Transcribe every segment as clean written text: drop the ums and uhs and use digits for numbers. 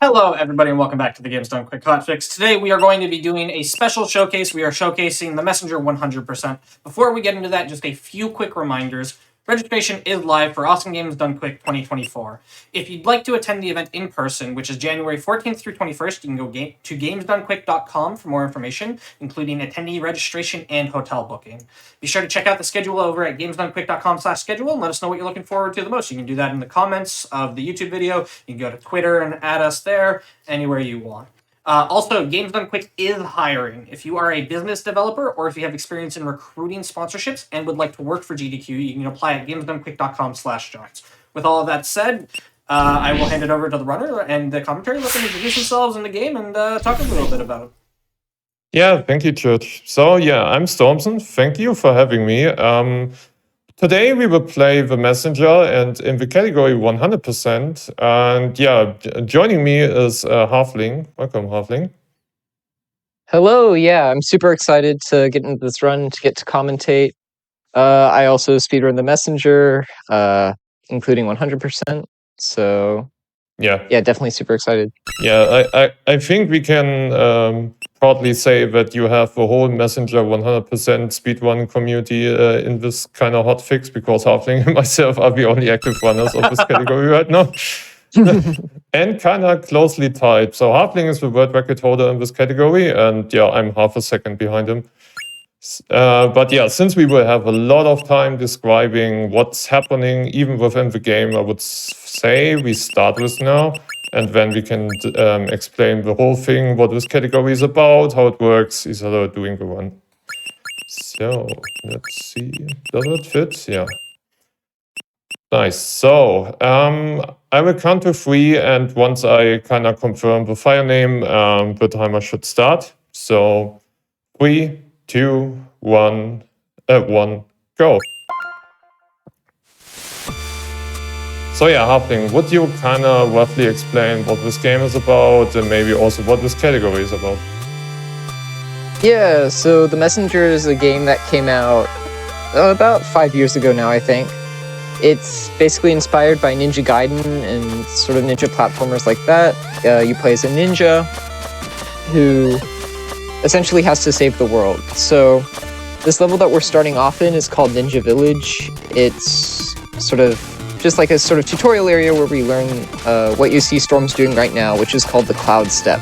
Hello, everybody, and welcome back to the GDQ Hotfix. Today, we are going to be doing a special showcase. We are showcasing the Messenger 100%. Before we get into that, just a few quick reminders. Registration is live for Awesome Games Done Quick 2024. If you'd like to attend the event in person, which is January 14th through 21st, you can go to gamesdonequick.com for more information, including attendee registration and hotel booking. Be sure to check out the schedule over at gamesdonequick.com/schedule and let us know what you're looking forward to the most. You can do that in the comments of the YouTube video. You can go to Twitter and add us there, anywhere you want. Also, Games Done Quick is hiring. If you are a business developer or if you have experience in recruiting sponsorships and would like to work for GDQ, you can apply at gamesdonequick.com/jobs. With all of that said, I will hand it over to the runner and the commentary. Let them introduce themselves in the game and talk a little bit about it. Yeah, thank you, Church. So yeah, I'm Stormson. Thank you for having me. Today we will play the Messenger and in the category 100%. And yeah, joining me is Halfling. Welcome, Halfling. Hello, yeah, I'm super excited to get into this run, to get to commentate. I also speedrun the Messenger, including 100%. So yeah, definitely super excited. Yeah, I think we can proudly say that you have the whole Messenger 100% speedrun community in this kind of hotfix, because Halfling and myself are the only active runners of this category right now. And kind of closely tied. So Halfling is the world record holder in this category, and yeah, I'm half a second behind him. But yeah, since we will have a lot of time describing what's happening even within the game, I would say we start with now, and then we can explain the whole thing, what this category is about, how it works, etc. doing the run. So let's see, does it fit? Yeah. Nice. So I will count to 3, and once I kind of confirm the file name, the timer should start. So 3, 2, 1, go. So yeah, Halfling, would you kind of roughly explain what this game is about and maybe also what this category is about? Yeah, so The Messenger is a game that came out about 5 years ago now, I think. It's basically inspired by Ninja Gaiden and sort of ninja platformers like that. You play as a ninja who essentially has to save the world. So this level that we're starting off in is called Ninja Village. It's sort of just like a sort of tutorial area where we learn what you see Storm's doing right now, which is called the Cloud Step.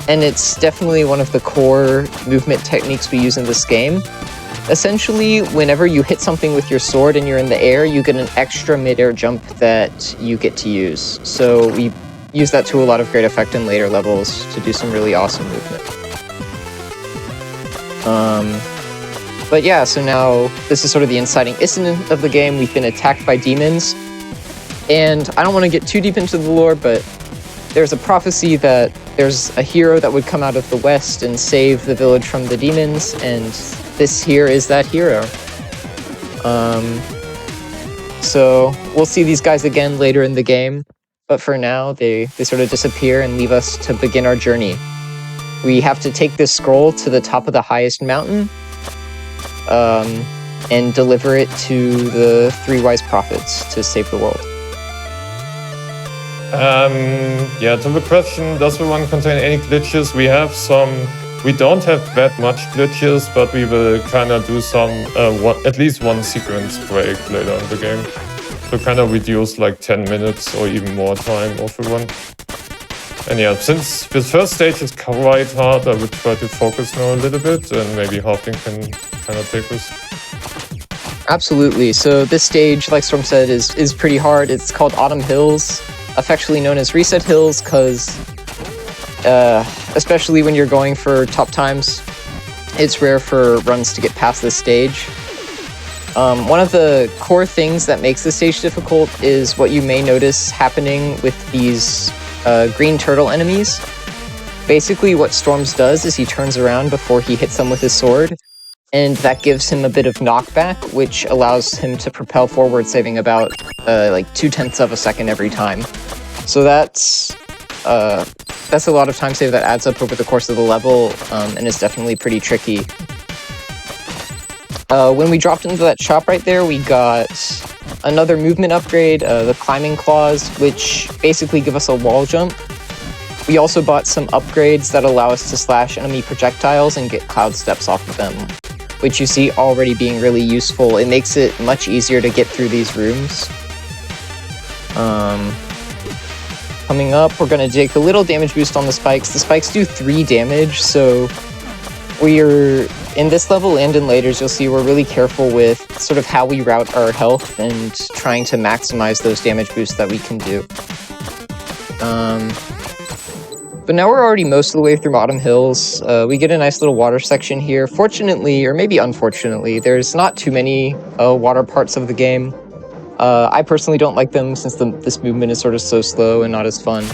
And it's definitely one of the core movement techniques we use in this game. Essentially, whenever you hit something with your sword and you're in the air, you get an extra mid-air jump that you get to use. So we use that to a lot of great effect in later levels to do some really awesome movement. But yeah, so now this is sort of the inciting incident of the game. We've been attacked by demons. And I don't want to get too deep into the lore, but there's a prophecy that there's a hero that would come out of the west and save the village from the demons, and this here is that hero. So we'll see these guys again later in the game, but for now they sort of disappear and leave us to begin our journey. We have to take this scroll to the top of the highest mountain and deliver it to the 3 wise prophets to save the world. Yeah, to the question, does the one contain any glitches? We don't have that much glitches, but we will kind of do some, at least one sequence break later in the game. So kind of reduce like 10 minutes or even more time of the run. And yeah, since the first stage is quite hard, I would try to focus now a little bit, and maybe Halfling can kind of take this. Absolutely. So this stage, like Storm said, is pretty hard. It's called Autumn Hills, affectionately known as Reset Hills, because especially when you're going for top times, it's rare for runs to get past this stage. One of the core things that makes this stage difficult is what you may notice happening with these green turtle enemies. Basically what Storms does is he turns around before he hits them with his sword, and that gives him a bit of knockback, which allows him to propel forward, saving about like 0.2 of a second every time. So that's a lot of time save that adds up over the course of the level, and is definitely pretty tricky. When we dropped into that shop right there, we got another movement upgrade, the climbing claws, which basically give us a wall jump. We also bought some upgrades that allow us to slash enemy projectiles and get cloud steps off of them, which you see already being really useful. It makes it much easier to get through these rooms. Coming up, we're going to take a little damage boost on the spikes. The spikes do 3 damage, so we're in this level and in laters, you'll see we're really careful with sort of how we route our health and trying to maximize those damage boosts that we can do. But now we're already most of the way through Autumn Hills. We get a nice little water section here. Fortunately, or maybe unfortunately, there's not too many water parts of the game. I personally don't like them since this movement is sort of so slow and not as fun.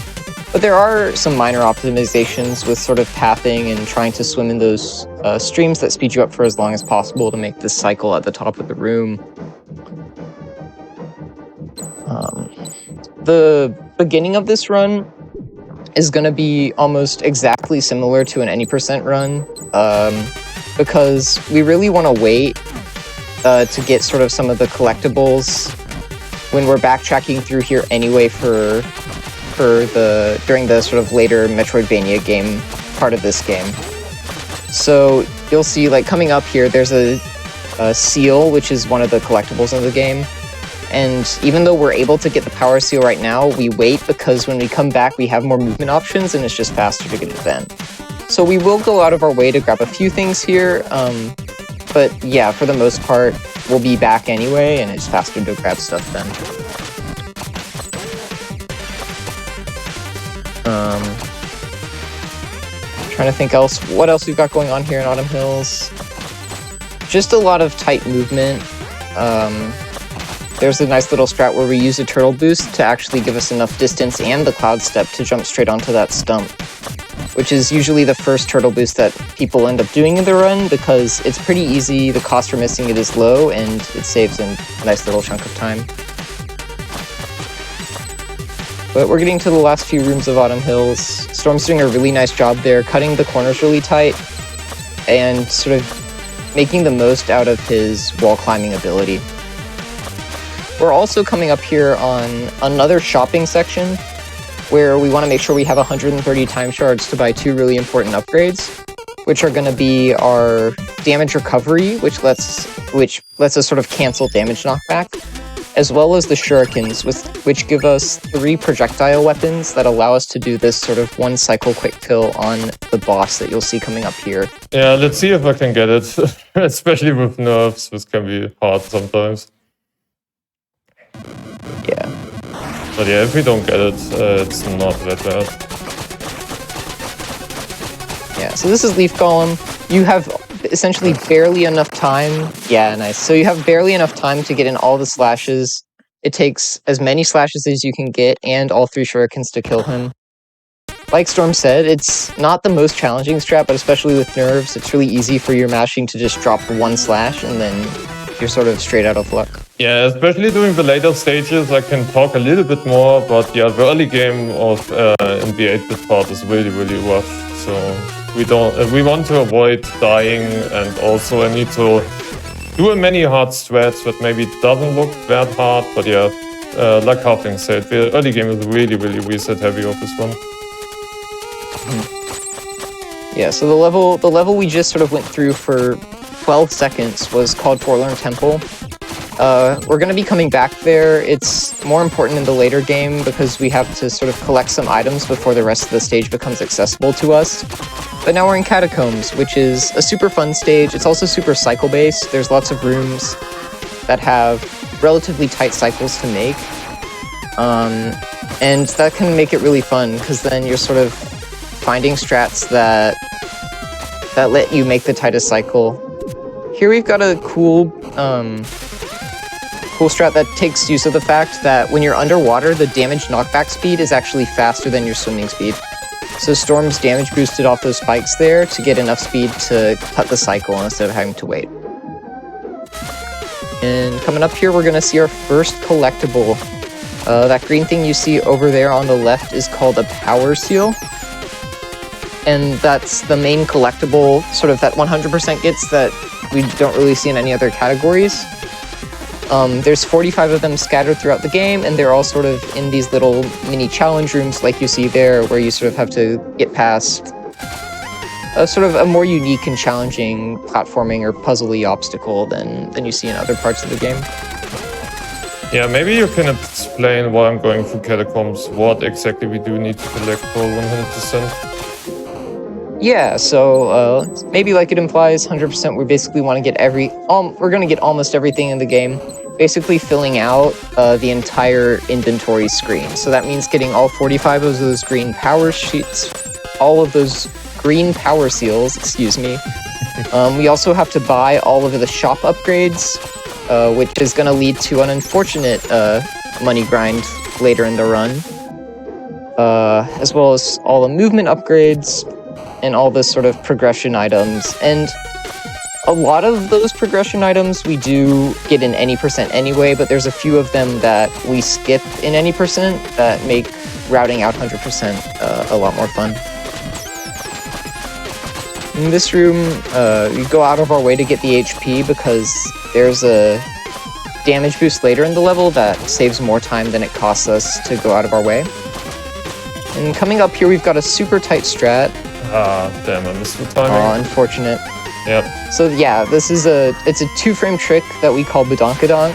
But there are some minor optimizations with sort of pathing and trying to swim in those streams that speed you up for as long as possible to make this cycle at the top of the room. The beginning of this run is going to be almost exactly similar to an any percent run, because we really want to wait to get sort of some of the collectibles when we're backtracking through here anyway during the sort of later Metroidvania game part of this game. So you'll see, like, coming up here, there's a seal, which is one of the collectibles in the game. And even though we're able to get the power seal right now, we wait because when we come back, we have more movement options and it's just faster to get it then. So we will go out of our way to grab a few things here, but yeah, for the most part, we'll be back anyway, and it's faster to grab stuff then. Trying to think what else we've got going on here in Autumn Hills. Just a lot of tight movement. There's a nice little strat where we use a turtle boost to actually give us enough distance and the cloud step to jump straight onto that stump, which is usually the first turtle boost that people end up doing in the run because it's pretty easy, the cost for missing it is low, and it saves a nice little chunk of time. But we're getting to the last few rooms of Autumn Hills. Storm's doing a really nice job there, cutting the corners really tight, and sort of making the most out of his wall climbing ability. We're also coming up here on another shopping section where we want to make sure we have 130 time shards to buy 2 really important upgrades, which are going to be our damage recovery, which lets us sort of cancel damage knockback, as well as the shurikens, which give us 3 projectile weapons that allow us to do this sort of 1 cycle quick kill on the boss that you'll see coming up here. Yeah, let's see if I can get it, especially with nerfs, this can be hard sometimes. Yeah. But yeah, if we don't get it, it's not that bad. Yeah, so this is Leaf Golem. You have essentially barely enough time. Yeah, nice. So you have barely enough time to get in all the slashes. It takes as many slashes as you can get and all 3 shurikens to kill him. Like Storm said, it's not the most challenging strat, but especially with nerves, it's really easy for your mashing to just drop 1 slash and then you're sort of straight out of luck. Yeah, especially during the later stages, I can talk a little bit more, but yeah, the early game of in the 8-bit part is really, really rough. So we want to avoid dying, and also I need to do a many hard strats that maybe doesn't look that hard, but yeah, like Hotfix said, the early game is really, really reset heavy of this one. Yeah, so the level we just sort of went through for 12 seconds was called Forlorn Temple. We're going to be coming back there. It's more important in the later game because we have to sort of collect some items before the rest of the stage becomes accessible to us. But now we're in Catacombs, which is a super fun stage. It's also super cycle-based. There's lots of rooms that have relatively tight cycles to make. And that can make it really fun because then you're sort of finding strats that let you make the tightest cycle. Here we've got a cool strat that takes use of the fact that when you're underwater, the damage knockback speed is actually faster than your swimming speed. So Storm's damage boosted off those spikes there to get enough speed to cut the cycle instead of having to wait. And coming up here, we're going to see our first collectible. That green thing you see over there on the left is called a power seal. And that's the main collectible, sort of that 100% gets that we don't really see in any other categories. There's 45 of them scattered throughout the game, and they're all sort of in these little mini challenge rooms like you see there, where you sort of have to get past a sort of a more unique and challenging platforming or puzzly obstacle than you see in other parts of the game. Yeah, maybe you can explain why I'm going through Catacombs, what exactly we do need to collect for 100%. Yeah, so maybe like it implies 100%, we basically want to get we're going to get almost everything in the game, basically filling out the entire inventory screen. So that means getting all 45 of those green power sheets, all of those green power seals, excuse me. We also have to buy all of the shop upgrades, which is going to lead to an unfortunate money grind later in the run, as well as all the movement upgrades, and all the sort of progression items. And a lot of those progression items we do get in any percent anyway, but there's a few of them that we skip in any percent that make routing out 100% a lot more fun. In this room, we go out of our way to get the HP because there's a damage boost later in the level that saves more time than it costs us to go out of our way. And coming up here, we've got a super tight strat. Ah, damn, I missed the timing. Oh, unfortunate. Yep. So yeah, it's a 2-frame trick that we call Badonkadonk.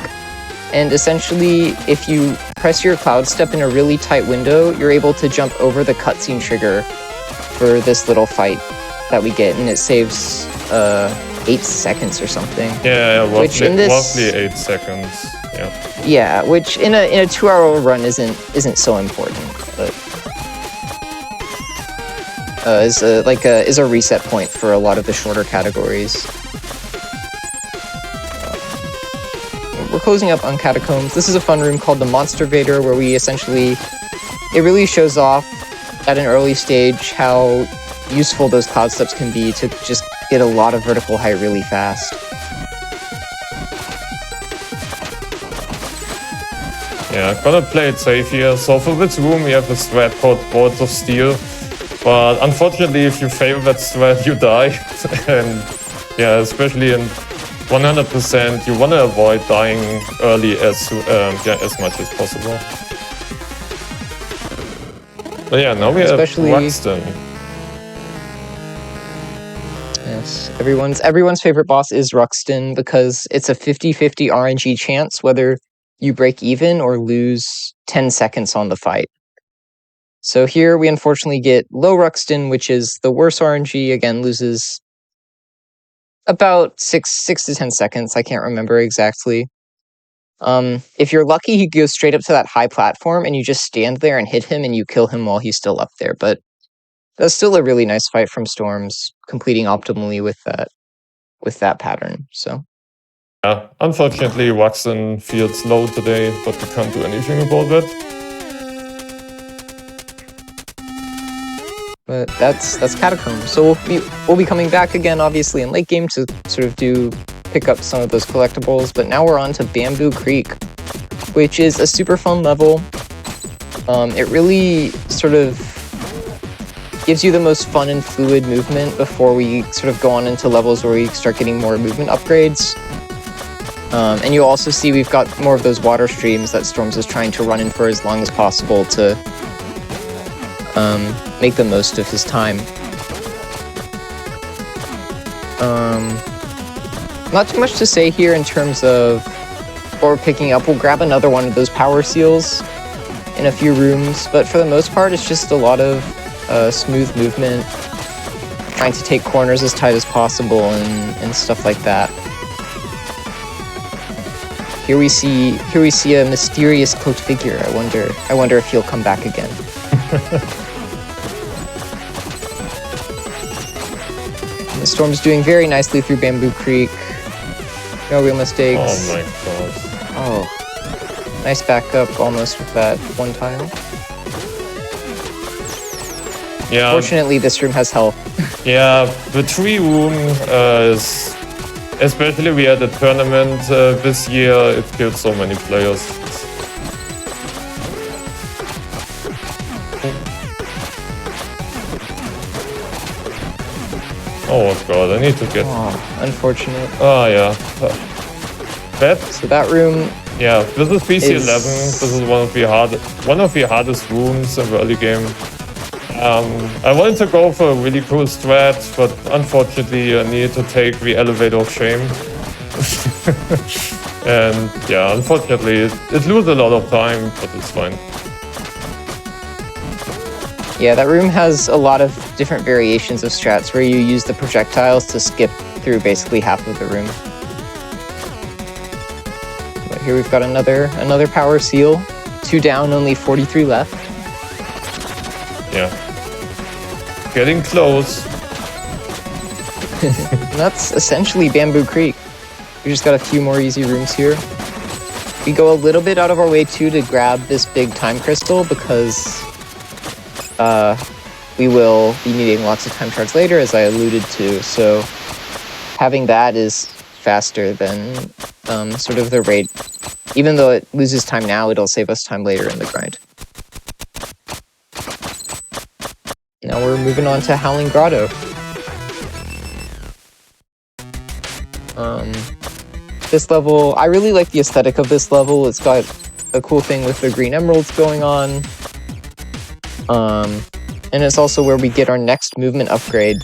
And essentially, if you press your cloud step in a really tight window, you're able to jump over the cutscene trigger for this little fight that we get, and it saves 8 seconds or something. Yeah, which in this, roughly 8 seconds. Yeah. Yeah, which in a 2-hour run isn't so important, but is a reset point for a lot of the shorter categories. We're closing up on Catacombs. This is a fun room called the Monster Vader, where we essentially, it really shows off at an early stage how useful those cloud steps can be to just get a lot of vertical height really fast. Yeah, gonna play it safe here. So for this room we have a strat called Balls of Steel. But unfortunately, if you fail that strat, you die. And yeah, especially in 100%, you want to avoid dying early as much as possible. But yeah, now we have Ruxton. Yes, everyone's favorite boss is Ruxton because it's a 50-50 RNG chance whether you break even or lose 10 seconds on the fight. So here we unfortunately get low Ruxton, which is the worst RNG. Again, loses about 6 to 10 seconds. I can't remember exactly. If you're lucky, he goes straight up to that high platform and you just stand there and hit him and you kill him while he's still up there. But that's still a really nice fight from Storms, completing optimally with that pattern. So yeah, unfortunately, Ruxton feels low today, but we can't do anything about that. But that's Catacombs. So we'll be coming back again, obviously, in late game to sort of pick up some of those collectibles. But now we're on to Bamboo Creek, which is a super fun level. It really sort of gives you the most fun and fluid movement before we sort of go on into levels where we start getting more movement upgrades. And you'll also see we've got more of those water streams that Storms is trying to run in for as long as possible to make the most of his time. Not too much to say here in terms of what we're picking up. We'll grab another one of those power seals in a few rooms, but for the most part it's just a lot of smooth movement, trying to take corners as tight as possible and stuff like that. Here we see a mysterious cloaked figure. I wonder if he'll come back again. The Storm's doing very nicely through Bamboo Creek. No real mistakes. Oh my god. Oh. Nice backup almost with that one tile. Yeah. Fortunately, this room has health. Yeah, the tree room is... Especially we had a tournament this year, it killed so many players. Oh god, I need to get... Oh, unfortunate. Oh yeah. So that room, Yeah, this is PC11. This is one of the hardest rooms in the early game. I wanted to go for a really cool strat, but unfortunately I needed to take the elevator of shame. And yeah, unfortunately it loses a lot of time, but it's fine. yeah, that room has a lot of different variations of strats where you use the projectiles to skip through basically half of the room. But here we've got another power seal. 2 down, only 43 left. Yeah. Getting close. And that's essentially Bamboo Creek. We just got a few more easy rooms here. We go a little bit out of our way too to grab this big time crystal because we will be needing lots of time shards later, as I alluded to. So having that is faster than sort of the raid. Even though it loses time now, it'll save us time later in the grind. Now we're moving on to Howling Grotto. This level, I really like the aesthetic of this level. It's got a cool thing with the green emeralds going on. And it's also where we get our next movement upgrade,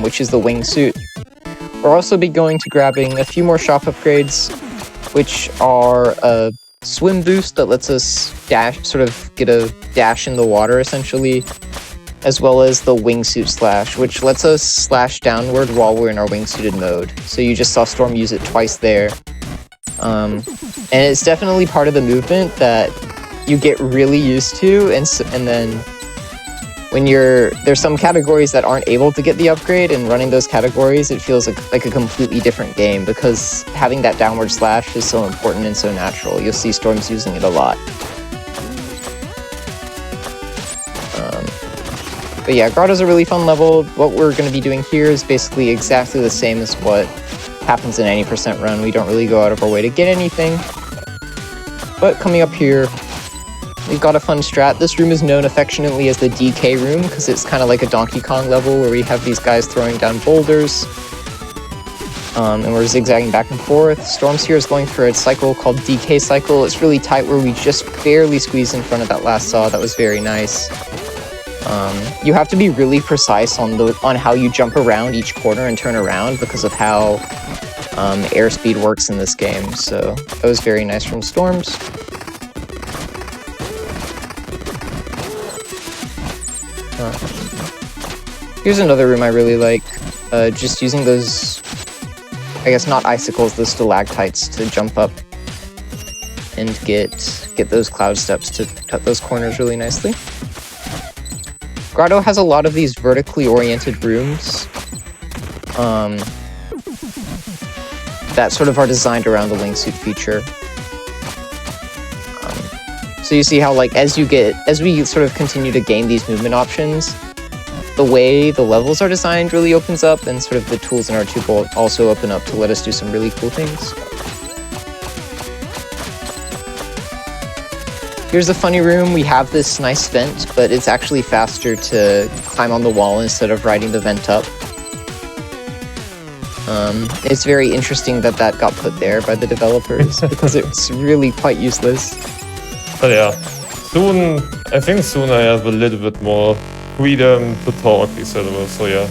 which is the wingsuit. We'll also be going to grabbing a few more shop upgrades, which are a swim boost that lets us dash, sort of get a dash in the water essentially, as well as the wingsuit slash, which lets us slash downward while we're in our wingsuited mode. So you just saw Storm use it twice there. And it's definitely part of the movement that you get really used to, and then when there's some categories that aren't able to get the upgrade, and running those categories, it feels like a completely different game because having that downward slash is so important and so natural. You'll see Storms using it a lot. But yeah, Grotto's a really fun level. What we're going to be doing here is basically exactly the same as what happens in any percent run. We don't really go out of our way to get anything. But coming up here, we've got a fun strat. This room is known affectionately as the DK room because it's kind of like a Donkey Kong level where we have these guys throwing down boulders. And we're zigzagging back and forth. Storms here is going for a cycle called DK cycle. It's really tight where we just barely squeeze in front of that last saw. That was very nice. You have to be really precise on how you jump around each corner and turn around because of how airspeed works in this game. So that was very nice from Storms. Here's another room I really like. Just using those, I guess not icicles, the stalactites to jump up and get those cloud steps to cut those corners really nicely. Grotto has a lot of these vertically oriented rooms that sort of are designed around the wingsuit feature. So you see how, like, as we sort of continue to gain these movement options, the way the levels are designed really opens up, and sort of the tools in our tuple also open up to let us do some really cool things. Here's a funny room. We have this nice vent, but it's actually faster to climb on the wall instead of riding the vent up. It's very interesting that got put there by the developers because it's really quite useless. But yeah, I think soon I have a little bit more freedom to talk, etc. So yeah,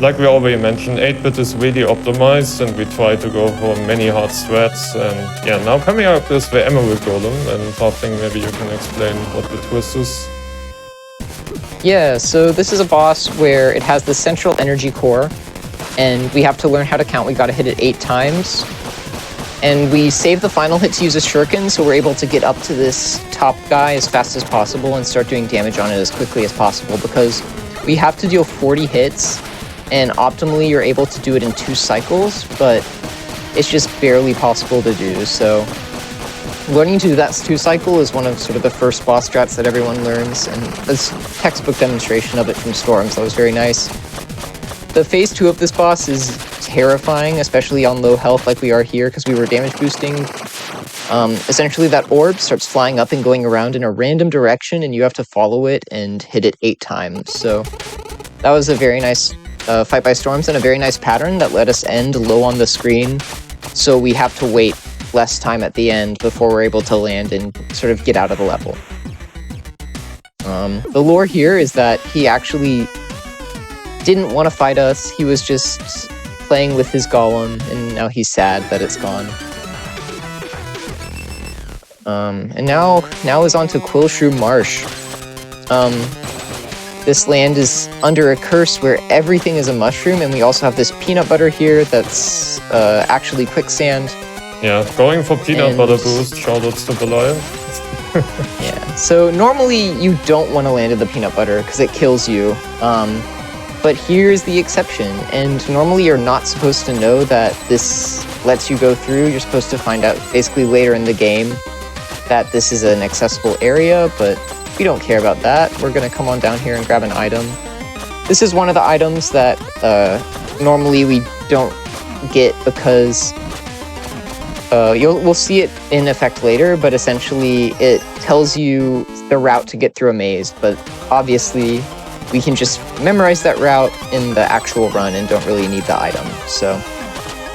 like we already mentioned, 8-bit is really optimized, and we try to go for many hard strats. And yeah, now coming up is the Emerald Golem, and Hotfix, maybe you can explain what the twist is. Yeah, so this is a boss where it has the central energy core, and we have to learn how to count. We gotta hit it 8 times. And we save the final hit to use a shuriken, so we're able to get up to this top guy as fast as possible and start doing damage on it as quickly as possible, because we have to deal 40 hits, and optimally you're able to do it in 2 cycles, but it's just barely possible to do. So learning to do that 2 cycle is one of sort of the first boss strats that everyone learns, and this textbook demonstration of it from Storms, that was very nice. The phase 2 of this boss is terrifying, especially on low health like we are here, because we were damage boosting. Essentially that orb starts flying up and going around in a random direction, and you have to follow it and hit it 8 times. So that was a very nice fight by Storms, and a very nice pattern that let us end low on the screen so we have to wait less time at the end before we're able to land and sort of get out of the level. The lore here is that he actually didn't want to fight us. He was just playing with his golem, and now he's sad that it's gone. And now is on to Quillshroom Marsh. This land is under a curse where everything is a mushroom, and we also have this peanut butter here that's actually quicksand. Yeah, going for peanut butter boost, shoutouts to Belial. Yeah, so normally you don't want to land in the peanut butter because it kills you. But here's the exception, and normally you're not supposed to know that this lets you go through. You're supposed to find out basically later in the game that this is an accessible area, but we don't care about that. We're going to come on down here and grab an item. This is one of the items that normally we don't get because we'll see it in effect later, but essentially it tells you the route to get through a maze, but obviously we can just memorize that route in the actual run and don't really need the item. So,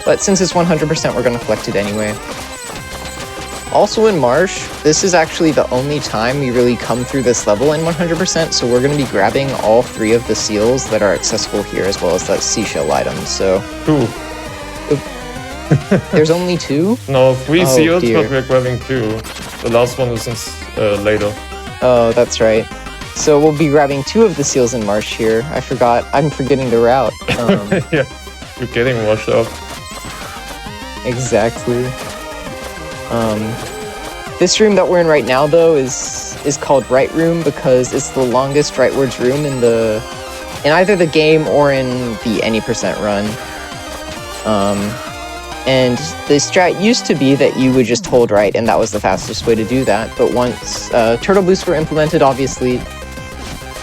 but since it's 100%, we're going to collect it anyway. Also in Marsh, this is actually the only time we really come through this level in 100%, so we're going to be grabbing all 3 of the seals that are accessible here, as well as that seashell item, so... 2. There's only 2? No, 3 seals, dear. but we're grabbing 2. The last one is later. Oh, that's right. So we'll be grabbing 2 of the seals in Marsh here. I forgot. I'm forgetting the route. Yeah, you're getting washed up. Exactly. This room that we're in right now, though, is called Right Room because it's the longest rightwards room in either the game or in the any percent run. And the strat used to be that you would just hold right, and that was the fastest way to do that. But once turtle boosts were implemented, obviously,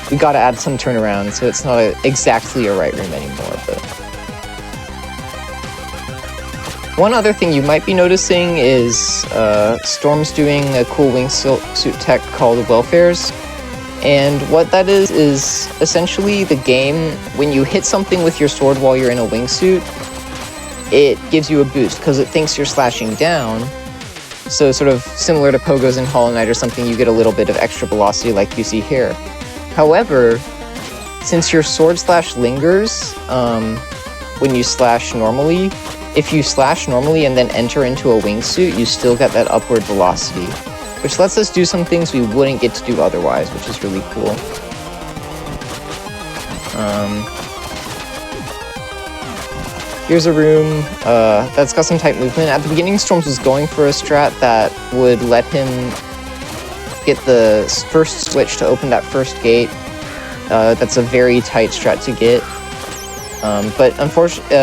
we gotta add some turnaround, so it's not exactly a right room anymore. But one other thing you might be noticing is Storm's doing a cool wingsuit tech called Welfares. And what that is essentially the game, when you hit something with your sword while you're in a wingsuit, it gives you a boost because it thinks you're slashing down. So sort of similar to Pogos in Hollow Knight or something, you get a little bit of extra velocity like you see here. However, since your sword slash lingers when you slash normally, if you slash normally and then enter into a wingsuit, you still get that upward velocity, which lets us do some things we wouldn't get to do otherwise, which is really cool. Here's a room that's got some tight movement. At the beginning, Storms was going for a strat that would let him get the first switch to open that first gate. That's a very tight strat to get. But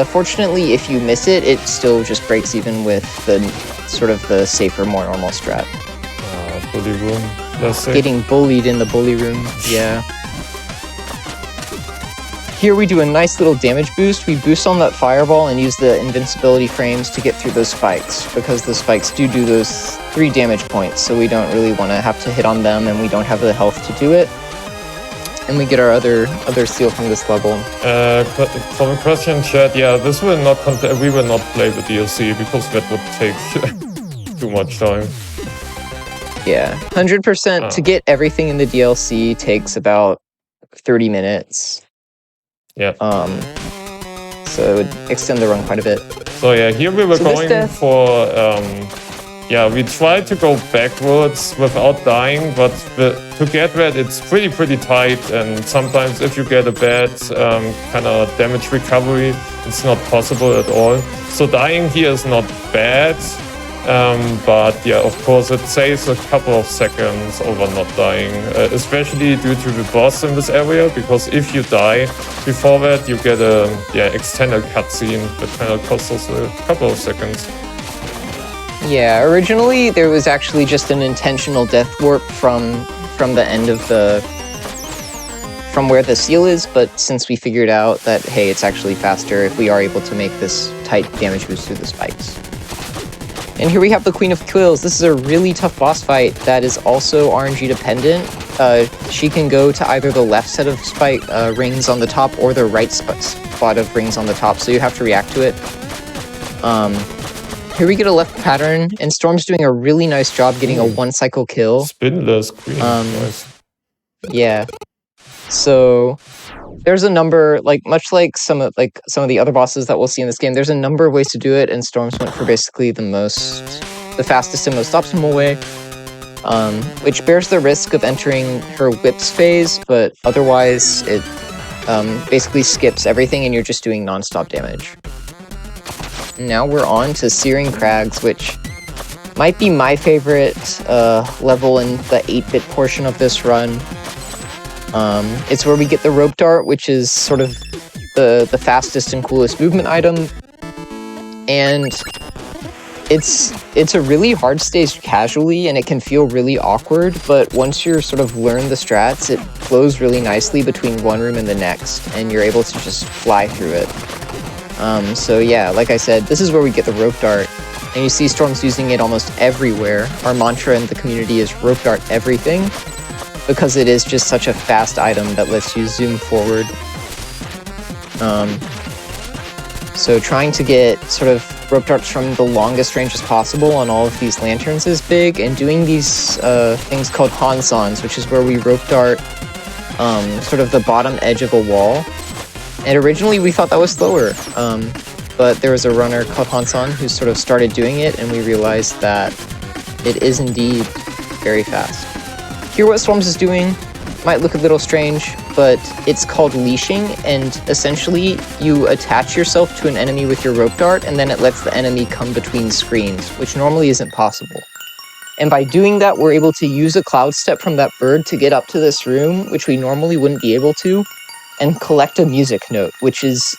fortunately, if you miss it, it still just breaks even with the sort of the safer, more normal strat. Bully room, let's say. Getting bullied in the bully room, yeah. Here we do a nice little damage boost. We boost on that fireball and use the invincibility frames to get through those spikes, because the spikes do those 3 damage points, so we don't really want to have to hit on them, and we don't have the health to do it. And we get our other seal from this level. From a question in chat, yeah, this will not we will not play the DLC because that would take too much time. Yeah, 100% to get everything in the DLC takes about 30 minutes. Yeah. So it would extend the run quite a bit. So yeah, here we were going for yeah, we tried to go backwards without dying, but to get that, it's pretty tight, and sometimes if you get a bad kind of damage recovery, it's not possible at all. So dying here is not bad, but yeah, of course it saves a couple of seconds over not dying, especially due to the boss in this area, because if you die before that, you get a extended cutscene that kind of costs us a couple of seconds. Yeah, originally there was actually just an intentional death warp from the end of from where the seal is, but since we figured out that, hey, it's actually faster if we are able to make this tight damage boost through the spikes. And here we have the Queen of Quills. This is a really tough boss fight that is also RNG dependent. She can go to either the left set of rings on the top or the right spot of rings on the top, so you have to react to it. Here we get a left pattern, and Storm's doing a really nice job getting a one-cycle kill. Spinless green. Nice. Yeah. So there's a number, much like some of the other bosses that we'll see in this game. There's a number of ways to do it, and Storm's went for basically the fastest and most optimal way, which bears the risk of entering her whips phase, but otherwise it basically skips everything, and you're just doing non-stop damage. Now we're on to Searing Crags, which might be my favorite level in the 8-bit portion of this run. It's where we get the rope dart, which is sort of the fastest and coolest movement item. And it's a really hard stage casually, and it can feel really awkward, but once you're sort of learn the strats, it flows really nicely between one room and the next, and you're able to just fly through it. So yeah, like I said, this is where we get the rope dart, and you see Storm's using it almost everywhere. Our mantra in the community is rope dart everything, because it is just such a fast item that lets you zoom forward. So trying to get sort of rope darts from the longest range as possible on all of these lanterns is big, and doing these things called Hansons, which is where we rope dart sort of the bottom edge of a wall. And originally we thought that was slower, but there was a runner called Hanson who sort of started doing it, and we realized that it is indeed very fast. Here what Storms is doing might look a little strange, but it's called leashing, and essentially you attach yourself to an enemy with your rope dart, and then it lets the enemy come between screens, which normally isn't possible. And by doing that, we're able to use a cloud step from that bird to get up to this room, which we normally wouldn't be able to, and collect a music note, which is...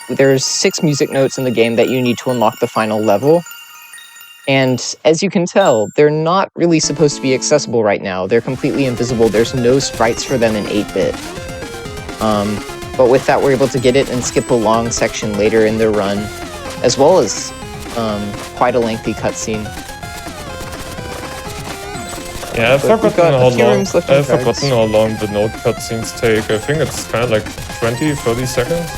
there's 6 music notes in the game that you need to unlock the final level. And as you can tell, they're not really supposed to be accessible right now. They're completely invisible. There's no sprites for them in 8-bit. But with that, we're able to get it and skip a long section later in the run, as well as quite a lengthy cutscene. Yeah, I've forgotten how long the note cutscenes take. I think it's kind of like 20, 30 seconds.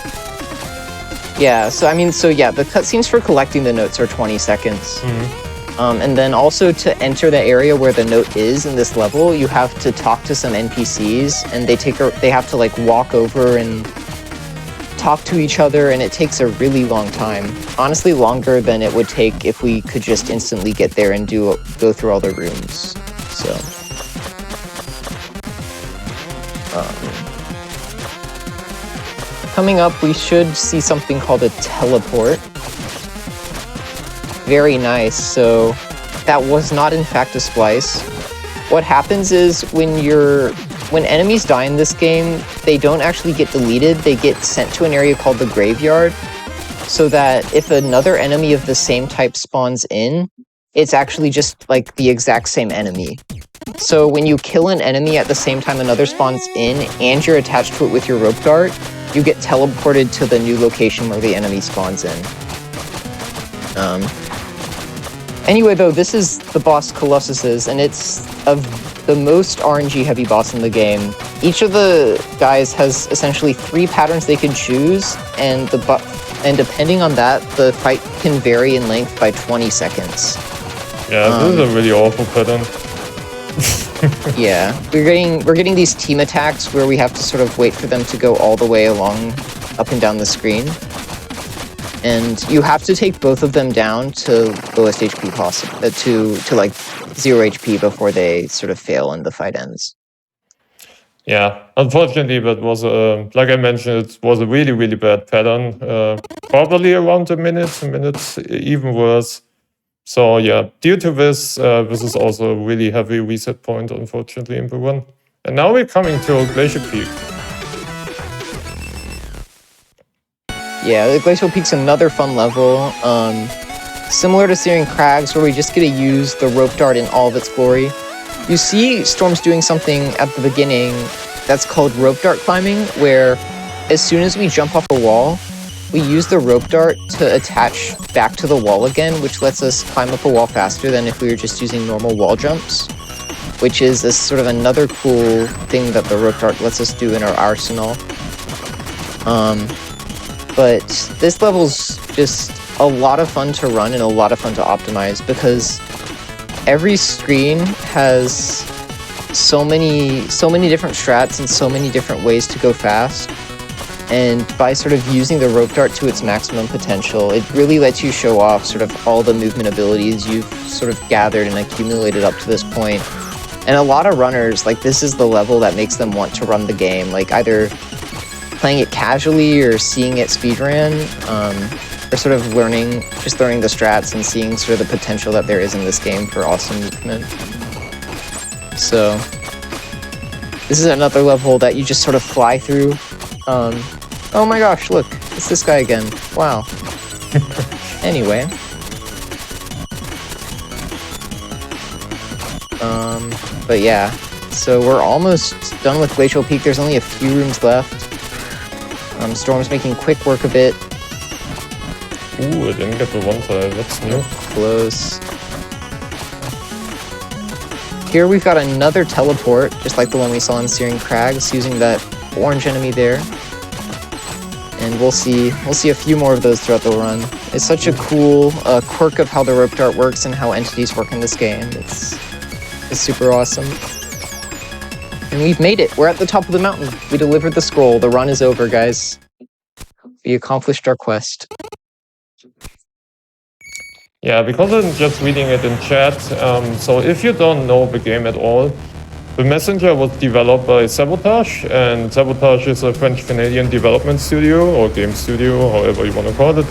Yeah, the cutscenes for collecting the notes are 20 seconds. Mm-hmm. And then also to enter the area where the note is in this level, you have to talk to some NPCs, and they have to like walk over and talk to each other, and it takes a really long time. Honestly, longer than it would take if we could just instantly get there and go through all the rooms. So, coming up, we should see something called a teleport. Very nice. So that was not in fact a splice. What happens is when enemies die in this game, they don't actually get deleted. They get sent to an area called the graveyard, so that if another enemy of the same type spawns in, it's actually just like the exact same enemy. So when you kill an enemy at the same time another spawns in, and you're attached to it with your rope dart, you get teleported to the new location where the enemy spawns in. Anyway, though, this is the boss Colossus's, and it's the most RNG heavy boss in the game. Each of the guys has essentially 3 patterns they can choose, and depending on that, the fight can vary in length by 20 seconds. Yeah, this is a really awful pattern. Yeah, we're getting these team attacks where we have to sort of wait for them to go all the way along, up and down the screen. And you have to take both of them down to lowest HP possible, to like 0 HP before they sort of fail and the fight ends. Yeah, unfortunately, that was, like I mentioned, it was a really, really bad pattern. Probably around a minute even worse. So yeah, due to this, this is also a really heavy reset point, unfortunately, in the run. And now we're coming to Glacier Peak. Yeah, the Glacial Peak's another fun level. Similar to Searing Crags, where we just get to use the rope dart in all of its glory. You see Storm's doing something at the beginning that's called rope dart climbing, where as soon as we jump off a wall, we use the rope dart to attach back to the wall again, which lets us climb up a wall faster than if we were just using normal wall jumps, which is a sort of another cool thing that the rope dart lets us do in our arsenal. But this level's just a lot of fun to run and a lot of fun to optimize because every screen has so many different strats and so many different ways to go fast. And by sort of using the rope dart to its maximum potential, it really lets you show off sort of all the movement abilities you've sort of gathered and accumulated up to this point. And a lot of runners, like, this is the level that makes them want to run the game, like either playing it casually or seeing it speedrun, or sort of learning the strats and seeing sort of the potential that there is in this game for awesome movement. So this is another level that you just sort of fly through. Oh my gosh, look, it's this guy again. Wow. Anyway. But yeah, so we're almost done with Glacial Peak. There's only a few rooms left. Storm's making quick work of it. Ooh, I didn't get the one side, that's new. Close. Here we've got another teleport, just like the one we saw in Searing Crags, using that orange enemy there. And we'll see a few more of those throughout the run. It's such a cool quirk of how the rope dart works and how entities work in this game. It's super awesome. And we've made it. We're at the top of the mountain. We delivered the scroll. The run is over, guys. We accomplished our quest. Yeah, because I'm just reading it in chat, so if you don't know the game at all, the Messenger was developed by Sabotage, and Sabotage is a French-Canadian development studio, or game studio, however you want to call it.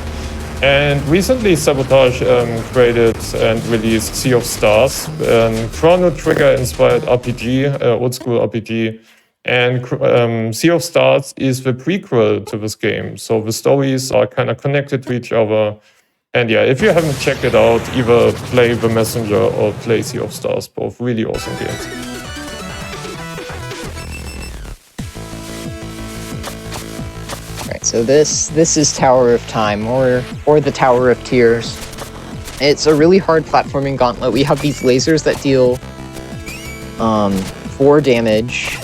And recently Sabotage created and released Sea of Stars, a Chrono Trigger-inspired RPG, old-school RPG. And Sea of Stars is the prequel to this game, so the stories are kind of connected to each other. And yeah, if you haven't checked it out, either play The Messenger or play Sea of Stars, both really awesome games. Alright, so this is Tower of Time, or the Tower of Tears. It's a really hard platforming gauntlet. We have these lasers that deal 4 damage,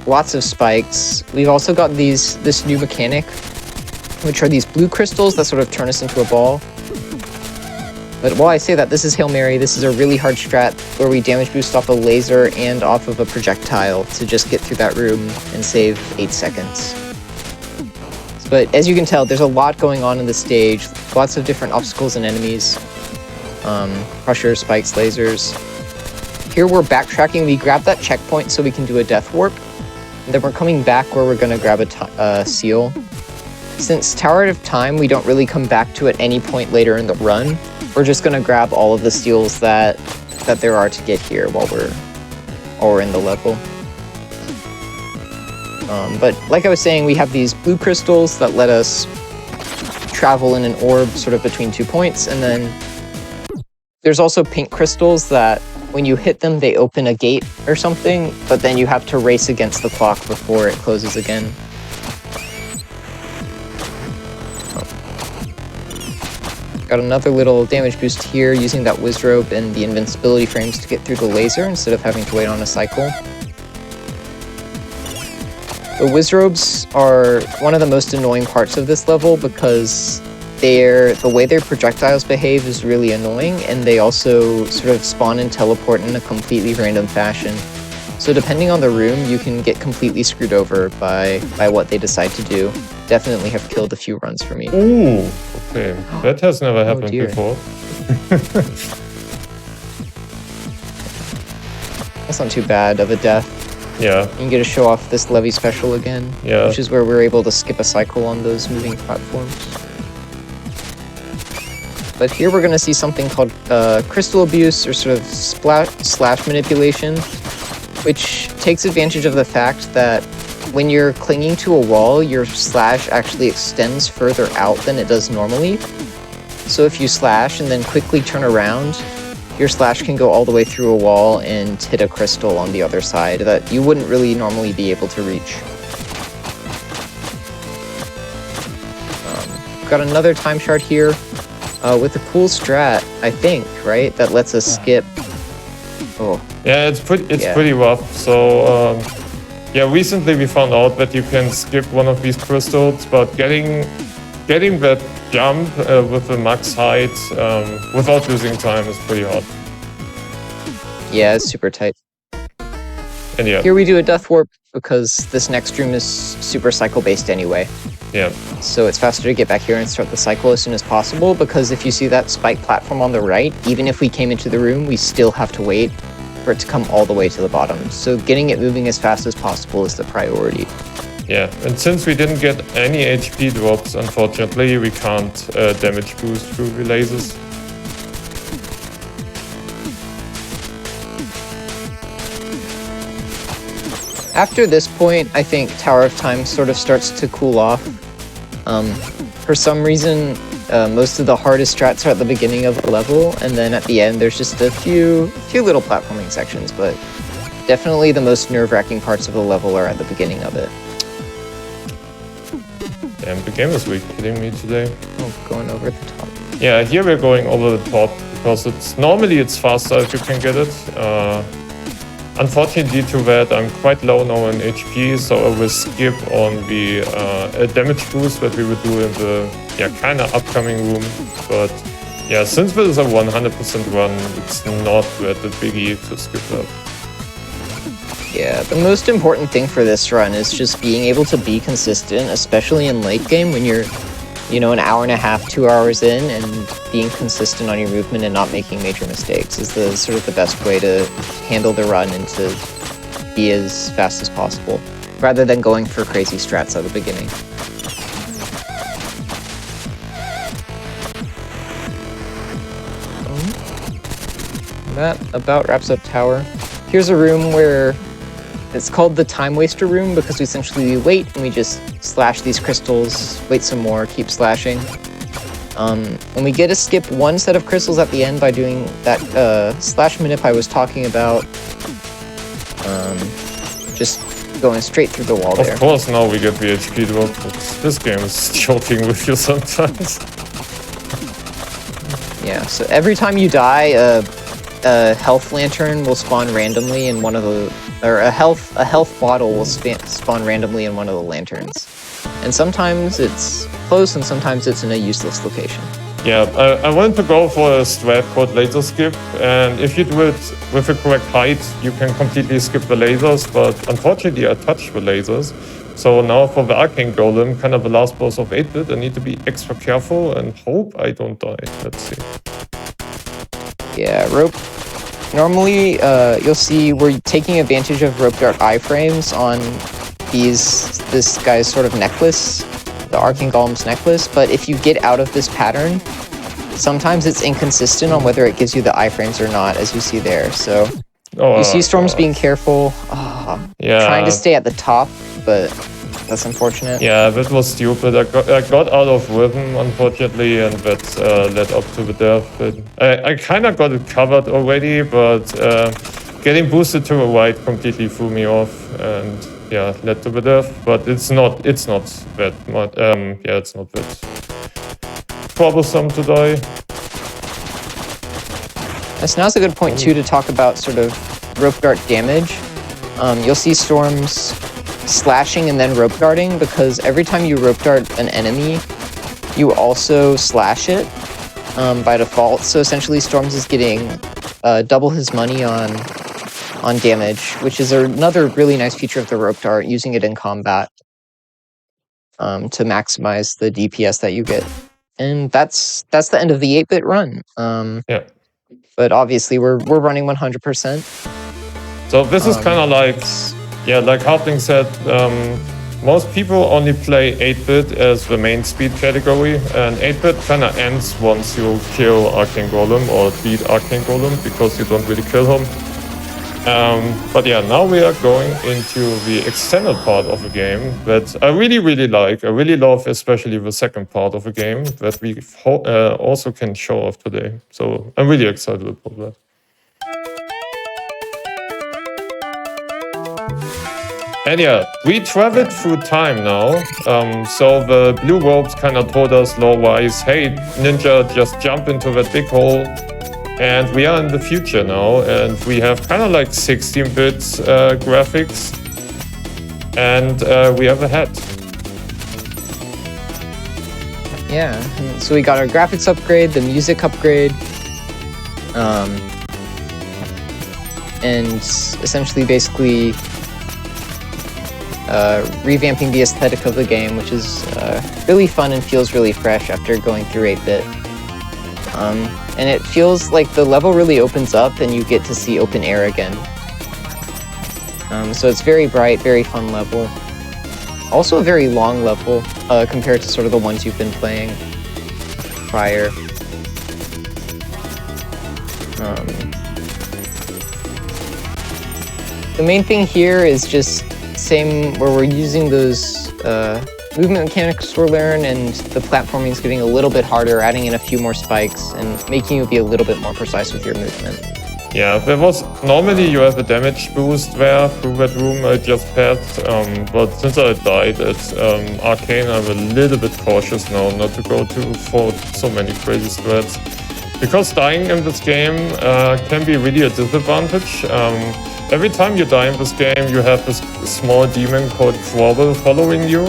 lots of spikes. We've also got this new mechanic, which are these blue crystals that sort of turn us into a ball. But while I say that, this is Hail Mary. This is a really hard strat where we damage boost off a laser and off of a projectile to just get through that room and save 8 seconds. But as you can tell, there's a lot going on in the stage. Lots of different obstacles and enemies. Crushers, spikes, lasers. Here we're backtracking. We grab that checkpoint so we can do a death warp. And then we're coming back where we're going to grab a seal. Since Tower of Time, we don't really come back to at any point later in the run. We're just going to grab all of the steals that there are to get here while we're in the level. But like I was saying, we have these blue crystals that let us travel in an orb sort of between 2 points, and then there's also pink crystals that when you hit them, they open a gate or something, but then you have to race against the clock before it closes again. Got another little damage boost here using that whiz rope and the invincibility frames to get through the laser instead of having to wait on a cycle. The whiz ropes are one of the most annoying parts of this level because the way their projectiles behave is really annoying, and they also sort of spawn and teleport in a completely random fashion. So depending on the room, you can get completely screwed over by what they decide to do. Definitely have killed a few runs for me. Ooh, okay. That has never happened before. That's not too bad of a death. Yeah. You can get to show off this levy special again, which is where we're able to skip a cycle on those moving platforms. But here we're going to see something called crystal abuse, or sort of slash manipulation, which takes advantage of the fact that when you're clinging to a wall, your slash actually extends further out than it does normally. So if you slash and then quickly turn around, your slash can go all the way through a wall and hit a crystal on the other side that you wouldn't really normally be able to reach. Got another time shard here with a cool strat, I think, right? That lets us skip. Oh. Yeah, it's pretty rough. So yeah, recently we found out that you can skip one of these crystals, but getting that jump with the max height without losing time is pretty hard. Yeah, it's super tight. And yeah, Here we do a death warp because this next room is super cycle based anyway. yeah, So it's faster to get back here and start the cycle as soon as possible, because if you see that spike platform on the right, even if we came into the room, we still have to wait for it to come all the way to the bottom. So getting it moving as fast as possible is the priority. yeah. And since we didn't get any HP drops, unfortunately, we can't damage boost through the lasers. After this point, I think Tower of Time sort of starts to cool off. For some reason, most of the hardest strats are at the beginning of the level, and then at the end there's just a few little platforming sections, but definitely the most nerve-wracking parts of the level are at the beginning of it. Damn, the game is really kidding me today. Oh, going over the top. Yeah, here we're going over the top because normally it's faster if you can get it. Unfortunately, due to that, I'm quite low now in HP, so I will skip on the damage boost that we would do in the kind of upcoming room. But yeah, since this is a 100% run, it's not worth the biggie to skip that. Yeah, the most important thing for this run is just being able to be consistent, especially in late game when you're, an hour and a half, 2 hours in, and being consistent on your movement and not making major mistakes is the sort of the best way to handle the run and to be as fast as possible, rather than going for crazy strats at the beginning. That about wraps up Tower. Here's a room where it's called the Time Waster room because we essentially wait and we just slash these crystals, wait some more, keep slashing. And we get to skip one set of crystals at the end by doing that slash manip I was talking about. Just going straight through the wall there. Of course, now we get the HP drop, but this game is joking with you sometimes. Yeah, so every time you die, a health lantern will spawn randomly in one of the, or a health bottle will spawn randomly in one of the lanterns. And sometimes it's close and sometimes it's in a useless location. Yeah, I wanted to go for a strat called laser skip, and if you do it with the correct height, you can completely skip the lasers, but unfortunately I touched the lasers. So now for the Arcane Golem, kind of the last boss of 8-bit, I need to be extra careful and hope I don't die. Let's see. Yeah, rope. Normally, you'll see we're taking advantage of rope dart iframes on this guy's sort of necklace, the Arcane Golem's necklace, but if you get out of this pattern, sometimes it's inconsistent on whether it gives you the iframes or not, as you see there. So you see Storm's being careful, trying to stay at the top, but that's unfortunate. Yeah, that was stupid. I got out of rhythm, unfortunately, and that led up to the death. But I kind of got it covered already, but getting boosted to the right completely threw me off, and yeah, led to the death. But it's not that much. Yeah, it's not that troublesome to die. Yes, now's a good point too to talk about sort of rope dart damage. You'll see Storms slashing and then rope darting, because every time you rope dart an enemy, you also slash it by default. So essentially Storms is getting double his money on damage, which is another really nice feature of the rope dart, using it in combat to maximize the DPS that you get. And that's the end of the 8-bit run. Yeah. But obviously we're running 100%. So this is kind of like, yeah, like Hotfix said, most people only play 8-bit as the main speed category, and 8-bit kind of ends once you kill Arcane Golem or beat Arcane Golem, because you don't really kill him. But yeah, now we are going into the extended part of the game that I really, really like. I really love, especially the second part of the game that we also can show off today. So I'm really excited about that. And yeah, we traveled through time now. So the blue ropes kind of told us lore-wise, hey, Ninja, just jump into that big hole. And we are in the future now, and we have kind of like 16-bit graphics. And we have a hat. yeah, so we got our graphics upgrade, the music upgrade, and essentially basically revamping the aesthetic of the game, which is really fun and feels really fresh after going through 8-bit. And it feels like the level really opens up and you get to see open air again. So it's very bright, very fun level. Also a very long level compared to sort of the ones you've been playing prior. The main thing here is just same where we're using those movement mechanics we're learned, and the platforming is getting a little bit harder, adding in a few more spikes and making you be a little bit more precise with your movement. Yeah, there was normally you have a damage boost there through that room I just passed, but since I died at Arcane, I'm a little bit cautious now not to go for so many crazy strats. Because dying in this game can be really a disadvantage. Every time you die in this game, you have this small demon called Quabble following you,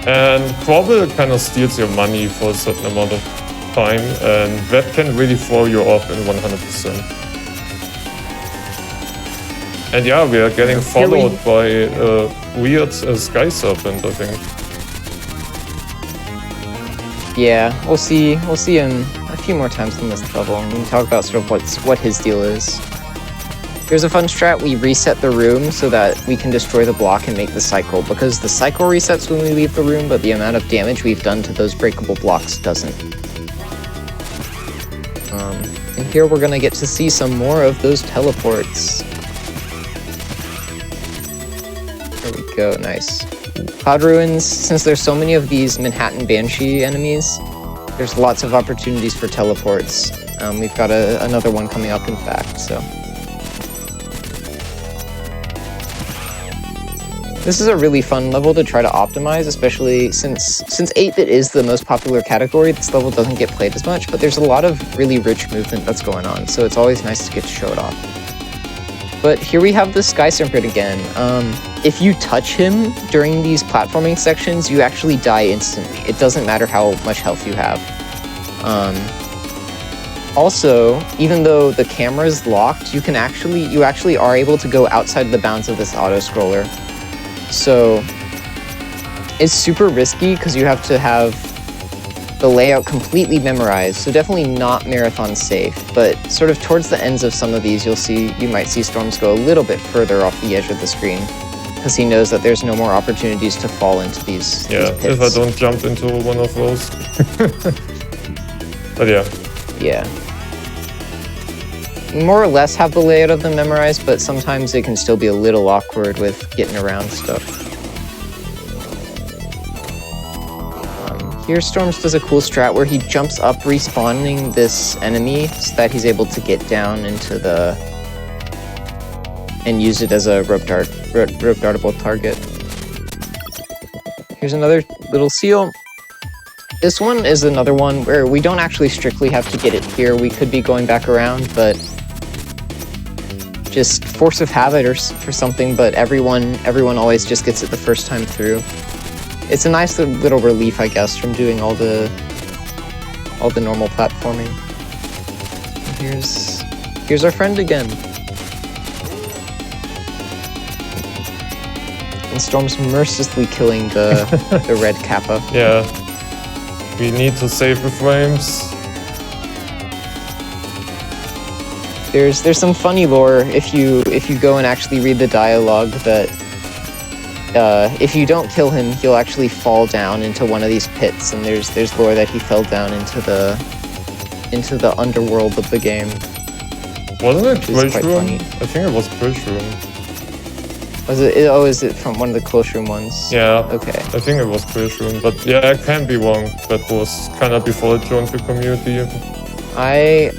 and Quabble kind of steals your money for a certain amount of time, and that can really throw you off in 100%. And yeah, we are getting followed by a weird sky serpent, I think. Yeah, we'll see him a few more times in this level, and we can talk about sort of what his deal is. Here's a fun strat: we reset the room so that we can destroy the block and make the cycle, because the cycle resets when we leave the room, but the amount of damage we've done to those breakable blocks doesn't. And here we're gonna get to see some more of those teleports. There we go, nice. Cloud Ruins, since there's so many of these Manhattan Banshee enemies, there's lots of opportunities for teleports. We've got another one coming up, in fact, so. This is a really fun level to try to optimize, especially since 8-bit is the most popular category. This level doesn't get played as much, but there's a lot of really rich movement that's going on, so it's always nice to get to show it off. But here we have the Sky Serpent again. If you touch him during these platforming sections, you actually die instantly. It doesn't matter how much health you have. Also, even though the camera is locked, you actually are able to go outside the bounds of this auto-scroller. So it's super risky because you have to have the layout completely memorized, so definitely not marathon safe, but sort of towards the ends of some of these you might see Storms go a little bit further off the edge of the screen because he knows that there's no more opportunities to fall into these pits. If I don't jump into one of those. But yeah. You more or less have the layout of them memorized, but sometimes it can still be a little awkward with getting around stuff. Here Storms does a cool strat where he jumps up respawning this enemy so that he's able to get down into the... and use it as a rope dartable target. Here's another little seal. This one is another one where we don't actually strictly have to get it here. We could be going back around, but just force of habit or something, but everyone always just gets it the first time through. It's a nice little relief, I guess, from doing all the normal platforming. And here's our friend again. And Storm's mercilessly killing the red Kappa. Yeah. We need to save the frames. There's some funny lore if you go and actually read the dialogue that if you don't kill him, he'll actually fall down into one of these pits, and there's lore that he fell down into the underworld of the game. Wasn't it Bridge Room? I think it was Bridge Room. Was it? Oh, is it from one of the close room ones? Yeah. Okay. I think it was Bridge Room, but yeah, I can be wrong. That was kind of before I joined the community.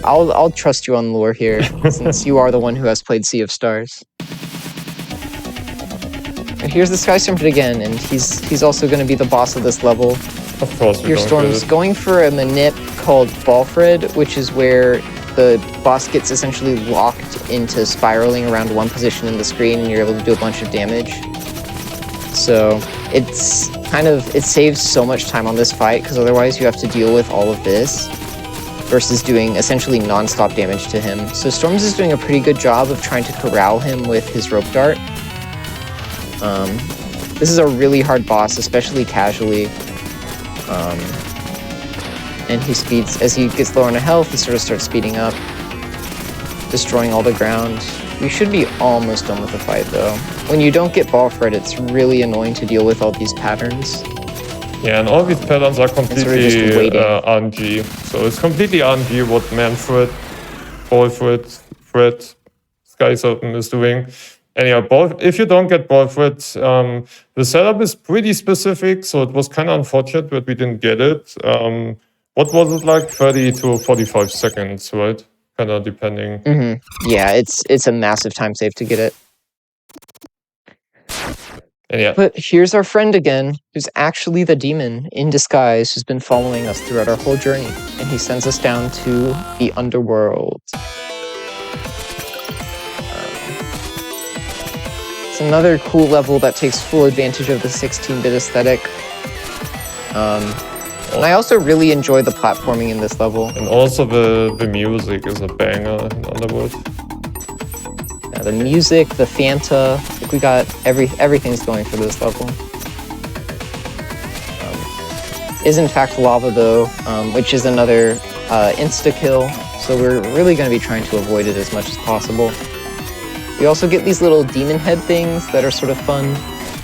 I'll trust you on lore here, since you are the one who has played Sea of Stars. And here's the Sky Serpent again, and he's also going to be the boss of this level. Of course, Here Storm's going for a manip called Ballfred, which is where the boss gets essentially locked into spiraling around one position in the screen, and you're able to do a bunch of damage. So it's kind of, it saves so much time on this fight, because otherwise you have to deal with all of this versus doing essentially non-stop damage to him. So Storms is doing a pretty good job of trying to corral him with his rope dart. This is a really hard boss, especially casually. And he speeds, as he gets lower on health, he sort of starts speeding up, destroying all the ground. We should be almost done with the fight though. When you don't get ball Fred, it's really annoying to deal with all these patterns. Yeah, and all these patterns are completely RNG. So it's completely RNG what Manfred, Ballfred, Fred, Sky Serpent is doing. And yeah, if you don't get Ballfred, the setup is pretty specific, so it was kind of unfortunate that we didn't get it. What was it like? 30 to 45 seconds, right? Kind of depending. Yeah, it's a massive time save to get it. And yeah. But here's our friend again, who's actually the demon in disguise, who's been following us throughout our whole journey. And he sends us down to the underworld. It's another cool level that takes full advantage of the 16-bit aesthetic. And I also really enjoy the platforming in this level. And also the music is a banger in Underworld. Yeah, the music, the Fanta, like we got everything's going for this level. Is in fact lava though, which is another insta-kill, so we're really going to be trying to avoid it as much as possible. We also get these little demon head things that are sort of fun.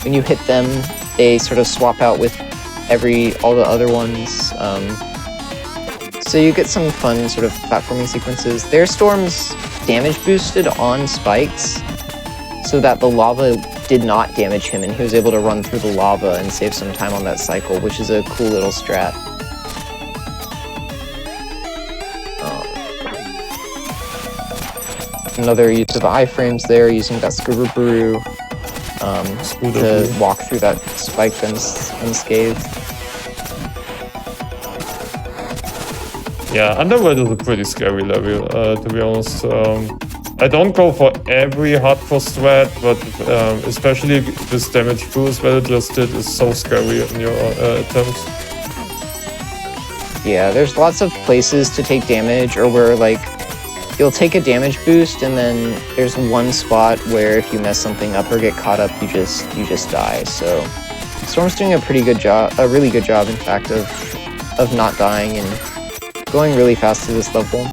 When you hit them, they sort of swap out with all the other ones. So you get some fun sort of platforming sequences. Their Storms damage boosted on spikes so that the lava did not damage him and he was able to run through the lava and save some time on that cycle, which is a cool little strat. Another use of iframes there, using that Scuba Brew to walk through that spike unscathed. Yeah, Underworld is a pretty scary level, to be honest. I don't go for every hardcore strat, but especially this damage boost that it just did is so scary in your attempts. Yeah, there's lots of places to take damage, or where like you'll take a damage boost and then there's one spot where if you mess something up or get caught up, you just die. So Storm's doing a really good job in fact of not dying and going really fast through this level.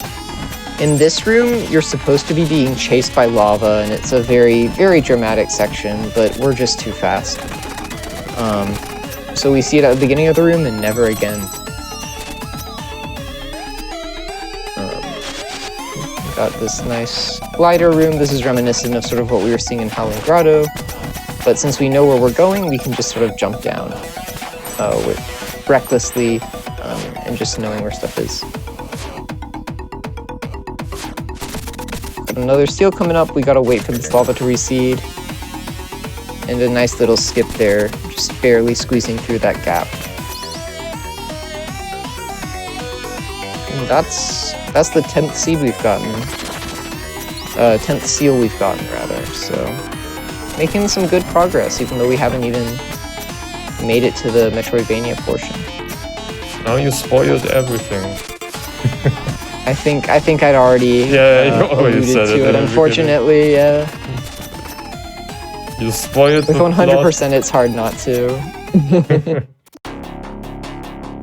In this room, you're supposed to be being chased by lava, and it's a very, very dramatic section, but we're just too fast. So we see it at the beginning of the room and never again. Got this nice glider room. This is reminiscent of sort of what we were seeing in Howling Grotto, but since we know where we're going, we can just sort of jump down recklessly and just knowing where stuff is. Got another seal coming up. We gotta wait for this lava to reseed. And a nice little skip there, just barely squeezing through that gap. And that's the 10th seed we've gotten. 10th seal we've gotten, rather. So, making some good progress, even though we haven't even made it to the Metroidvania portion. Now you spoiled everything. I think I'd already alluded said to it. Unfortunately, yeah. You spoiled with 100%. It's hard not to.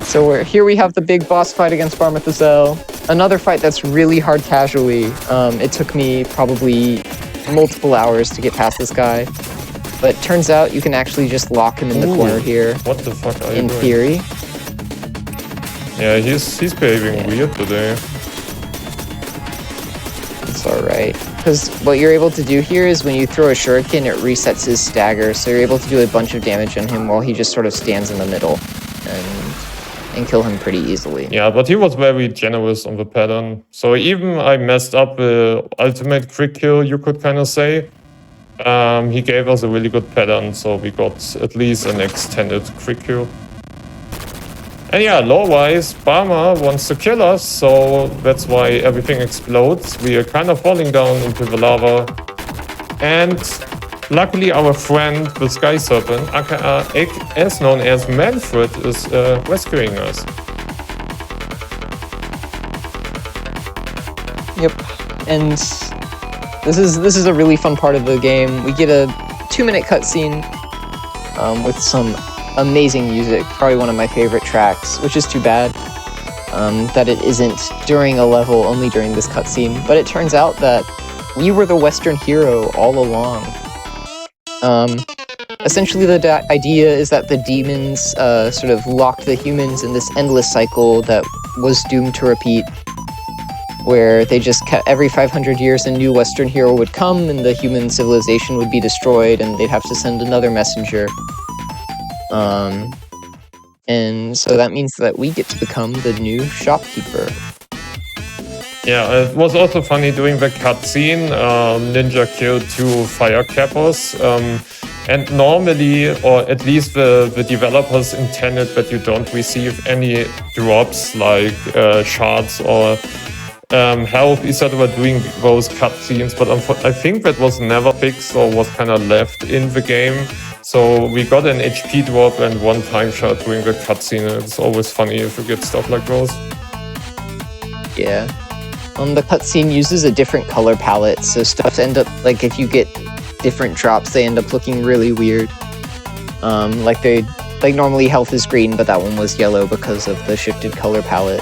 So here we have the big boss fight against Barmathazel. Another fight that's really hard casually. It took me probably multiple hours to get past this guy. But turns out you can actually just lock him in the corner here. What the fuck are you doing? In theory. Yeah, he's behaving weird today. It's alright. Because what you're able to do here is when you throw a shuriken, it resets his stagger. So you're able to do a bunch of damage on him while he just sort of stands in the middle. And kill him pretty easily. Yeah, but he was very generous on the pattern. So even I messed up the ultimate quick kill, you could kind of say. He gave us a really good pattern, so we got at least an extended quick kill. And yeah, lore-wise, Barma wants to kill us, so that's why everything explodes. We are kind of falling down into the lava. And luckily our friend, the Sky Serpent, aka as known as Manfred, is rescuing us. Yep, and this is a really fun part of the game. We get a 2-minute cutscene with some amazing music, probably one of my favorite tracks, which is too bad that it isn't during a level, only during this cutscene. But it turns out that we were the Western hero all along. Essentially, the idea is that the demons sort of locked the humans in this endless cycle that was doomed to repeat, where they just kept, every 500 years a new Western hero would come and the human civilization would be destroyed and they'd have to send another messenger. And so that means that we get to become the new shopkeeper. Yeah, it was also funny doing the cutscene. Ninja killed 2 fire cappers. And normally, or at least the developers intended that you don't receive any drops like shards or health, etc. doing those cutscenes. But I think that was never fixed or was kind of left in the game. So we got an HP drop and 1 time shot during the cutscene. It's always funny if you get stuff like those. Yeah. The cutscene uses a different color palette, so stuff end up, like, if you get different drops, they end up looking really weird. Like normally health is green, but that one was yellow because of the shifted color palette,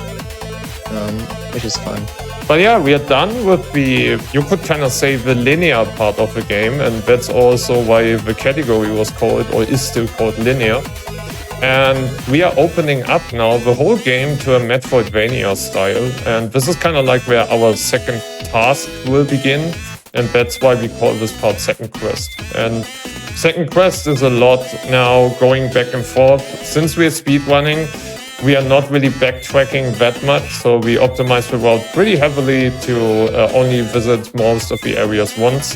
which is fun. But yeah, we are done with the, you could kind of say, the linear part of the game, and that's also why the category was called, or is still called, linear. And we are opening up now the whole game to a Metroidvania style, and this is kind of like where our second task will begin, and that's why we call this part Second Quest. And Second Quest is a lot now going back and forth. Since we're speedrunning, we are not really backtracking that much, so we optimize the route pretty heavily to only visit most of the areas once.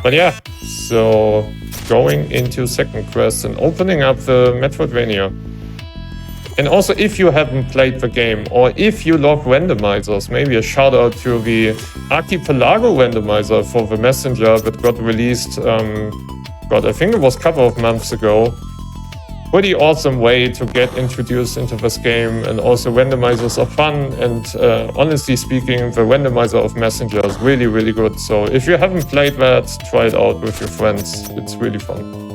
But yeah, so going into Second Quest and opening up the Metroidvania. And also, if you haven't played the game, or if you love randomizers, maybe a shout out to the Archipelago randomizer for the Messenger that got released, I think it was a couple of months ago. Pretty awesome way to get introduced into this game, and also randomizers are fun, and honestly speaking, the randomizer of Messenger is really, really good. So if you haven't played that, try it out with your friends. It's really fun.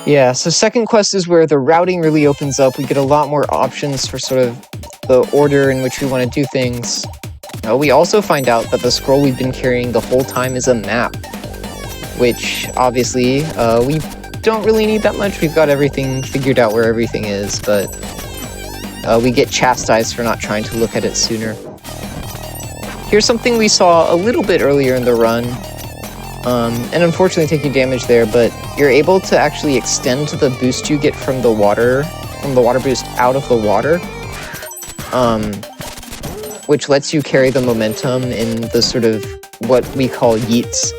Yeah, so Second Quest is where the routing really opens up. We get a lot more options for sort of the order in which we want to do things. We also find out that the scroll we've been carrying the whole time is a map, which obviously we don't really need that much. We've got everything figured out where everything is, but we get chastised for not trying to look at it sooner. Here's something we saw a little bit earlier in the run, and unfortunately taking damage there, but you're able to actually extend the boost you get from the water boost out of the water. Which lets you carry the momentum in the sort of what we call yeets.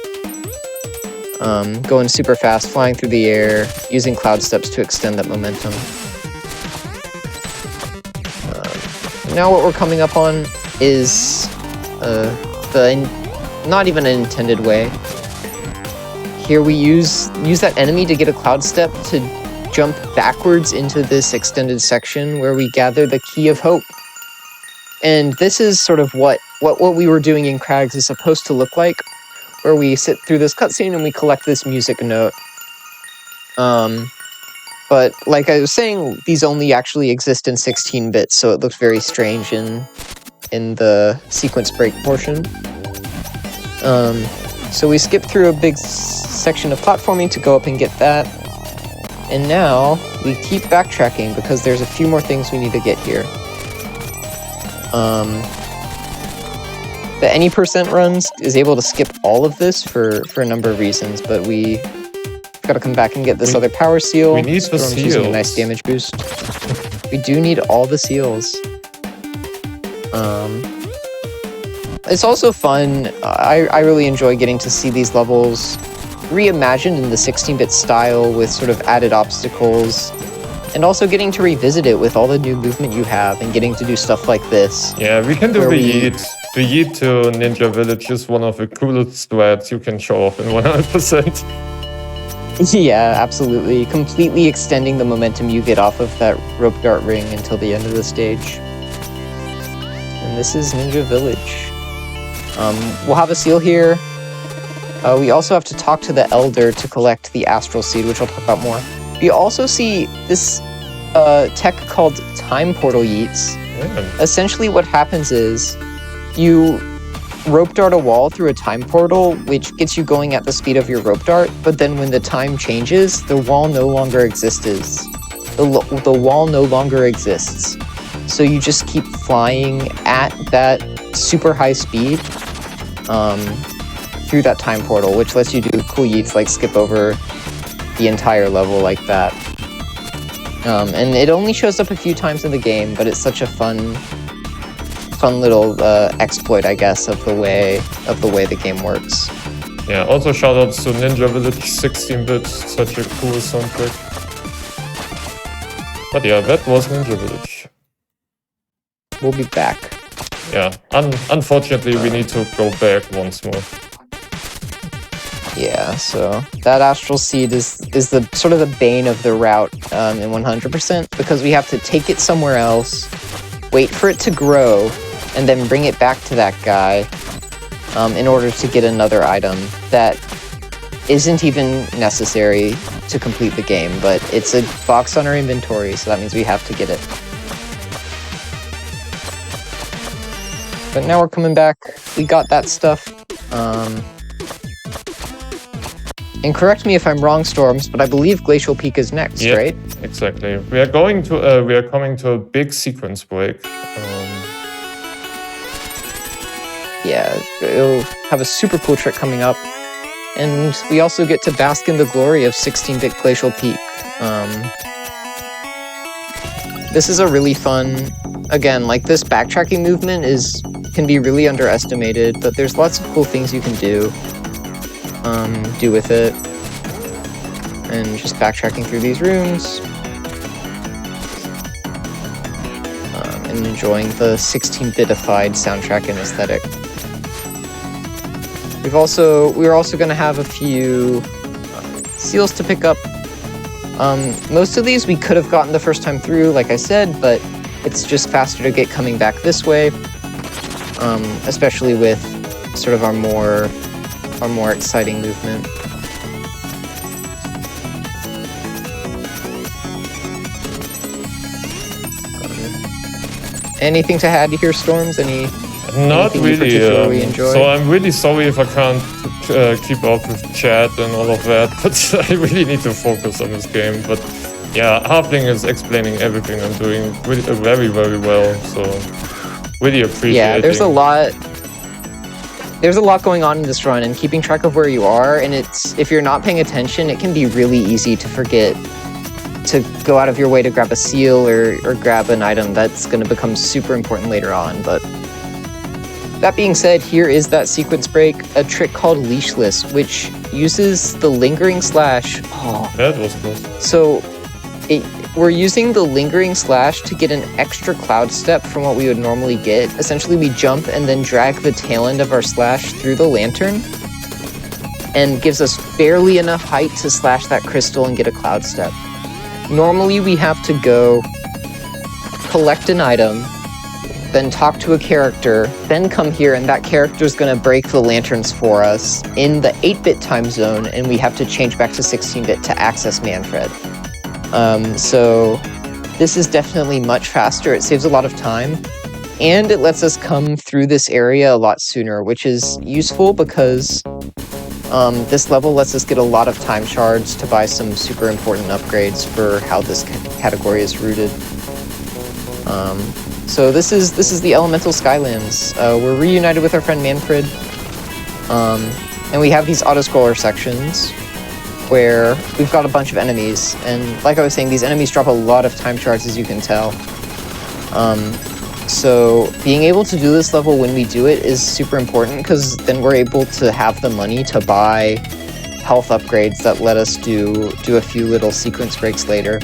Going super fast, flying through the air, using cloud steps to extend that momentum. Now what we're coming up on is not even an intended way. Here we use that enemy to get a cloud step to jump backwards into this extended section where we gather the Key of Hope. And this is sort of what we were doing in Crags is supposed to look like, where we sit through this cutscene and we collect this music note. But like I was saying, these only actually exist in 16-bit, so it looks very strange in the sequence break portion. So we skip through a big section of platforming to go up and get that. And now we keep backtracking because there's a few more things we need to get here. The any % runs is able to skip all of this for a number of reasons, but we gotta come back and get this other power seal. We need the seals. Using a nice damage boost. We do need all the seals. It's also fun. I really enjoy getting to see these levels reimagined in the 16-bit style with sort of added obstacles. And also getting to revisit it with all the new movement you have and getting to do stuff like this. Yeah, we can do Where the we- yeet. The yeet to Ninja Village is one of the coolest strats you can show off in 100%. Yeah, absolutely. Completely extending the momentum you get off of that rope dart ring until the end of the stage. And this is Ninja Village. We'll have a seal here. We also have to talk to the Elder to collect the Astral Seed, which I'll talk about more. We also see this tech called Time Portal Yeets. Yeah. Essentially what happens is you rope dart a wall through a time portal, which gets you going at the speed of your rope dart, but then when the time changes, the wall no longer exists. The wall no longer exists. So you just keep flying at that super high speed through that time portal, which lets you do cool yeets like skip over the entire level like that. And it only shows up a few times in the game, but it's such a fun little exploit, I guess, of the way the game works. Yeah, also shoutouts to Ninja Village 16-bit, such a cool soundtrack. But yeah, that was Ninja Village. We'll be back. Yeah, unfortunately we need to go back once more. Yeah, so that Astral Seed is the sort of the bane of the route in 100%, because we have to take it somewhere else, wait for it to grow, and then bring it back to that guy in order to get another item that isn't even necessary to complete the game, but it's a box on our inventory, so that means we have to get it. But now we're coming back. We got that stuff. And correct me if I'm wrong, Storms, but I believe Glacial Peak is next, Yeah, right? exactly. We are coming to a big sequence break. Yeah, it'll have a super cool trick coming up. And we also get to bask in the glory of 16-bit Glacial Peak. This is a really fun... Again, like this backtracking movement can be really underestimated, but there's lots of cool things you can do with it. And just backtracking through these rooms. And enjoying the 16-bitified soundtrack and aesthetic. We're also going to have a few seals to pick up. Most of these we could have gotten the first time through, like I said, but it's just faster to get coming back this way, especially with sort of our more exciting movement. Anything to add here, Storms? Not anything you really. particularly enjoy? So I'm really sorry if I can't keep up with chat and all of that, but I really need to focus on this game. But yeah, Halfling is explaining everything I'm doing very, very well. So really appreciate it. Yeah, there's a lot going on in this run, and keeping track of where you are, and if you're not paying attention, it can be really easy to forget to go out of your way to grab a seal or grab an item that's going to become super important later on. But that being said, here is that sequence break, a trick called Leashless, which uses the lingering slash. Oh, that was close. So we're using the lingering slash to get an extra cloud step from what we would normally get. Essentially, we jump and then drag the tail end of our slash through the lantern, and gives us barely enough height to slash that crystal and get a cloud step. Normally, we have to go collect an item, then talk to a character, then come here, and that character is going to break the lanterns for us in the 8-bit time zone, and we have to change back to 16-bit to access Manfred. So this is definitely much faster. It saves a lot of time, and it lets us come through this area a lot sooner, which is useful because this level lets us get a lot of time shards to buy some super important upgrades for how this category is rooted. So this is the Elemental Skylands. We're reunited with our friend Manfred, and we have these auto-scroller sections where we've got a bunch of enemies, and like I was saying, these enemies drop a lot of time shards, as you can tell. So being able to do this level when we do it is super important, because then we're able to have the money to buy health upgrades that let us do a few little sequence breaks later.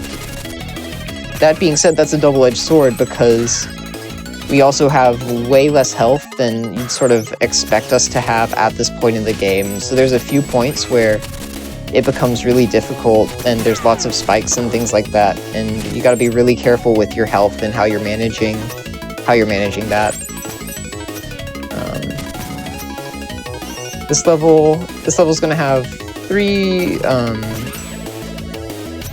that being said, that's a double-edged sword because we also have way less health than you'd sort of expect us to have at this point in the game. So there's a few points where it becomes really difficult and there's lots of spikes and things like that. And you got to be really careful with your health and how you're managing that. This level's going to have three,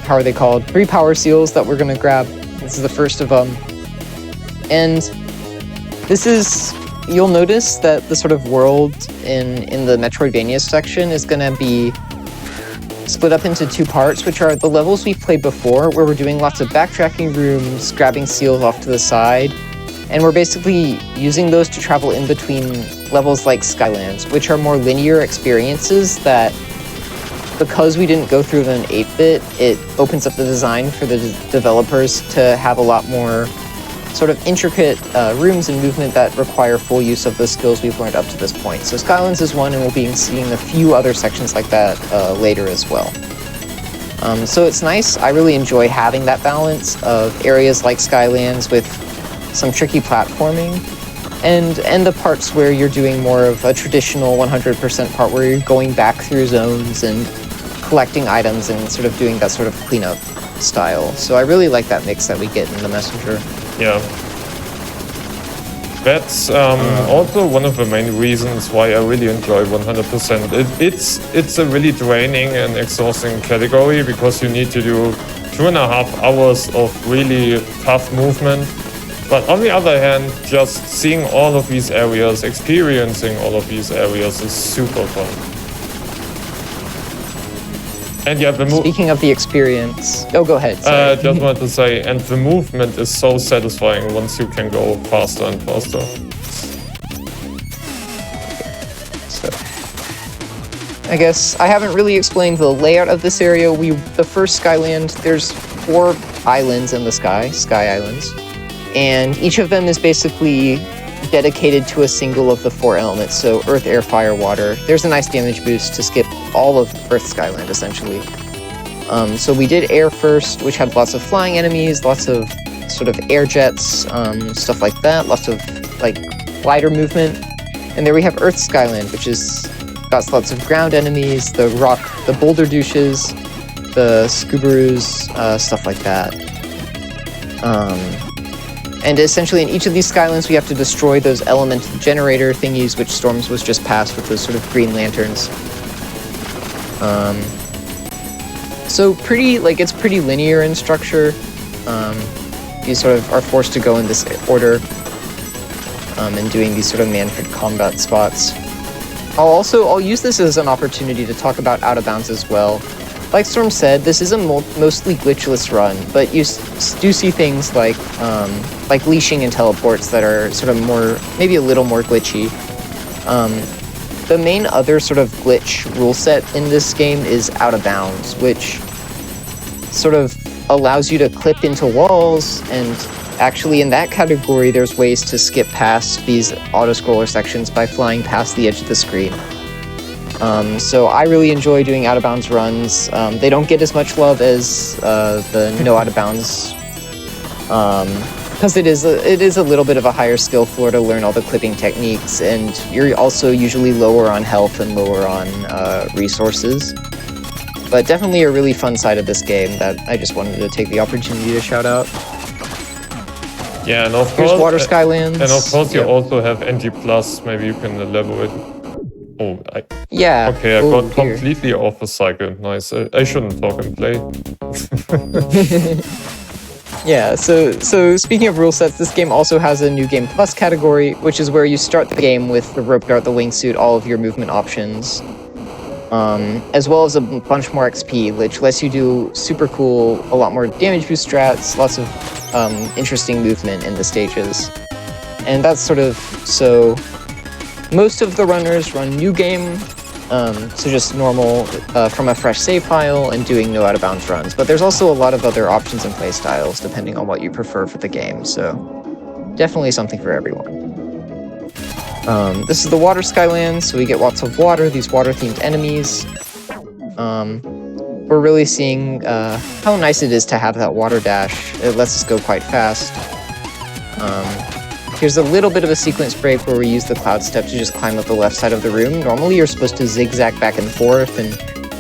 how are they called? 3 power seals that we're going to grab. This is the first of them. And this is, you'll notice that the sort of world in the Metroidvania section is going to be split up into 2 parts, which are the levels we've played before, where we're doing lots of backtracking rooms, grabbing seals off to the side, and we're basically using those to travel in between levels like Skylands, which are more linear experiences that, because we didn't go through them in 8-bit, it opens up the design for the developers to have a lot more sort of intricate rooms and movement that require full use of the skills we've learned up to this point. So Skylands is one, and we'll be seeing a few other sections like that later as well. So it's nice. I really enjoy having that balance of areas like Skylands with some tricky platforming, and the parts where you're doing more of a traditional 100% part where you're going back through zones and collecting items and sort of doing that sort of cleanup style. So I really like that mix that we get in the Messenger. Yeah. That's also one of the main reasons why I really enjoy 100%. It's a really draining and exhausting category because you need to do 2.5 hours of really tough movement. But on the other hand, just seeing all of these areas, experiencing all of these areas is super fun. And yeah, speaking of the experience, oh, go ahead. Sorry. Just wanted to say, and the movement is so satisfying once you can go faster and faster. So, I guess I haven't really explained the layout of this area. The first Skyland, there's 4 islands in the sky islands, and each of them is basically dedicated to a single of the 4 elements, so earth, air, fire, water. There's a nice damage boost to skip all of Earth Skyland, essentially. So we did air first, which had lots of flying enemies, lots of sort of air jets, stuff like that, lots of like glider movement. And there we have Earth Skyland, which is got lots of ground enemies, the boulder douches, the Scoobaroos, stuff like that. And essentially in each of these Skylands we have to destroy those element generator thingies, which Storms was just past with those sort of green lanterns. So it's pretty linear in structure. You sort of are forced to go in this order, and doing these sort of Manfred combat spots. I'll use this as an opportunity to talk about Out of Bounds as well. Like Storm said, this is a mostly glitchless run, but you do see things like leashing and teleports that are sort of maybe a little more glitchy. The main other sort of glitch rule set in this game is Out of Bounds, which sort of allows you to clip into walls, and actually in that category there's ways to skip past these auto-scroller sections by flying past the edge of the screen. So I really enjoy doing Out of Bounds runs. They don't get as much love as the no Out of Bounds, because it is a little bit of a higher skill floor to learn all the clipping techniques, and you're also usually lower on health and lower on resources. But definitely a really fun side of this game that I just wanted to take the opportunity to shout out. Yeah, and of course, here's Water Skylands. And of course, you also have NG+. Maybe you can elaborate. Oh, yeah. Okay, I got completely off the cycle. Nice. I shouldn't talk and play. Yeah, so speaking of rule sets, this game also has a New Game Plus category, which is where you start the game with the rope dart, the wingsuit, all of your movement options, as well as a bunch more XP, which lets you do super cool, a lot more damage boost strats, lots of interesting movement in the stages. And that's sort of, so most of the runners run New Game, so just normal from a fresh save file and doing no Out of Bounds runs. But there's also a lot of other options and play styles depending on what you prefer for the game, so definitely something for everyone. This is the Water Skylands, so we get lots of water, these water-themed enemies. we're really seeing how nice it is to have that water dash. It lets us go quite fast. Here's a little bit of a sequence break where we use the cloud step to just climb up the left side of the room. Normally you're supposed to zigzag back and forth and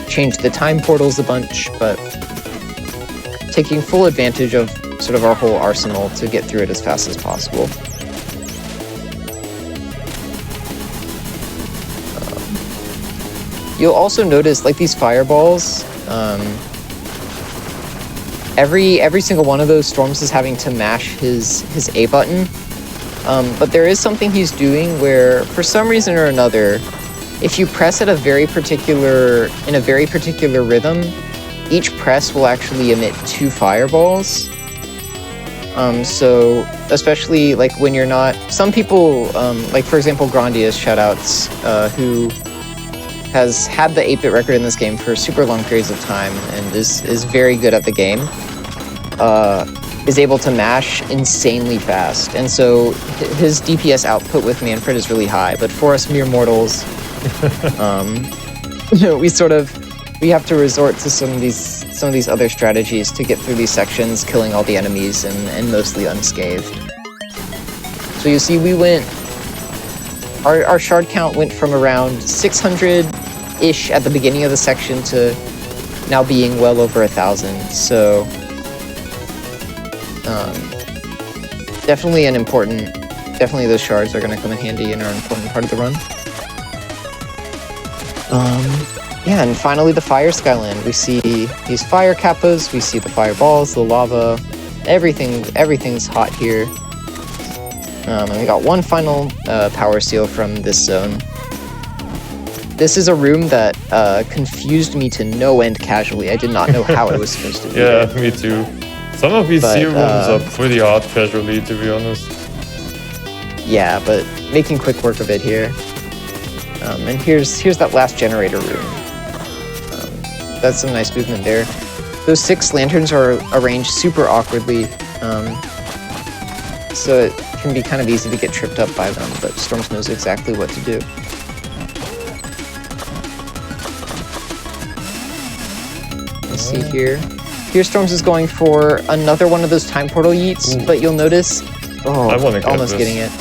change the time portals a bunch, but taking full advantage of sort of our whole arsenal to get through it as fast as possible. You'll also notice, like, these fireballs, every single one of those Storms is having to mash his A button. But there is something he's doing where, for some reason or another, if you press at in a very particular rhythm, each press will actually emit 2 fireballs. So, especially, like, when you're not... Some people, like, for example, Grandius, shoutouts, who has had the 8-bit record in this game for super long periods of time and is very good at the game, is able to mash insanely fast. And so his DPS output with Manfred is really high, but for us mere mortals, we have to resort to some of these other strategies to get through these sections, killing all the enemies and mostly unscathed. So you see, we went... Our shard count went from around 600-ish at the beginning of the section to now being well over 1,000. So definitely those shards are going to come in handy and are an important part of the run. Yeah, and finally the Fire Skyland. We see these fire kappas, we see the fireballs, the lava, everything's hot here. And we got one final power seal from this zone. This is a room that confused me to no end casually. I did not know how it was supposed to be. Yeah, me too. Some of these sea rooms are pretty hard casually, to be honest. Yeah, but making quick work of it here. And here's that last generator room. That's some nice movement there. Those 6 lanterns are arranged super awkwardly, so it can be kind of easy to get tripped up by them, but Storms knows exactly what to do. Let's see here. Here Storms is going for another one of those time portal yeets, but you'll notice... Oh, almost getting it.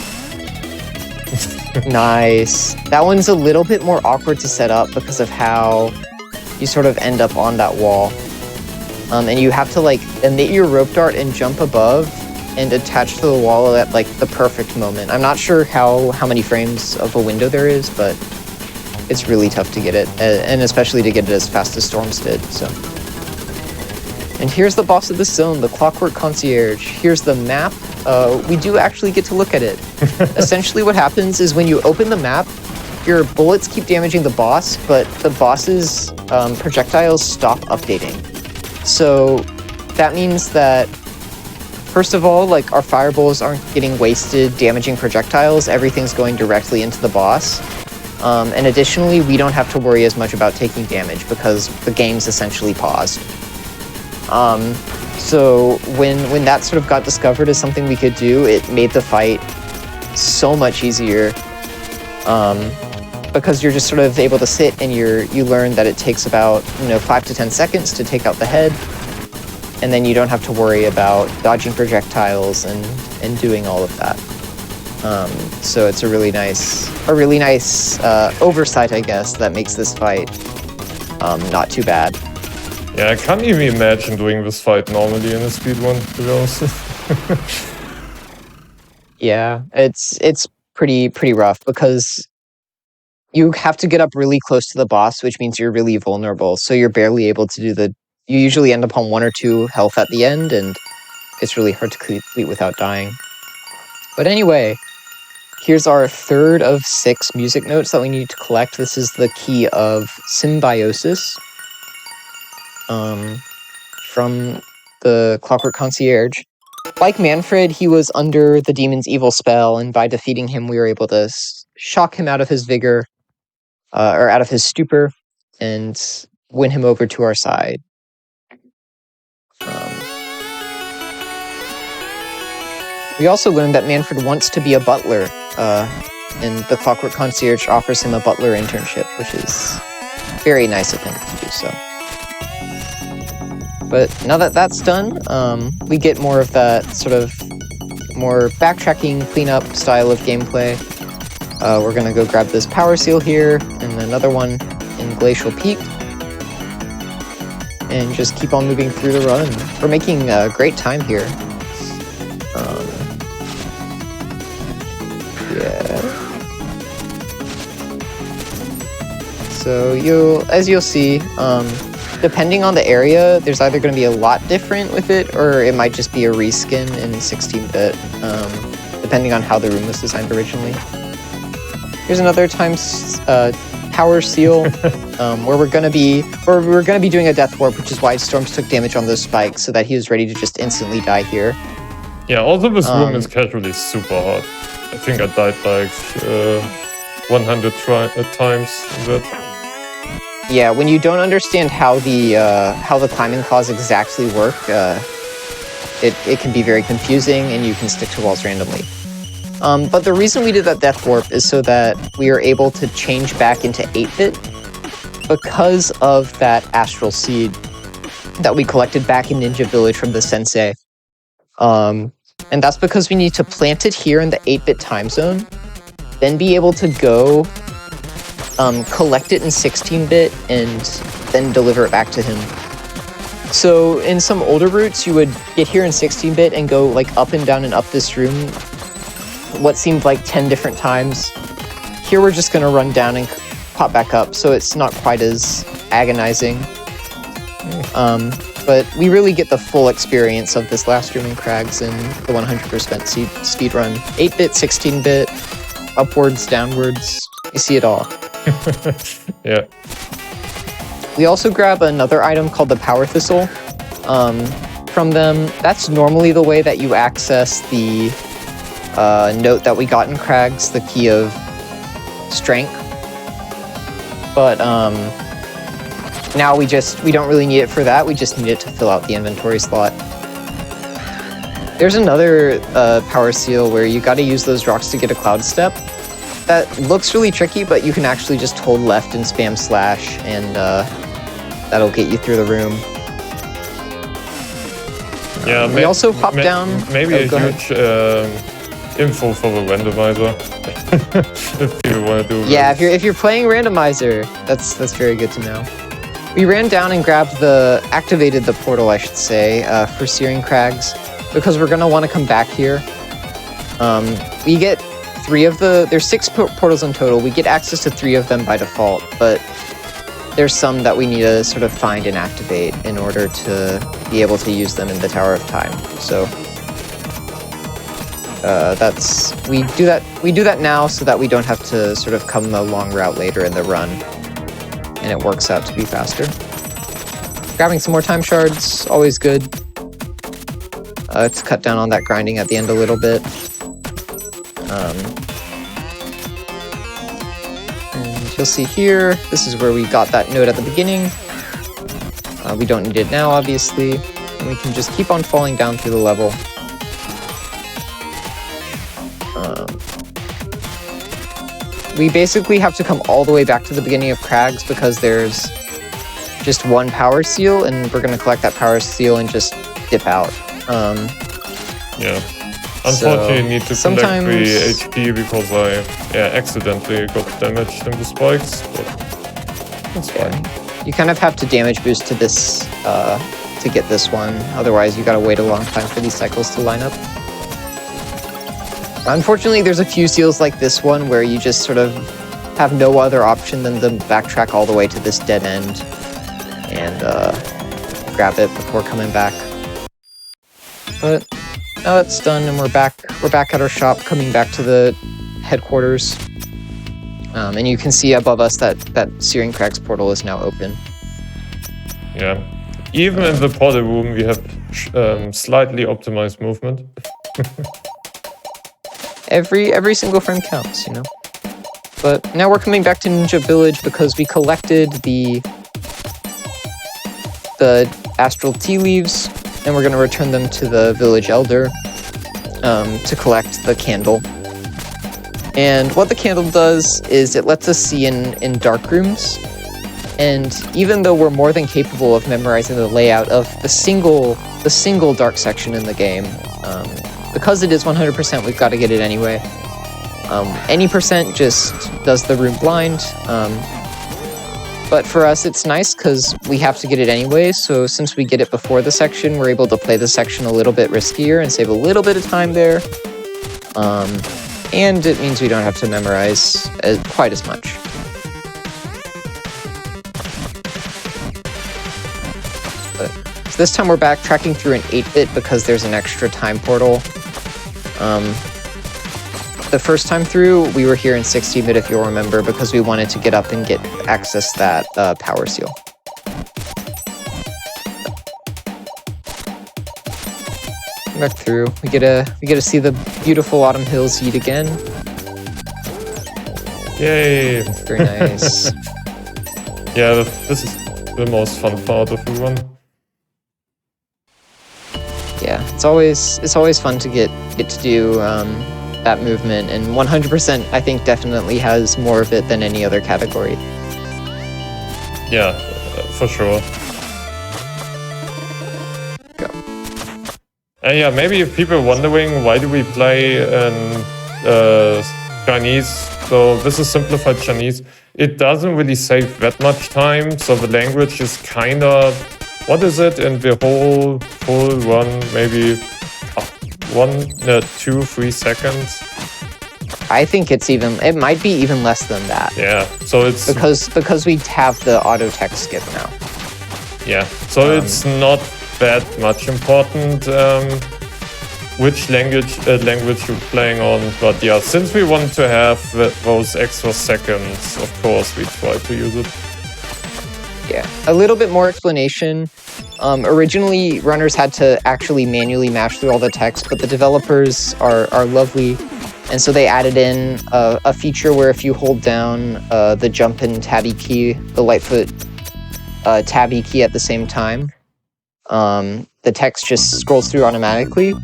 Nice. That one's a little bit more awkward to set up because of how you sort of end up on that wall. And you have to, like, emit your rope dart and jump above and attach to the wall at, like, the perfect moment. I'm not sure how many frames of a window there is, but it's really tough to get it, and especially to get it as fast as Storms did, so. And here's the boss of this zone, the Clockwork Concierge. Here's the map. We do actually get to look at it. Essentially what happens is when you open the map, your bullets keep damaging the boss, but the boss's projectiles stop updating. So that means that, first of all, like, our fireballs aren't getting wasted damaging projectiles. Everything's going directly into the boss. And additionally, we don't have to worry as much about taking damage because the game's essentially paused. So when that sort of got discovered as something we could do, it made the fight so much easier. Because you're just sort of able to sit and you learn that it takes about 5 to 10 seconds to take out the head, and then you don't have to worry about dodging projectiles and doing all of that. So it's a really nice oversight, I guess, that makes this fight not too bad. Yeah, I can't even imagine doing this fight normally in a speedrun, to be honest. Yeah, it's pretty rough because you have to get up really close to the boss, which means you're really vulnerable. So you're barely able to do you usually end up on 1 or 2 health at the end, and it's really hard to complete without dying. But anyway, here's our 3rd of 6 music notes that we need to collect. This is the key of Symbiosis from the Clockwork Concierge. Like Manfred, he was under the demon's evil spell, and by defeating him, we were able to shock him out of his vigor, or out of his stupor, and win him over to our side. We also learned that Manfred wants to be a butler, and the Clockwork Concierge offers him a butler internship, which is very nice of him to do so. But now that that's done, we get more of that sort of more backtracking, cleanup style of gameplay. We're gonna go grab this power seal here, and another one in Glacial Peak. And just keep on moving through the run. We're making great time here. Yeah. So as you'll see, depending on the area, there's either going to be a lot different with it, or it might just be a reskin in 16-bit, depending on how the room was designed originally. Here's another power seal, where we're gonna be doing a death warp, which is why Storms took damage on those spikes, so that he was ready to just instantly die here. Yeah, also this room is casually super hard. I think I died like 100 times in that. Yeah, when you don't understand how the climbing claws exactly work, it can be very confusing, and you can stick to walls randomly. But the reason we did that death warp is so that we are able to change back into 8-bit because of that astral seed that we collected back in Ninja Village from the sensei. And that's because we need to plant it here in the 8-bit time zone, then be able to go collect it in 16-bit, and then deliver it back to him. So in some older routes, you would get here in 16-bit and go like up and down and up this room what seemed like 10 different times. Here we're just gonna run down and pop back up, so it's not quite as agonizing. But we really get the full experience of this last room in Crags in the 100% speedrun. 8-bit, 16-bit, upwards, downwards, you see it all. Yeah. We also grab another item called the Power Thistle from them. That's normally the way that you access the note that we got in Crags, the key of strength. But now we don't really need it for that, we just need it to fill out the inventory slot. There's another power seal where you gotta use those rocks to get a cloud step. That looks really tricky, but you can actually just hold left and spam slash, and that'll get you through the room. Yeah, we also hop down. Maybe a huge info for the randomizer, if you want to do. Yeah, if you're playing randomizer, that's very good to know. We ran down and activated the portal, I should say, for Searing Crags, because we're gonna want to come back here. We get there's 6 portals in total. We get access to 3 of them by default, but there's some that we need to sort of find and activate in order to be able to use them in the Tower of Time. So we do that now so that we don't have to sort of come a long route later in the run, and it works out to be faster. Grabbing some more time shards, always good. To cut down on that grinding at the end a little bit. And you'll see here, this is where we got that note at the beginning. We don't need it now, obviously, and we can just keep on falling down through the level. We basically have to come all the way back to the beginning of Crags because there's just one power seal, and we're going to collect that power seal and just dip out. Yeah. Unfortunately, I need to collect 3 HP because I accidentally got damaged in the spikes, but that's fine. You kind of have to damage boost to this to get this one, otherwise you gotta wait a long time for these cycles to line up. Unfortunately, there's a few seals like this one where you just sort of have no other option than to backtrack all the way to this dead end and grab it before coming back. But now that's done, and we're back at our shop, coming back to the headquarters. And you can see above us that Searing Crags portal is now open. Yeah. Even in the portal room, we have slightly optimized movement. Every single frame counts, you know. But now we're coming back to Ninja Village because we collected the astral tea leaves, and we're going to return them to the village elder to collect the candle. And what the candle does is it lets us see in dark rooms. And even though we're more than capable of memorizing the layout of the single dark section in the game, because it is 100%, we've got to get it anyway. Any percent just does the room blind. But for us, it's nice because we have to get it anyway, so since we get it before the section, we're able to play the section a little bit riskier and save a little bit of time there. And it means we don't have to memorize quite as much. But, so this time we're backtracking through an 8-bit because there's an extra time portal. The first time through, we were here in 16-bit, if you'll remember, because we wanted to get up and access that power seal. Back through, we get to see the beautiful autumn hills yet again. Yay! Very nice. Yeah, this is the most fun part of the run. Yeah, it's always fun to get to do that movement, and 100% I think definitely has more of it than any other category. Yeah, for sure. Go. And yeah, maybe if people are wondering why do we play in Chinese, so this is simplified Chinese. It doesn't really save that much time, so the language is kind of, what is it in the whole run, maybe 2, 3 seconds. I think it might be even less than that. Yeah, so it's because we have the auto text skip now. Yeah, so it's not that much important which language you're playing on, but yeah, since we want to have those extra seconds, of course we try to use it. Yeah, a little bit more explanation. Originally, runners had to actually manually mash through all the text, but the developers are lovely, and so they added in a feature where if you hold down the jump and tabby key, the Lightfoot tabby key at the same time, the text just scrolls through automatically.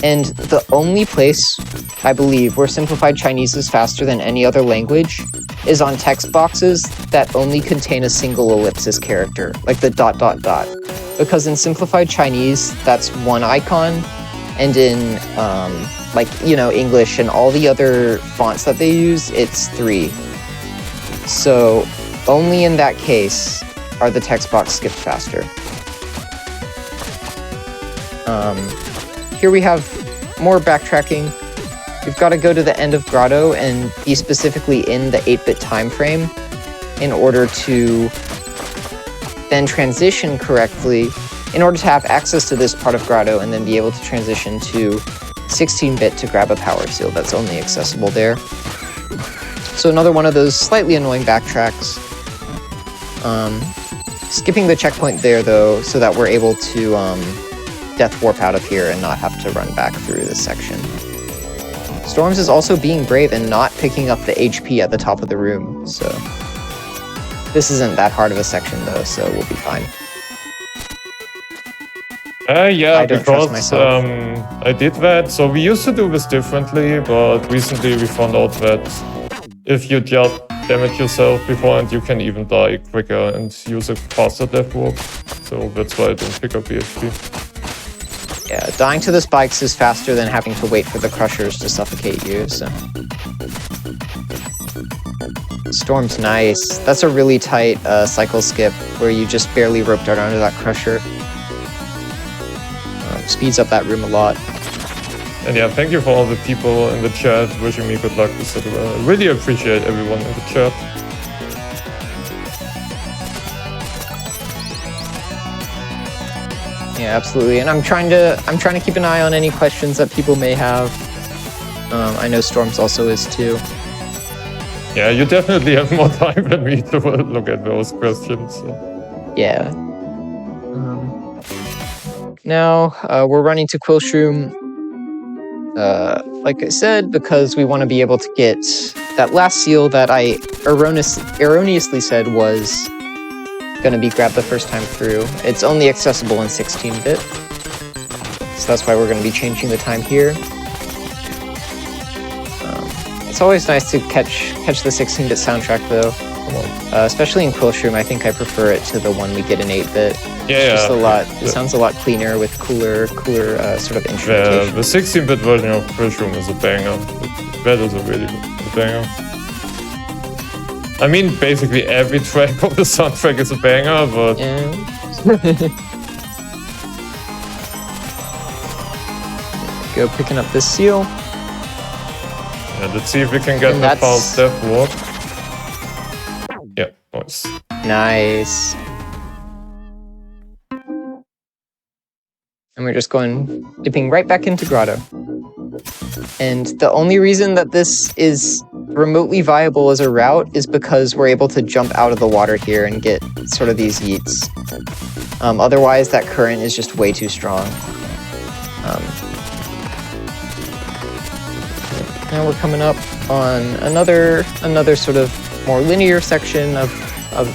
And the only place, I believe, where simplified Chinese is faster than any other language is on text boxes that only contain a single ellipsis character, like the ... Because in simplified Chinese, that's one icon, and in English and all the other fonts that they use, it's 3. So only in that case are the text box skipped faster. Here we have more backtracking. We've got to go to the end of Grotto and be specifically in the 8-bit time frame in order to then transition correctly, in order to have access to this part of Grotto and then be able to transition to 16-bit to grab a power seal that's only accessible there. So another one of those slightly annoying backtracks. Skipping the checkpoint there, though, so that we're able to death warp out of here and not have to run back through this section. Storms is also being brave and not picking up the HP at the top of the room, so this isn't that hard of a section though, so we'll be fine. Yeah, I don't trust myself. I did that. So we used to do this differently, but recently we found out that if you just damage yourself beforehand, you can even die quicker and use a faster death warp. So that's why I don't pick up the HP. Yeah, dying to the spikes is faster than having to wait for the crushers to suffocate you, so. Storm's nice. That's a really tight cycle skip where you just barely roped out under that crusher. Speeds up that room a lot. And yeah, thank you for all the people in the chat wishing me good luck with it. I really appreciate everyone in the chat. Yeah, absolutely. And I'm trying to keep an eye on any questions that people may have. I know Storms also is too. Yeah, you definitely have more time than me to look at those questions. So. Yeah. Now we're running to Quillshroom. Like I said, because we want to be able to get that last seal that I erroneously said was going to be grabbed the first time through. It's only accessible in 16-bit, so that's why we're going to be changing the time here. It's always nice to catch the 16-bit soundtrack though. Especially in Quillshroom, I think I prefer it to the one we get in 8-bit. Yeah, Just a lot. It sounds a lot cleaner with cooler sort of Yeah, instrumentation. the 16-bit version of Quillshroom is a banger. That is a really a banger. I mean, basically every track of the soundtrack is a banger, but Yeah. Go picking up this seal. yeah, let's see if we can get And the that's- fast step walk. Yeah, nice. Nice. And we're just dipping right back into Grotto. And the only reason that this is remotely viable as a route is because we're able to jump out of the water here and get sort of these yeets. Otherwise, that current is just way too strong. Now we're coming up on another sort of more linear section of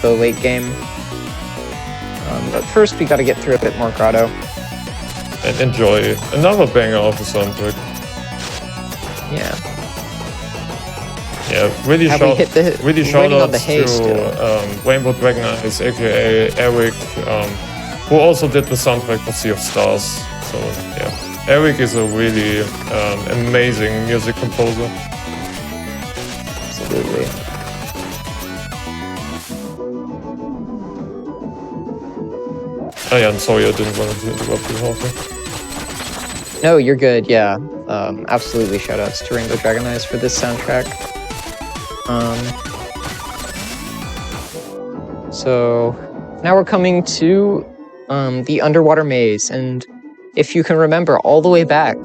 the late game. But first, we got to get through a bit more Grotto. And enjoy another banger of the soundtrack. Yeah. Yeah, really Have we hit the? really we're shout waiting on out the hay still. to Rainbow Dragon Eyes, aka Eric, who also did the soundtrack for Sea of Stars. So yeah, Eric is a really amazing music composer. Absolutely. Oh yeah, I'm sorry, I didn't want to interrupt you, Hawker. No, you're good. Yeah. Absolutely. Shoutouts to Rainbow Dragon Eyes for this soundtrack. So now we're coming to the underwater maze, and if you can remember all the way back,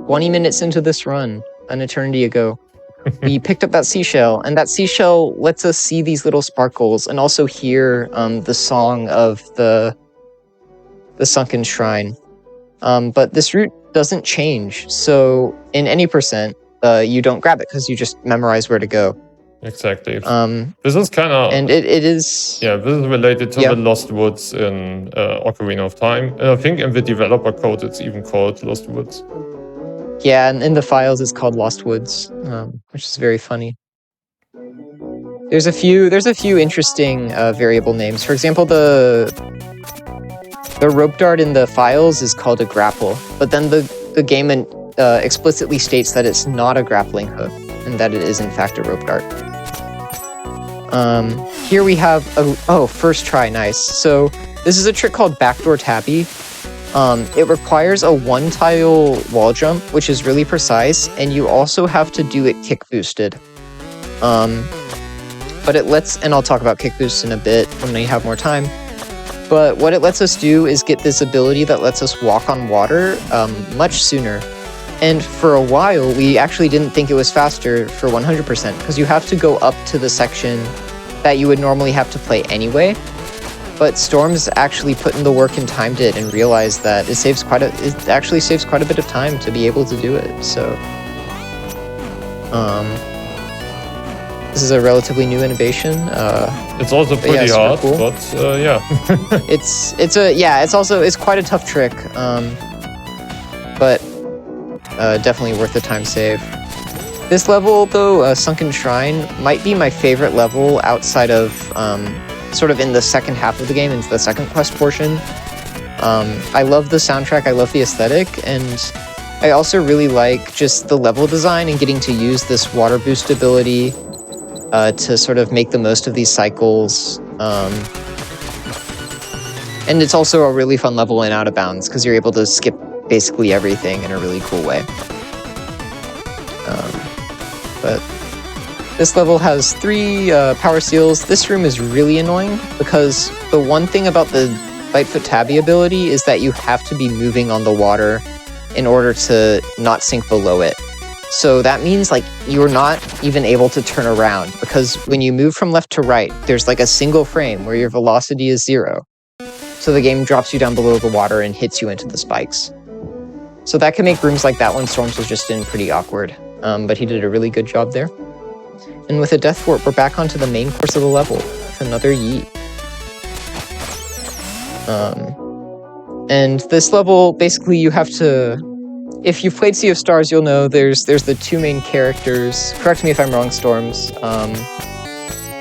20 minutes into this run, an eternity ago, we picked up that seashell, and that seashell lets us see these little sparkles and also hear the song of the sunken shrine. But this route doesn't change, so in any percent, you don't grab it because you just memorize where to go. Exactly. This is kind of... And it is... Yeah, this is related to Yeah. the Lost Woods in Ocarina of Time. And I think in the developer code it's even called Lost Woods. Yeah, and in the files it's called Lost Woods, which is very funny. There's a few interesting variable names. For example, the rope dart in the files is called a grapple, but then the game explicitly states that it's not a grappling hook, and that it is in fact a rope dart. Here we have first try, nice. So this is a trick called backdoor tabby. It requires a one-tile wall jump, which is really precise, and you also have to do it kick boosted. But it lets, and I'll talk about kick boost in a bit when we have more time. But what it lets us do is get this ability that lets us walk on water much sooner. And for a while, we actually didn't think it was faster for 100%, because you have to go up to the section that you would normally have to play anyway. But Storms actually put in the work and timed it and realized that it actually saves quite a bit of time to be able to do it. So, this is a relatively new innovation. It's also pretty super hard, cool. but yeah. It's quite a tough trick, but definitely worth the time save. This level, though, Sunken Shrine, might be my favorite level outside of sort of in the second half of the game, into the second quest portion. I love the soundtrack, I love the aesthetic, and I also really like just the level design and getting to use this water boost ability to sort of make the most of these cycles. And it's also a really fun level in Out of Bounds, because you're able to skip basically everything in a really cool way. But this level has 3 power seals. This room is really annoying, because the one thing about the Lightfoot Tabby ability is that you have to be moving on the water in order to not sink below it. So that means like you're not even able to turn around, because when you move from left to right, there's like a single frame where your velocity is 0. So the game drops you down below the water and hits you into the spikes. So that can make rooms like that one Storms was just in pretty awkward. But he did a really good job there. And with a Death Warp, we're back onto the main course of the level with another yeet. And this level, basically you have to... If you've played Sea of Stars, you'll know there's the 2 main characters. Correct me if I'm wrong, Storms.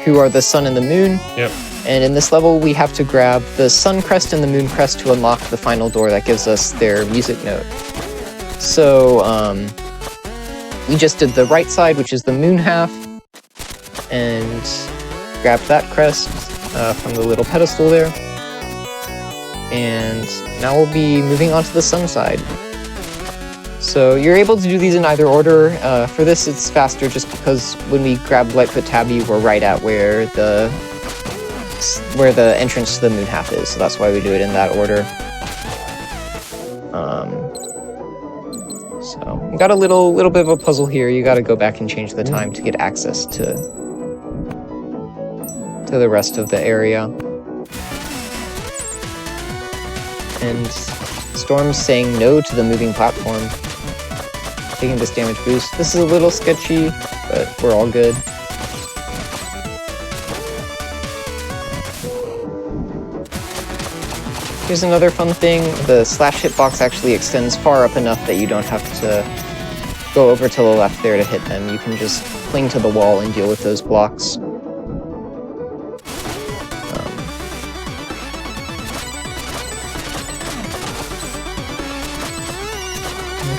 who are the sun and the moon. Yep. And in this level, we have to grab the sun crest and the moon crest to unlock the final door that gives us their music note. So we just did the right side, which is the moon half, and grabbed that crest from the little pedestal there. And now we'll be moving on to the sun side. So you're able to do these in either order. For this, it's faster just because when we grab Lightfoot Tabby, we're right at where the entrance to the moon half is. So that's why we do it in that order. So you got a little bit of a puzzle here. You got to go back and change the time to get access to the rest of the area. And Storm's saying no to the moving platform, taking this damage boost. This is a little sketchy, but we're all good. Here's another fun thing. The slash hitbox actually extends far up enough that you don't have to go over to the left there to hit them. You can just cling to the wall and deal with those blocks.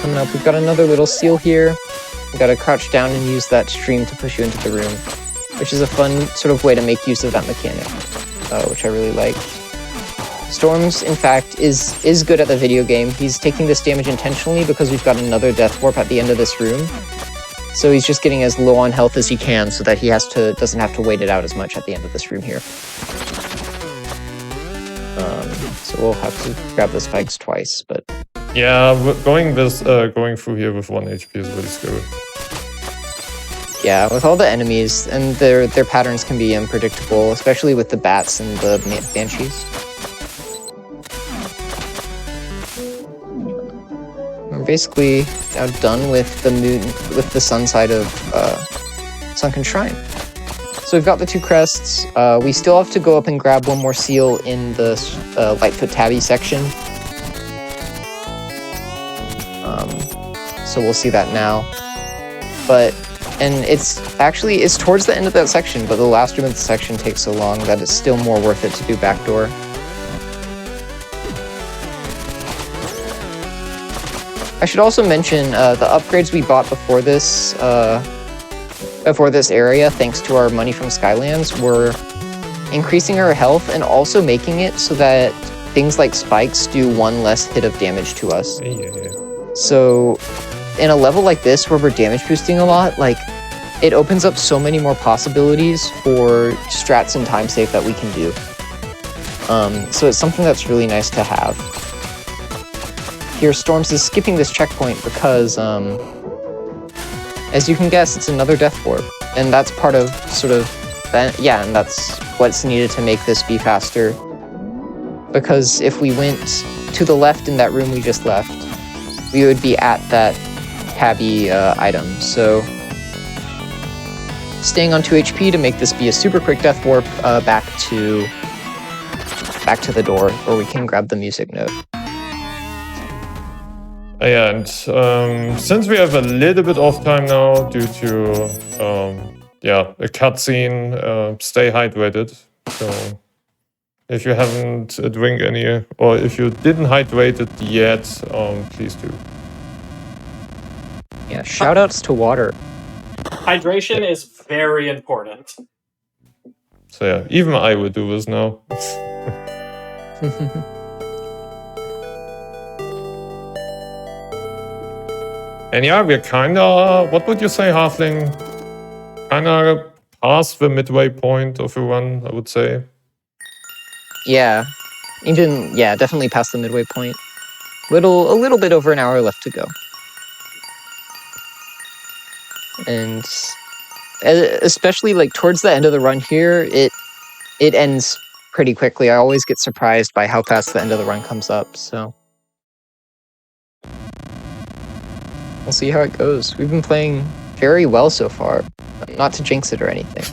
Coming up, we've got another little seal here. We've got to crouch down and use that stream to push you into the room, which is a fun sort of way to make use of that mechanic, which I really like. Storms, in fact, is good at the video game. He's taking this damage intentionally because we've got another death warp at the end of this room. So he's just getting as low on health as he can so that he doesn't have to wait it out as much at the end of this room here. So we'll have to grab the spikes twice, but... Yeah, going through here with 1 HP is really scary. Yeah, with all the enemies, and their patterns can be unpredictable, especially with the bats and the banshees. We're basically now done with the sun side of Sunken Shrine. So we've got the two crests. We still have to go up and grab one more seal in the Lightfoot Tabby section. So we'll see that now. And it's towards the end of that section, but the last room of the section takes so long that it's still more worth it to do backdoor. I should also mention the upgrades we bought before this area, thanks to our money from Skylands, were increasing our health and also making it so that things like spikes do 1 less hit of damage to us. Yeah. So in a level like this where we're damage boosting a lot, like, it opens up so many more possibilities for strats and time save that we can do. So it's something that's really nice to have. Here, Storms is skipping this checkpoint because, as you can guess, it's another death warp. And that's part of and that's what's needed to make this be faster. Because if we went to the left in that room we just left, we would be at that Tabby item. So staying on 2 HP to make this be a super quick death warp back to the door where we can grab the music note. Yeah, and since we have a little bit off time now due to a cutscene, stay hydrated. So if you haven't drank any, or if you didn't hydrate it yet, please do. Yeah, shoutouts to water. Hydration is very important. So yeah, even I would do this now. And yeah, we're kinda, what would you say, Halfling? Kinda past the midway point of the run, I would say. Yeah, definitely past the midway point. A little bit over an hour left to go. And especially like towards the end of the run here, it ends pretty quickly. I always get surprised by how fast the end of the run comes up, so we'll see how it goes. We've been playing very well so far. Not to jinx it or anything.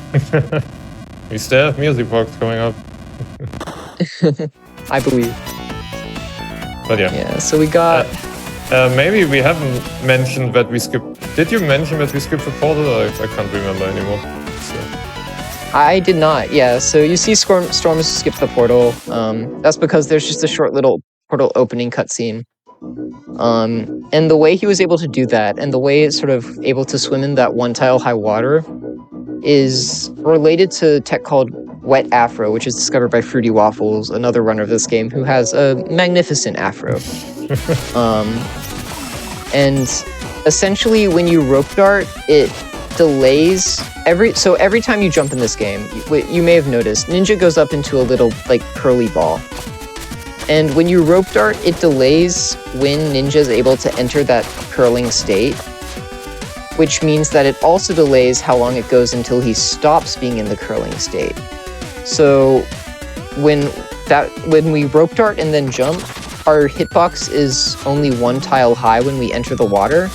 We still have music box coming up. I believe. But yeah. Yeah, so we got... maybe we haven't mentioned that we skipped... Did you mention that we skipped the portal? I can't remember anymore. So. I did not, yeah. So you see Storms skip the portal. That's because there's just a short little portal opening cutscene. And the way he was able to do that, and the way it's sort of able to swim in that one tile high water, is related to tech called Wet Afro, which is discovered by Fruity Waffles, another runner of this game, who has a magnificent afro. And essentially, when you rope dart, it delays every time you jump in this game. You may have noticed Ninja goes up into a little like curly ball, and when you rope dart, it delays when Ninja is able to enter that curling state, which means that it also delays how long it goes until he stops being in the curling state. So when we rope dart and then jump, our hitbox is only one tile high when we enter the water.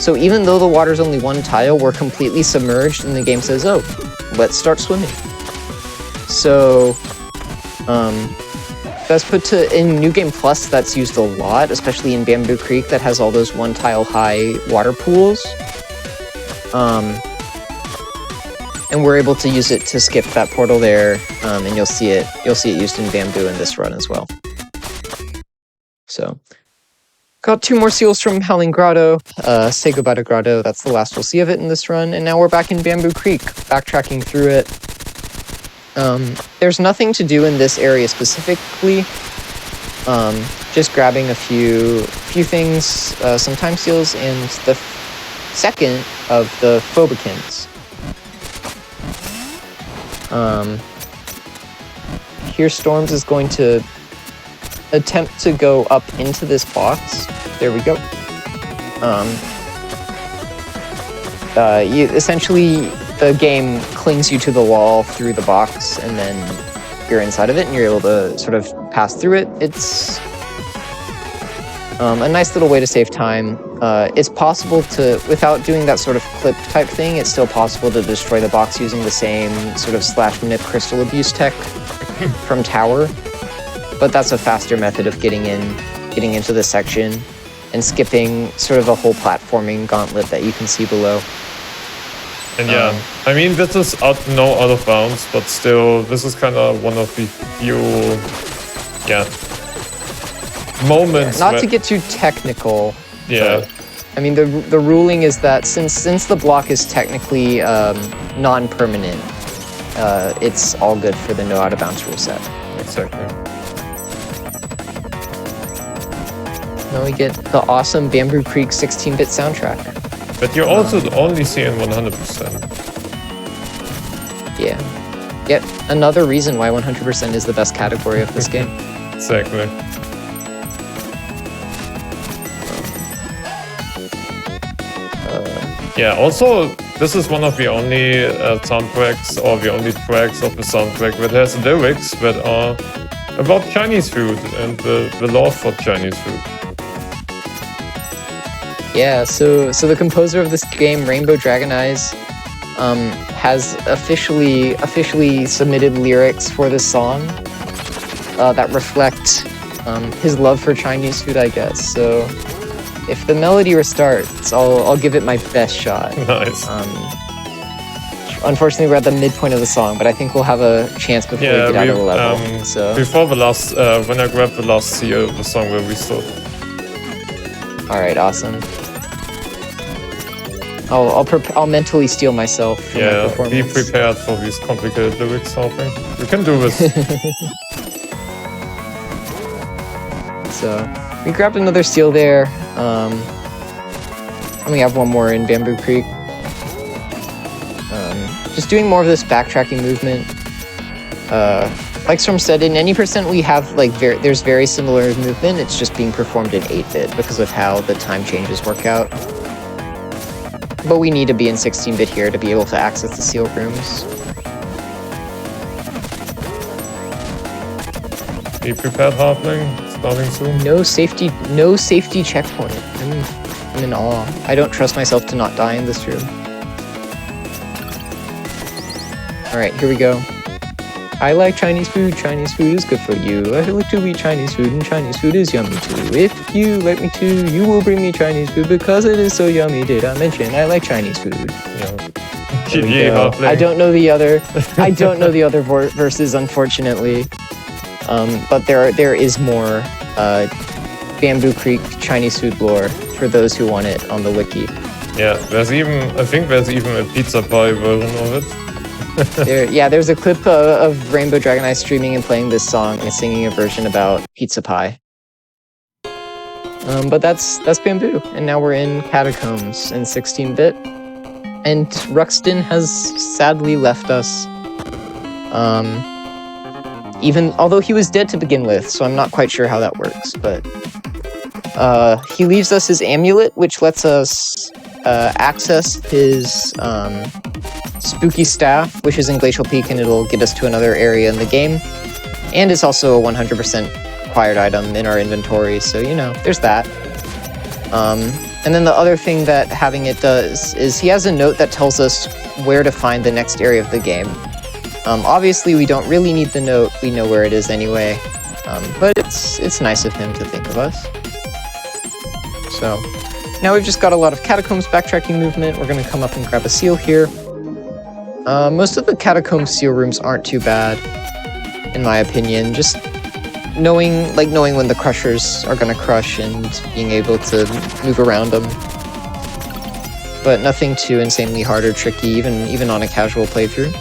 So even though the water's only one tile, we're completely submerged and the game says, oh, let's start swimming. So that's put to, in New Game Plus, that's used a lot, especially in Bamboo Creek that has all those one tile high water pools. And we're able to use it to skip that portal there, and you'll see it used in Bamboo in this run as well. So, got 2 more seals from Howling Grotto. Say goodbye to Grotto, that's the last we'll see of it in this run, and now we're back in Bamboo Creek, backtracking through it. There's nothing to do in this area specifically, just grabbing a few things, some time seals, and the second of the Phobikins. Here Storms is going to attempt to go up into this box. There we go. Essentially, the game clings you to the wall through the box, and then you're inside of it, and you're able to sort of pass through it. It's a nice little way to save time. It's possible to, without doing that sort of clip type thing, it's still possible to destroy the box using the same sort of slash manip crystal abuse tech from Tower. But that's a faster method of getting into this section and skipping sort of a whole platforming gauntlet that you can see below. And yeah, I mean, this is no out of bounds, but still, this is kind of one of the few, moments. Not to get too technical. Yeah. But, I mean, the ruling is that since the block is technically non-permanent, it's all good for the no out of bounds rule set. Exactly. Now we get the awesome Bamboo Creek 16-bit soundtrack. But you're also only seeing 100%. Yeah. Yet another reason why 100% is the best category of this game. Exactly. Yeah, also, this is one of the only soundtracks, or the only tracks of the soundtrack that has lyrics that are about Chinese food and the love for Chinese food. Yeah, so the composer of this game, Rainbow Dragon Eyes, has officially submitted lyrics for this song that reflect his love for Chinese food, I guess. So if the melody restarts, I'll give it my best shot. Nice. Unfortunately, we're at the midpoint of the song, but I think we'll have a chance before we get out of the level. So before the last, when I grab the last seal, the song will restart. All right, awesome. I'll mentally steel myself for my performance. Be prepared for these complicated lyrics, I think. You can do this. So, we grabbed another seal there. And we have one more in Bamboo Creek. Just doing more of this backtracking movement. Like Storm said, in any percent we have there's very similar movement. It's just being performed in 8-bit because of how the time changes work out. But we need to be in 16-bit here to be able to access the seal rooms. Be prepared, Halfling. Starting soon. No safety checkpoint. I'm in awe. I don't trust myself to not die in this room. Alright, here we go. I like Chinese food. Chinese food is good for you. I like to eat Chinese food, and Chinese food is yummy too. If you like me too, you will bring me Chinese food because it is so yummy. Did I mention I like Chinese food? Yeah. GDQ Hotfix. I don't know the other. I don't know the other verses, unfortunately. But there is more Bamboo Creek Chinese food lore for those who want it on the wiki. Yeah, I think there's even a pizza pie version of it. There's a clip of Rainbow Dragon Eye streaming and playing this song and singing a version about pizza pie. But that's Bamboo, and now we're in Catacombs in 16-bit, and Ruxton has sadly left us. Although he was dead to begin with, so I'm not quite sure how that works. But he leaves us his amulet, which lets us access his spooky staff, which is in Glacial Peak, and it'll get us to another area in the game. And it's also a 100% acquired item in our inventory, so there's that. And then the other thing that having it does is he has a note that tells us where to find the next area of the game. Obviously, we don't really need the note, we know where it is anyway, but it's nice of him to think of us. So, now we've just got a lot of Catacombs backtracking movement. We're going to come up and grab a seal here. Most of the Catacombs seal rooms aren't too bad, in my opinion. Just knowing when the crushers are going to crush and being able to move around them. But nothing too insanely hard or tricky, even on a casual playthrough.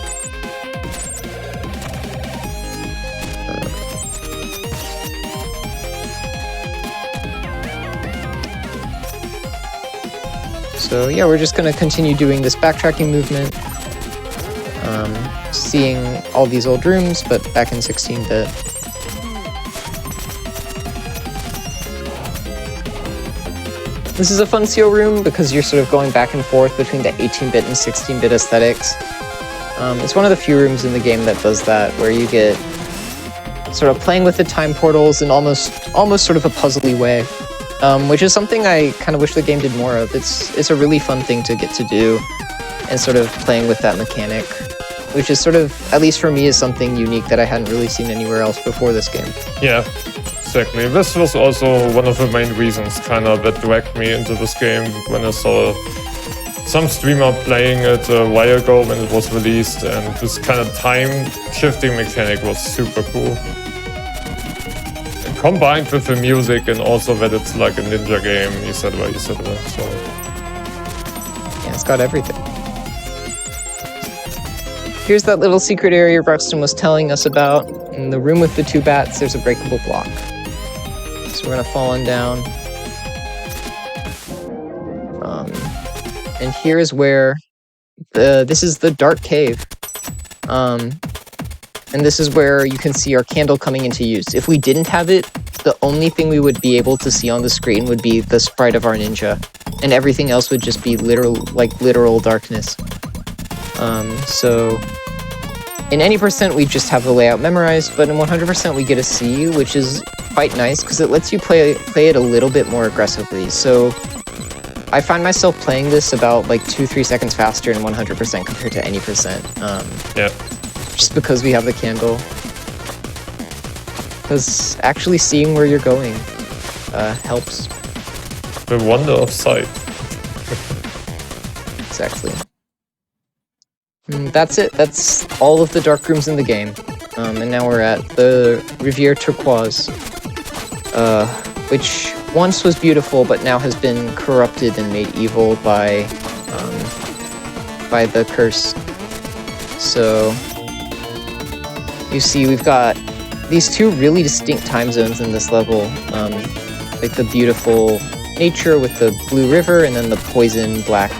So yeah, we're just going to continue doing this backtracking movement, seeing all these old rooms, but back in 16-bit. This is a fun seal room because you're sort of going back and forth between the 18-bit and 16-bit aesthetics. It's one of the few rooms in the game that does that, where you get sort of playing with the time portals in almost sort of a puzzly way. Which is something I kind of wish the game did more of. It's a really fun thing to get to do, and sort of playing with that mechanic, which is sort of, at least for me, is something unique that I hadn't really seen anywhere else before this game. Yeah, exactly. This was also one of the main reasons kind of that dragged me into this game when I saw some streamer playing it a while ago when it was released, and this kind of time shifting mechanic was super cool. Combined with the music and also that it's like a ninja game, etc. So yeah, it's got everything. Here's that little secret area Ruxton was telling us about. In the room with the two bats, there's a breakable block. So we're gonna fall on down. And here is where this is the dark cave. And this is where you can see our candle coming into use. If we didn't have it, the only thing we would be able to see on the screen would be the sprite of our ninja, and everything else would just be literal darkness. So in any percent, we just have the layout memorized, but in 100% we get a C, which is quite nice because it lets you play it a little bit more aggressively. So I find myself playing this about 2-3 seconds faster in 100% compared to any percent. yeah. Just because we have the candle. Because actually seeing where you're going helps. The wonder of sight. Exactly. That's it. That's all of the dark rooms in the game. And now we're at the Riviere Turquoise, which once was beautiful, but now has been corrupted and made evil by the curse. So you see, we've got these two really distinct time zones in this level, like the beautiful nature with the blue river, and then the poison black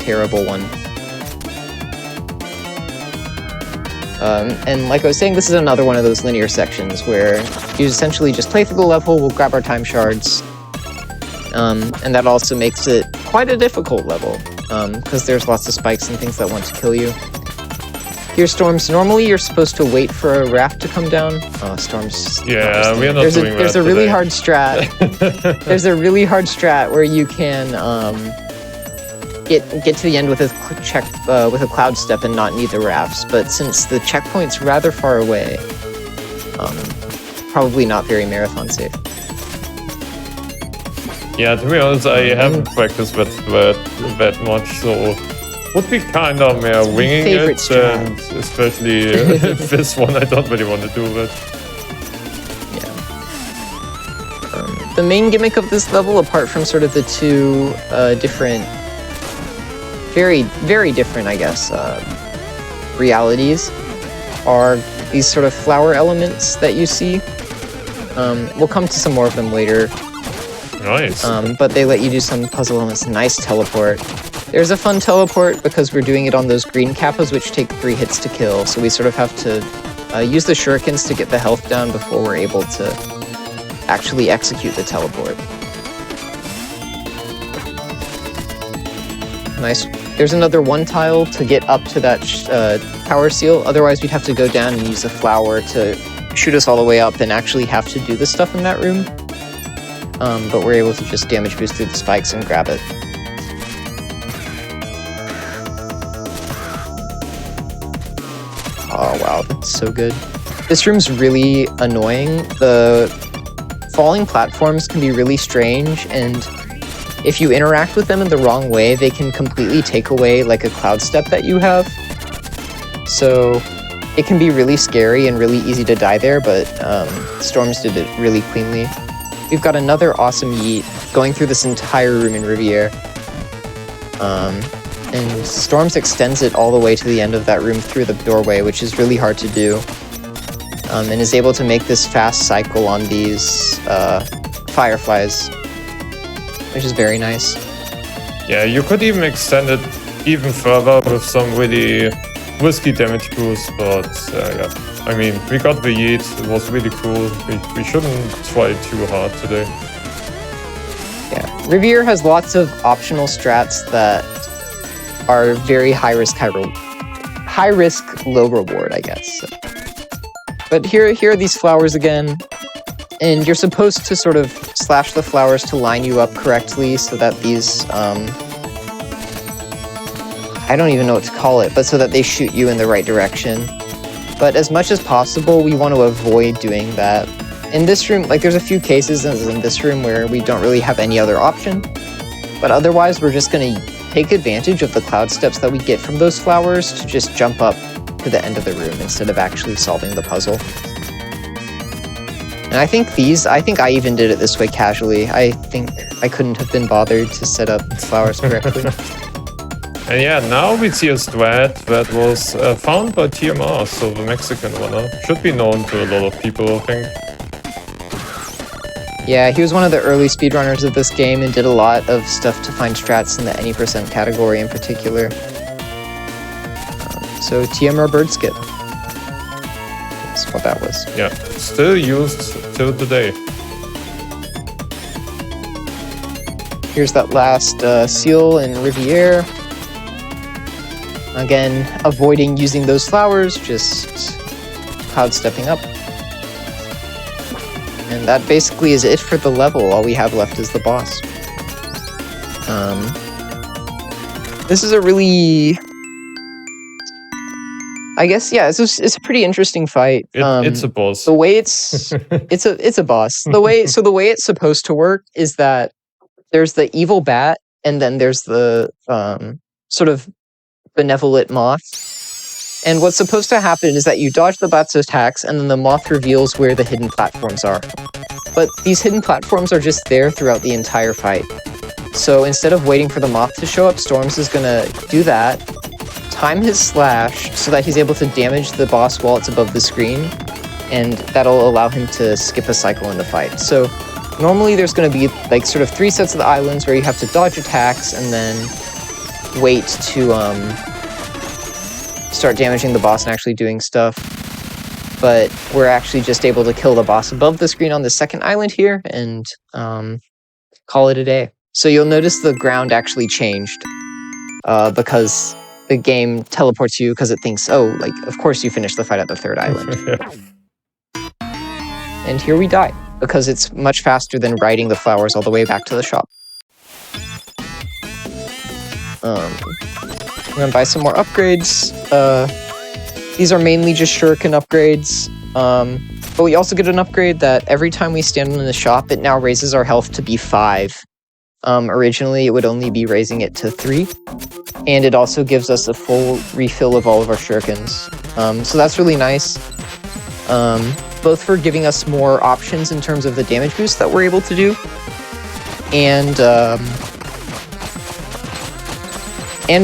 terrible one. And like I was saying, this is another one of those linear sections where you essentially just play through the level, we'll grab our time shards, and that also makes it quite a difficult level, because there's lots of spikes and things that want to kill you. Here's Storms. Normally you're supposed to wait for a raft to come down. Oh, Storms. Yeah, we're not doing that. There's a really hard strat. There's a really hard strat where you can get to the end with a cloud step and not need the rafts. But since the checkpoint's rather far away, probably not very marathon safe. Yeah, to be honest, I haven't practiced that much, so would be kind of winging Favorite it, and especially this one I don't really want to do it. The main gimmick of this level, apart from sort of the two different, very, very different, I guess, realities, are these sort of flower elements that you see. We'll come to some more of them later. Nice. But they let you do some puzzle elements. Nice teleport. There's a fun teleport because we're doing it on those green kappas, which take 3 hits to kill. So we sort of have to use the shurikens to get the health down before we're able to actually execute the teleport. Nice. There's another 1 tile to get up to that power seal. Otherwise, we'd have to go down and use a flower to shoot us all the way up and actually have to do the stuff in that room. But we're able to just damage boost through the spikes and grab it. Oh wow, that's so good. This room's really annoying. The falling platforms can be really strange, and if you interact with them in the wrong way, they can completely take away like a cloud step that you have. So it can be really scary and really easy to die there, but Storms did it really cleanly. We've got another awesome yeet going through this entire room in Riviere. And Storms extends it all the way to the end of that room through the doorway, which is really hard to do. And is able to make this fast cycle on these fireflies, which is very nice. Yeah, you could even extend it even further with some really risky damage boost, but yeah. I mean, we got the yeet, it was really cool. We shouldn't try too hard today. Yeah, Riviere has lots of optional strats that are very high risk, low reward, I guess. But here are these flowers again, and you're supposed to sort of slash the flowers to line you up correctly so that these, I don't even know what to call it, but so that they shoot you in the right direction. But as much as possible, we want to avoid doing that. In this room, like there's a few cases in this room where we don't really have any other option, but otherwise we're just going to take advantage of the cloud steps that we get from those flowers to just jump up to the end of the room instead of actually solving the puzzle. And I think I even did it this way casually. I think I couldn't have been bothered to set up flowers correctly. And yeah, now we see a strat that was found by TMR, so the Mexican one. Should be known to a lot of people, I think. Yeah, he was one of the early speedrunners of this game and did a lot of stuff to find strats in the any % category in particular. So TMR bird skip. That's what that was. Yeah, still used till today. Here's that last seal in Riviere. Again, avoiding using those flowers, just cloud stepping up. And that basically is it for the level. All we have left is the boss. This is a really... I guess, yeah, it's a pretty interesting fight. It's a boss. The way it's a boss. The way it's supposed to work is that there's the evil bat, and then there's the sort of benevolent moth. And what's supposed to happen is that you dodge the bat's attacks, and then the moth reveals where the hidden platforms are. But these hidden platforms are just there throughout the entire fight. So instead of waiting for the moth to show up, Storms is gonna do that, time his slash so that he's able to damage the boss while it's above the screen, and that'll allow him to skip a cycle in the fight. So normally there's gonna be like sort of 3 sets of the islands where you have to dodge attacks and then wait to start damaging the boss and actually doing stuff. But we're actually just able to kill the boss above the screen on the second island here and call it a day. So you'll notice the ground actually changed because the game teleports you because it thinks, oh, like, of course you finished the fight at the third island. And here we die because it's much faster than riding the flowers all the way back to the shop. I'm gonna buy some more upgrades. These are mainly just shuriken upgrades. But we also get an upgrade that every time we stand in the shop, it now raises our health to be 5. Originally, it would only be raising it to 3, and it also gives us a full refill of all of our shurikens. So that's really nice, both for giving us more options in terms of the damage boost that we're able to do, and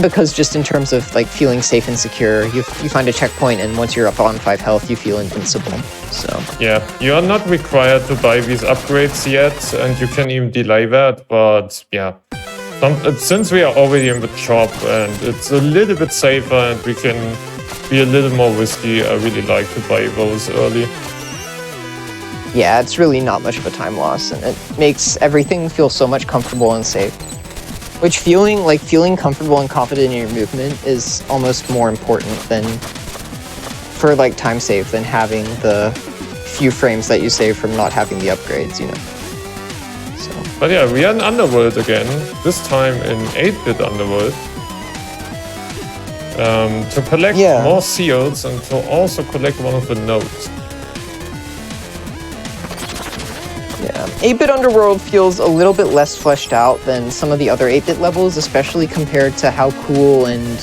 because just in terms of like feeling safe and secure, you find a checkpoint, and once you're up on 5 health, you feel invincible. So yeah, you are not required to buy these upgrades yet, and you can even delay that. But yeah, since we are already in the shop and it's a little bit safer and we can be a little more risky, I really like to buy those early. yeah, it's really not much of a time loss, and it makes everything feel so much comfortable and safe. Which feeling comfortable and confident in your movement is almost more important than for like time save than having the few frames that you save from not having the upgrades, you know. So. But yeah, we are in Underworld again, this time in 8-bit Underworld. To collect more seals and to also collect one of the notes. Yeah, 8-bit Underworld feels a little bit less fleshed out than some of the other 8-bit levels, especially compared to how cool and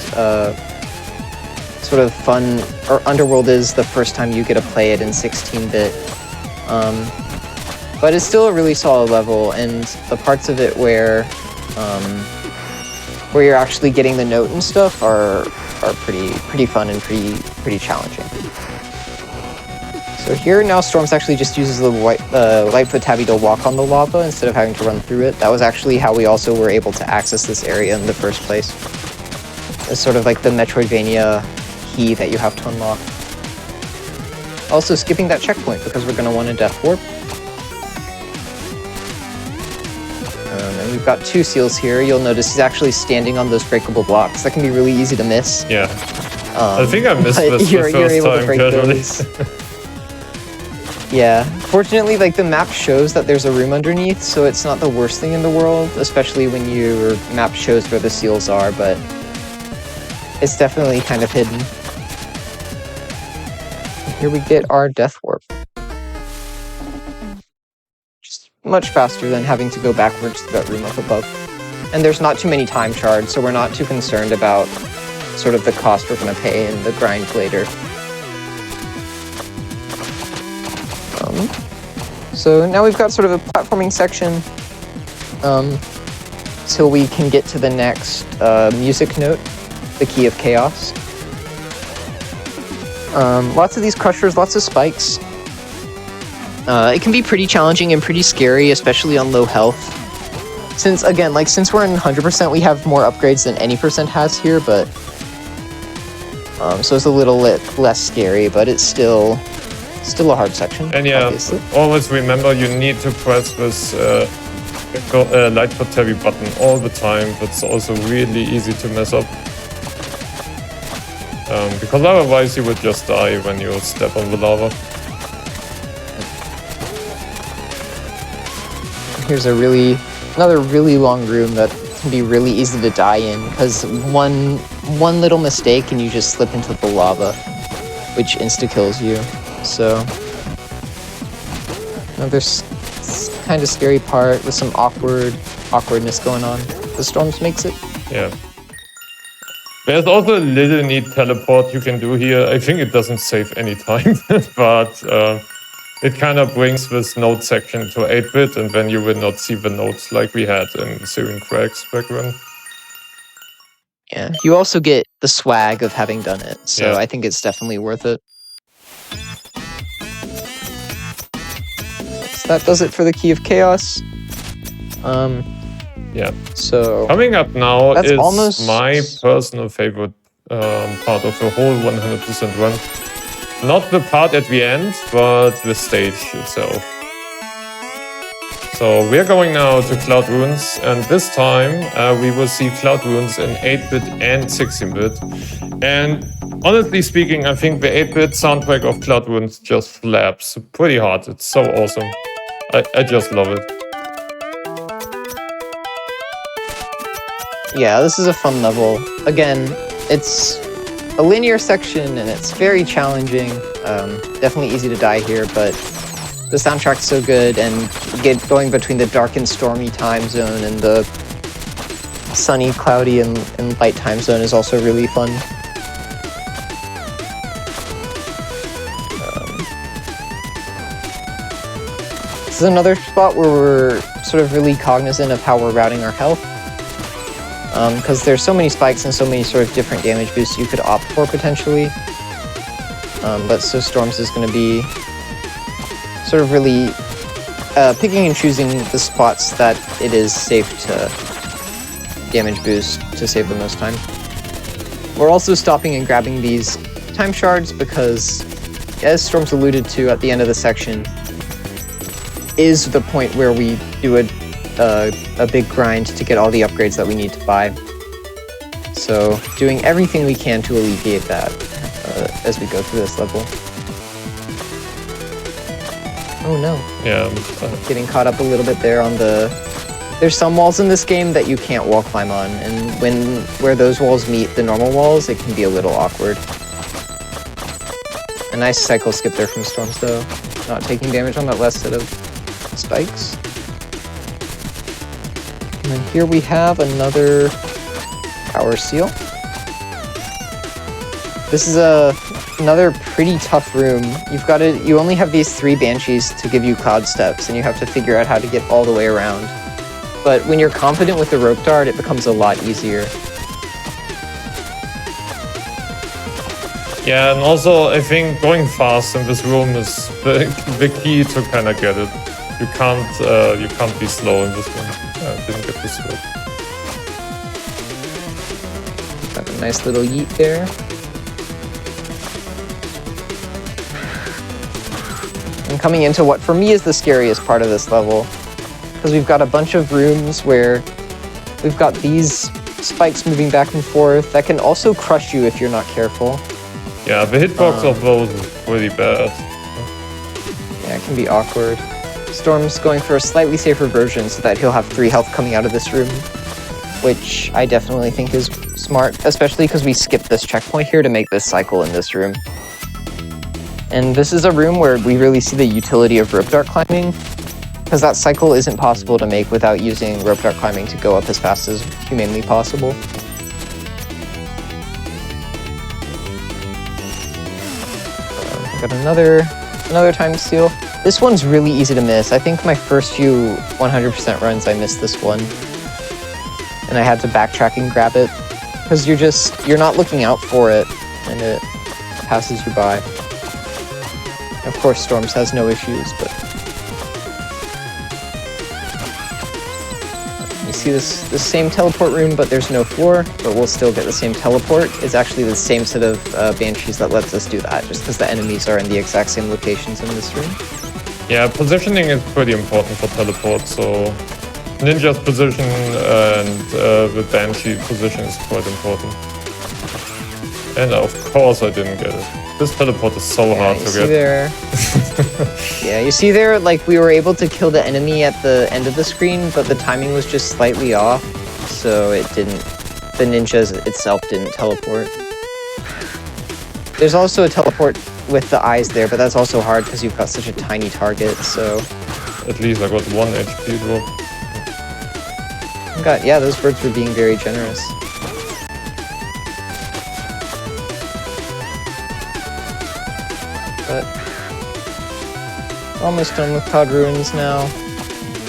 sort of fun Underworld is the first time you get to play it in 16-bit. But it's still a really solid level, and the parts of it where you're actually getting the note and stuff are pretty fun and pretty challenging. So here now Storms actually just uses the Lightfoot Tabby to walk on the lava instead of having to run through it. That was actually how we also were able to access this area in the first place. It's sort of like the Metroidvania key that you have to unlock. Also skipping that checkpoint because we're going to want a Death Warp. And we've got 2 seals here. You'll notice he's actually standing on those breakable blocks. That can be really easy to miss. Yeah. I think I missed this the first time casually. Yeah, fortunately, like the map shows that there's a room underneath, so it's not the worst thing in the world, especially when your map shows where the seals are, but it's definitely kind of hidden. Here we get our Death Warp. Just much faster than having to go backwards to that room up above. And there's not too many time shards, so we're not too concerned about sort of the cost we're going to pay in the grind later. So now we've got sort of a platforming section till we can get to the next music note, the Key of Chaos. Lots of these crushers, lots of spikes. It can be pretty challenging and pretty scary, especially on low health. Since we're in 100%, we have more upgrades than any percent has here, but so it's a little less scary, but it's still a hard section. And yeah, obviously. Always remember you need to press this Lightfoot Tabby button all the time. That's also really easy to mess up. Because otherwise you would just die when you step on the lava. Here's another really long room that can be really easy to die in, because one little mistake and you just slip into the lava, which insta-kills you. So another kind of scary part with some awkwardness going on. The Storms makes it. Yeah. There's also a little neat teleport you can do here. I think it doesn't save any time, but it kind of brings this note section to 8-bit, and then you will not see the notes like we had in Syrian Cracks back then. Yeah, you also get the swag of having done it, so yeah. I think it's definitely worth it. So that does it for the Key of Chaos. Yeah. So coming up now is almost my personal favorite part of the whole 100% run. Not the part at the end, but the stage itself. So we're going now to Cloud Ruins, and this time we will see Cloud Ruins in 8-bit and 16-bit. And honestly speaking, I think the 8-bit soundtrack of Cloud Ruins just slaps pretty hard. It's so awesome. I just love it. Yeah, this is a fun level. Again, it's a linear section and it's very challenging. Definitely easy to die here, but The soundtrack's so good, and going between the dark and stormy time zone and the sunny, cloudy, and light time zone is also really fun. This is another spot where we're sort of really cognizant of how we're routing our health. Because there's so many spikes and so many sort of different damage boosts you could opt for potentially. But so Storms is going to be sort of really picking and choosing the spots that it is safe to damage boost to save the most time. We're also stopping and grabbing these time shards because, as Storms alluded to at the end of the section, is the point where we do a big grind to get all the upgrades that we need to buy. So doing everything we can to alleviate that as we go through this level. Oh no. Yeah. Getting caught up a little bit there on the... There's some walls in this game that you can't wall climb on, and where those walls meet the normal walls, it can be a little awkward. A nice cycle skip there from Storms though. Not taking damage on that last set of spikes. And then here we have another power seal. This is another pretty tough room. You only have these 3 banshees to give you cloud steps, and you have to figure out how to get all the way around. But when you're confident with the rope dart, it becomes a lot easier. Yeah, and also I think going fast in this room is the key to kind of get it. You can't be slow in this one. I didn't get this rope. Got a nice little yeet there. And coming into what for me is the scariest part of this level, because we've got a bunch of rooms where we've got these spikes moving back and forth that can also crush you if you're not careful. Yeah, the hitbox of those is really bad. Yeah, it can be awkward. Storm's going for a slightly safer version so that he'll have 3 health coming out of this room, which I definitely think is smart, especially because we skipped this checkpoint here to make this cycle in this room. And this is a room where we really see the utility of rope dart climbing, because that cycle isn't possible to make without using rope dart climbing to go up as fast as humanly possible. Got another time seal. This one's really easy to miss. I think my first few 100% runs I missed this one, and I had to backtrack and grab it because you're not looking out for it and it passes you by. Of course, Storms has no issues, but you see this same teleport room, but there's no floor, but we'll still get the same teleport. It's actually the same set of banshees that lets us do that, just because the enemies are in the exact same locations in this room. Yeah, positioning is pretty important for teleport, so Ninja's position and the Banshee position is quite important. And of course I didn't get it. This teleport is so hard to get. Yeah, you see there, like, we were able to kill the enemy at the end of the screen, but the timing was just slightly off, so the ninja itself didn't teleport. There's also a teleport with the eyes there, but that's also hard because you've got such a tiny target, so... At least I got 1 HP drop. Yeah, those birds were being very generous. But almost done with Cloud Ruins now.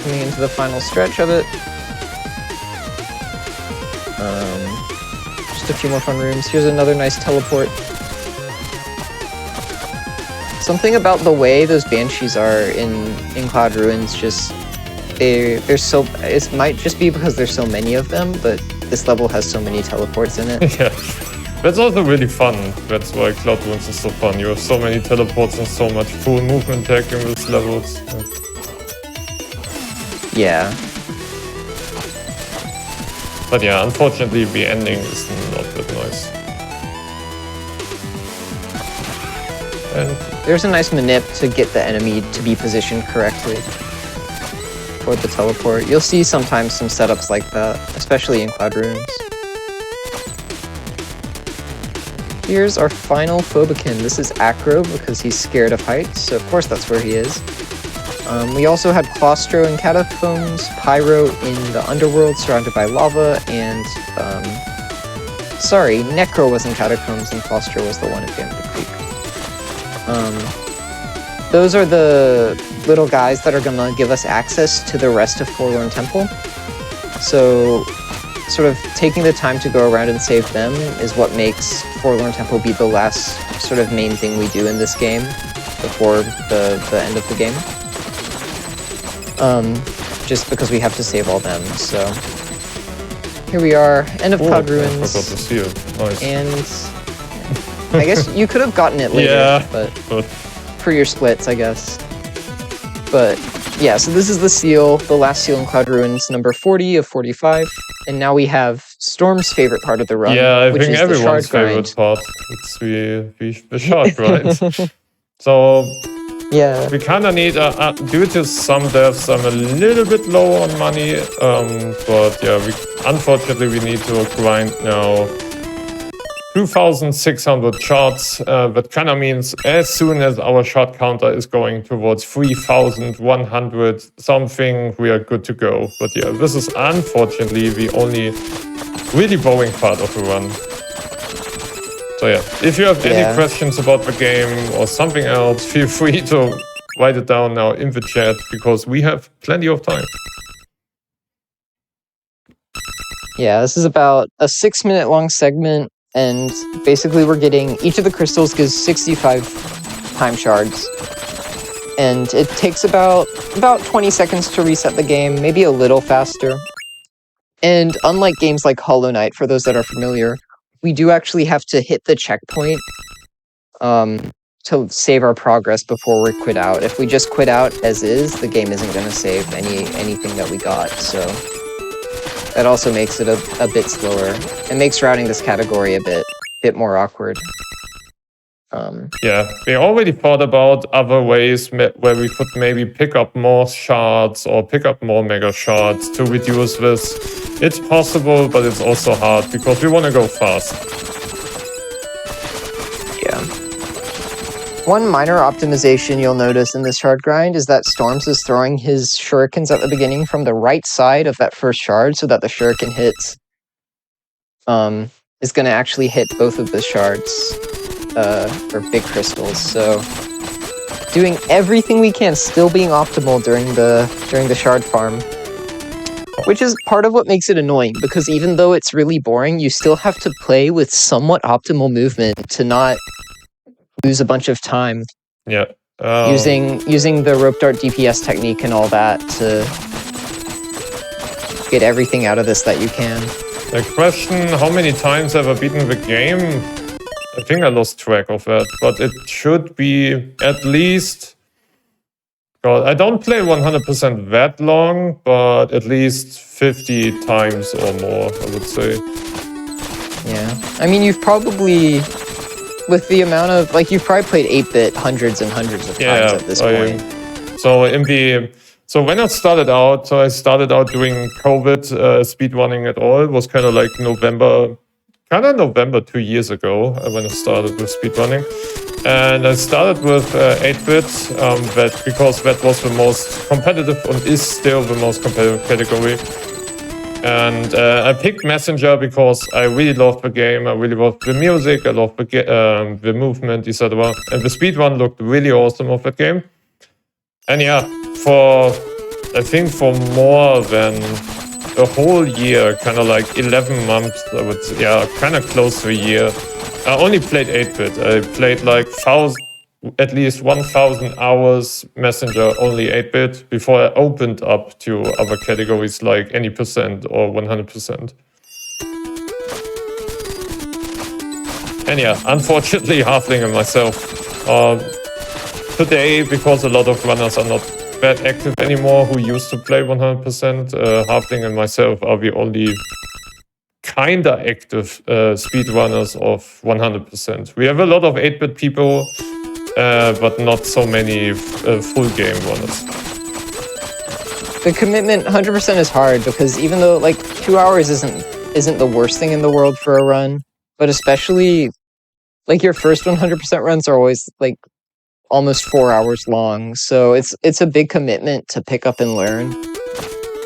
Coming into the final stretch of it. Just a few more fun rooms. Here's another nice teleport. Something about the way those banshees are in Cloud Ruins, just they're so. It might just be because there's so many of them, but this level has so many teleports in it. Yeah. That's also really fun. That's why Cloud Ruins is so fun. You have so many teleports and so much full movement tech in these levels. Yeah. But yeah, unfortunately the ending is not that nice. And there's a nice manip to get the enemy to be positioned correctly for the teleport. You'll see sometimes some setups like that, especially in Cloud Ruins. Here's our final Phobican. This is Acro because he's scared of heights, so of course that's where he is. We also had Claustro in Catacombs, Pyro in the Underworld surrounded by lava, and sorry, Necro was in Catacombs and Claustro was the one at the end of the creek. Those are the little guys that are gonna give us access to the rest of Forlorn Temple. So, sort of taking the time to go around and save them is what makes Forlorn Temple be the last sort of main thing we do in this game before the end of the game. Just because we have to save all them, so... Here we are, end of Cloud Ruins. I forgot to see it. Nice. And... I guess you could have gotten it later, yeah, but for your splits, I guess. But yeah, so this is the seal, the last seal in Cloud Ruins, number 40 of 45. And now we have Storm's favorite part of the run, yeah, I which think is everyone's the shard favorite part. It's the shard grind. So yeah, we kind of need, due to some deaths, I'm a little bit low on money. But yeah, unfortunately we need to grind now 2,600 shards. That kind of means as soon as our shard counter is going towards 3,100 something, we are good to go. But yeah, this is unfortunately the only really boring part of the run. So yeah, if you have any questions about the game or something else, feel free to write it down now in the chat, because we have plenty of time. Yeah, this is about a 6-minute long segment, and basically we're getting, each of the crystals gives 65 time shards. And it takes about 20 seconds to reset the game, maybe a little faster. And unlike games like Hollow Knight, for those that are familiar, we do actually have to hit the checkpoint to save our progress before we quit out. If we just quit out as is, the game isn't going to save anything that we got, so that also makes it a bit slower. It makes routing this category a bit more awkward. Yeah, we already thought about other ways where we could maybe pick up more shards or pick up more mega shards to reduce this. It's possible, but it's also hard because we want to go fast. Yeah. One minor optimization you'll notice in this shard grind is that Storms is throwing his shurikens at the beginning from the right side of that first shard, so that the shuriken hits is going to actually hit both of the shards. Or big crystals, so doing everything we can, still being optimal during the shard farm, which is part of what makes it annoying, because even though it's really boring, you still have to play with somewhat optimal movement to not lose a bunch of time. Yeah, using the rope dart DPS technique and all that to get everything out of this that you can. The question: how many times have I beaten the game? I think I lost track of that, but it should be at least... God, I don't play 100% that long, but at least 50 times or more, I would say. Yeah. I mean, you've probably... With the amount of... Like, you've probably played 8-bit hundreds and hundreds of times at this point. So when I started out, doing COVID speedrunning at all. It was kind of like November 2 years ago when I started with speedrunning. And I started with 8-bit, because that was the most competitive and is still the most competitive category. And I picked Messenger because I really loved the game, I really loved the music, I loved the movement, etc. And the speedrun looked really awesome of that game. And yeah, I think for more than a whole year, kind of like 11 months, I would say, yeah, kind of close to a year. I only played 8-bit. I played like at least 1,000 hours Messenger, only 8-bit, before I opened up to other categories like any percent or 100%. And yeah, unfortunately, Halfling and myself, today, because a lot of runners are not that active anymore who used to play 100%. Halfling and myself are the only kinda active speedrunners of 100%. We have a lot of 8-bit people, but not so many full game runners. The commitment 100% is hard, because even though like 2 hours isn't the worst thing in the world for a run, but especially like your first 100% runs are always like almost 4 hours long. So it's a big commitment to pick up and learn.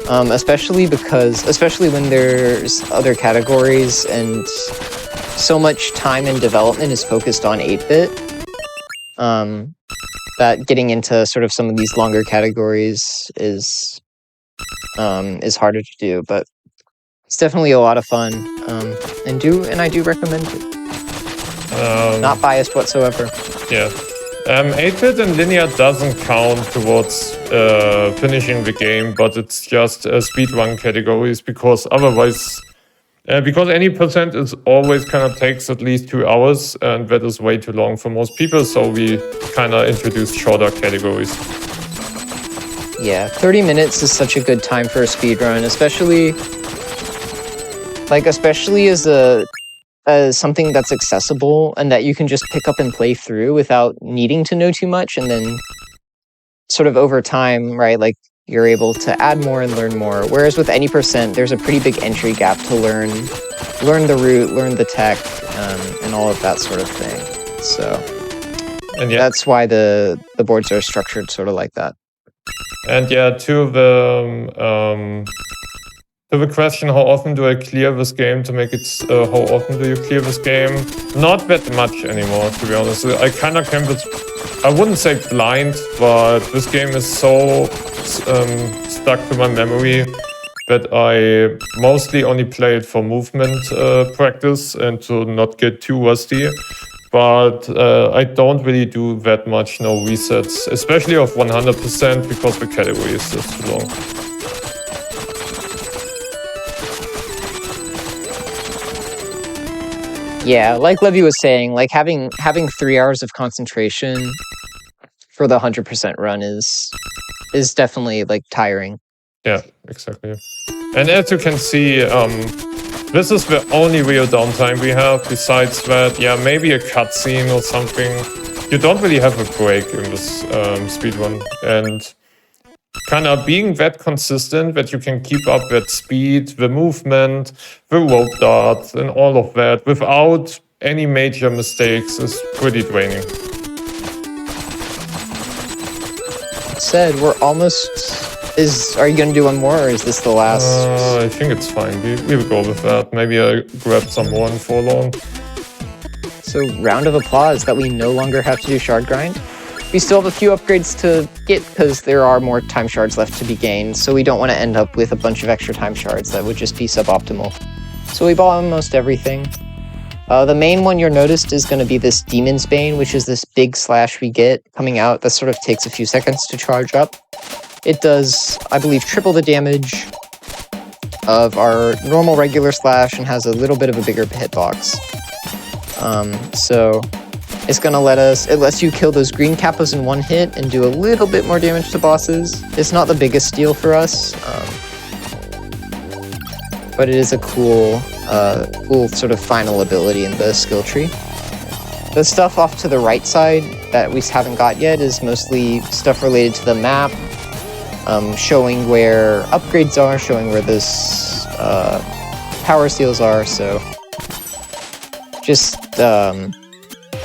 Especially when there's other categories and so much time and development is focused on 8-bit. That getting into sort of some of these longer categories is harder to do, but it's definitely a lot of fun. And I do recommend it. Not biased whatsoever. Yeah. 8-bit and linear doesn't count towards finishing the game, but it's just speedrun categories, because otherwise, because any percent is always kind of takes at least 2 hours, and that is way too long for most people, so we kind of introduced shorter categories. Yeah, 30 minutes is such a good time for a speedrun, especially as something that's accessible and that you can just pick up and play through without needing to know too much, and then sort of over time, right, like you're able to add more and learn more. Whereas with any percent, there's a pretty big entry gap to learn the route, learn the tech, and all of that sort of thing. So And yeah, that's why the boards are structured sort of like that. and yeah, to the question, how often do I clear this game, to make it, how often do you clear this game? Not that much anymore, to be honest. I kind of came with, I wouldn't say blind, but this game is so stuck to my memory that I mostly only play it for movement practice and to not get too rusty. But I don't really do that much no resets, especially of 100%, because the category is just too long. Yeah, like Levy was saying, like having 3 hours of concentration for the 100% run is definitely like tiring. Yeah, exactly. And as you can see, this is the only real downtime we have. Besides that, yeah, maybe a cutscene or something. You don't really have a break in this speedrun. And kind of being that consistent that you can keep up that speed, the movement, the rope dart, and all of that without any major mistakes is pretty draining. Said we're almost. Are you gonna do one more, or is this the last? I think it's fine. We will go with that. Maybe I grab some more in Forlorn. So round of applause that we no longer have to do shard grind. We still have a few upgrades to get because there are more time shards left to be gained, so we don't want to end up with a bunch of extra time shards. That would just be suboptimal. So we bought almost everything. The main one you're noticed is going to be this Demon's Bane, which is this big slash we get coming out that sort of takes a few seconds to charge up. It does, I believe, triple the damage of our normal regular slash and has a little bit of a bigger hitbox. So it's gonna it lets you kill those green kappas in one hit and do a little bit more damage to bosses. It's not the biggest steal for us, but it is a cool sort of final ability in the skill tree. The stuff off to the right side that we haven't got yet is mostly stuff related to the map, showing where upgrades are, showing where this power steals are, so just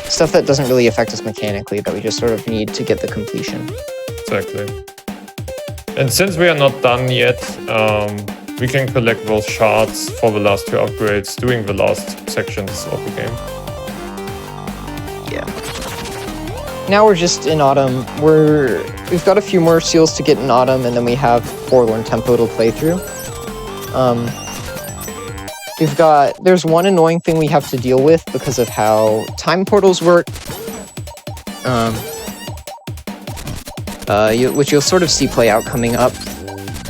stuff that doesn't really affect us mechanically, that we just sort of need to get the completion. Exactly. And since we are not done yet, we can collect those shards for the last 2 upgrades during the last sections of the game. Yeah. Now we're just in Autumn. We've got a few more seals to get in Autumn, and then we have Forlorn Tempo to play through. There's one annoying thing we have to deal with because of how time portals work, which you'll sort of see play out coming up.